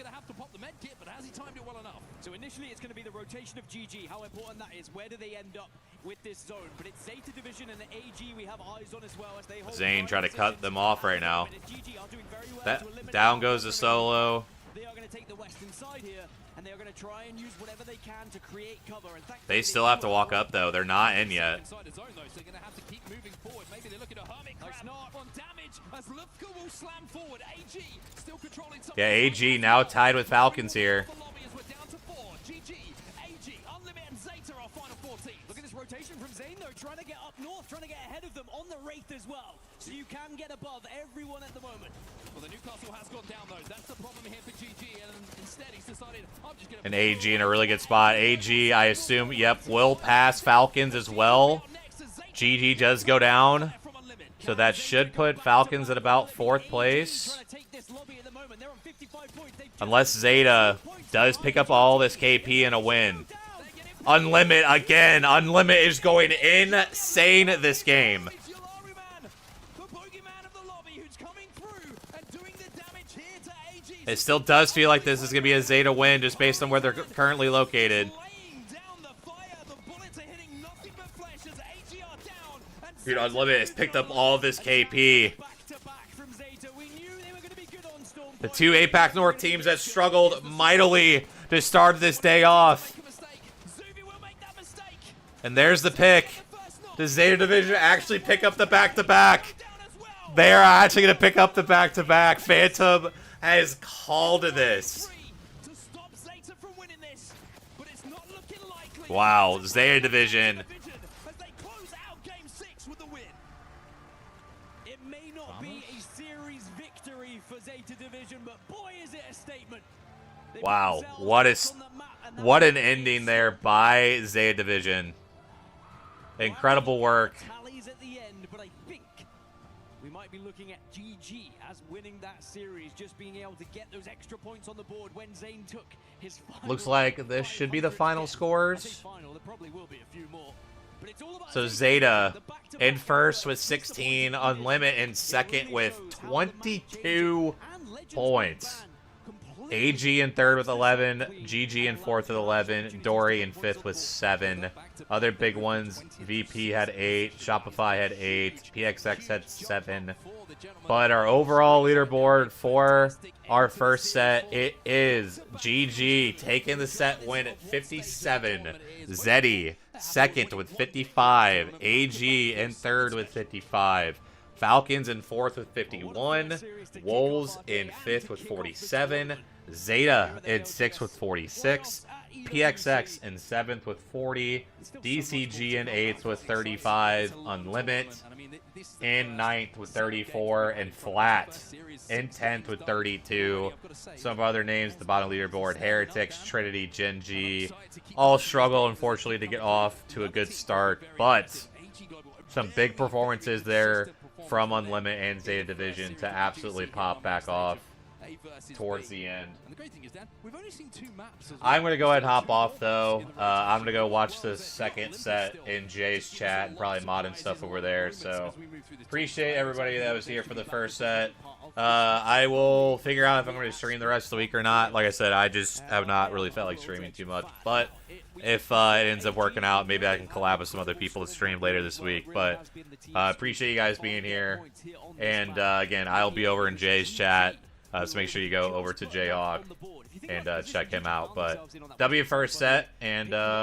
So initially, it's going to be the rotation of GG. How important that is. Where do they end up with this zone? But it's Zeta Division and the AG we have eyes on as well as they hold. Zayn trying to cut them off right now. That down goes the solo. They are going to take the western side here, and they are going to try and use whatever they can to create cover. And they still have to walk up though. They're not in yet. Yeah, AG now tied with Falcons here. Look at this rotation from Zayn though, trying to get up north, trying to get ahead of them on the Wraith as well. So you can get above everyone at the moment. Well, the Newcastle has gone down though. That's the problem here for GG, and instead he's decided, I'm just going to... And AG in a really good spot. AG, I assume, yep, will pass Falcons as well. GG does go down. So that should put Falcons at about 4th place. Unless Zeta does pick up all this KP in a win. Unlimited again. Unlimited is going insane this game. It still does feel like this is going to be a Zeta win just based on where they're currently located. Dude, Unlimited has picked up all of this KP. The two APAC North teams that struggled mightily to start this day off. And there's the pick. Does Zeta Division actually pick up the back-to-back? They are actually going to pick up the back-to-back. Phantom has called this. Wow, Zeta Division. It may not be a series victory for Zeta Division, but boy is it a statement. Wow, what an ending there by Zeta Division. Incredible work. Tallies at the end, but I think we might be looking at GG as winning that series, just being able to get those extra points on the board when Zayn took his final. Looks like this should be the final scores. So Zeta in first with 16, Unlimited in second with 22 points. AG in third with 11, GG in fourth with 11, Dory in fifth with 7. Other big ones, VP had 8, Shopify had 8, PXX had 7. But our overall leaderboard for our first set, it is GG taking the set win at 57, Zeddy second with 55, AG in third with 55. Falcons in fourth with 51, Wolves in fifth with 47, Zeta in sixth with 46, PXX in seventh with 40, DCG in eighth with 35, Unlimited in ninth with 34, and Flat in 10th with 32. Some of other names at the bottom leaderboard, Heretics, Trinity, Gen G, all struggle, unfortunately, to get off to a good start, but some big performances there from Unlimited and Zeta Division to absolutely pop back off towards the end. I'm going to go ahead and hop off, though. I'm going to go watch the second set in Jay's chat and probably mod and stuff over there. So appreciate everybody that was here for the first set. I will figure out if I'm going to stream the rest of the week or not. Like I said, I just have not really felt like streaming too much. But if it ends up working out, maybe I can collab with some other people to stream later this week. But appreciate you guys being here. And again, I'll be over in Jay's chat. So make sure you go over to Jayhawk and check him out. But W first set, and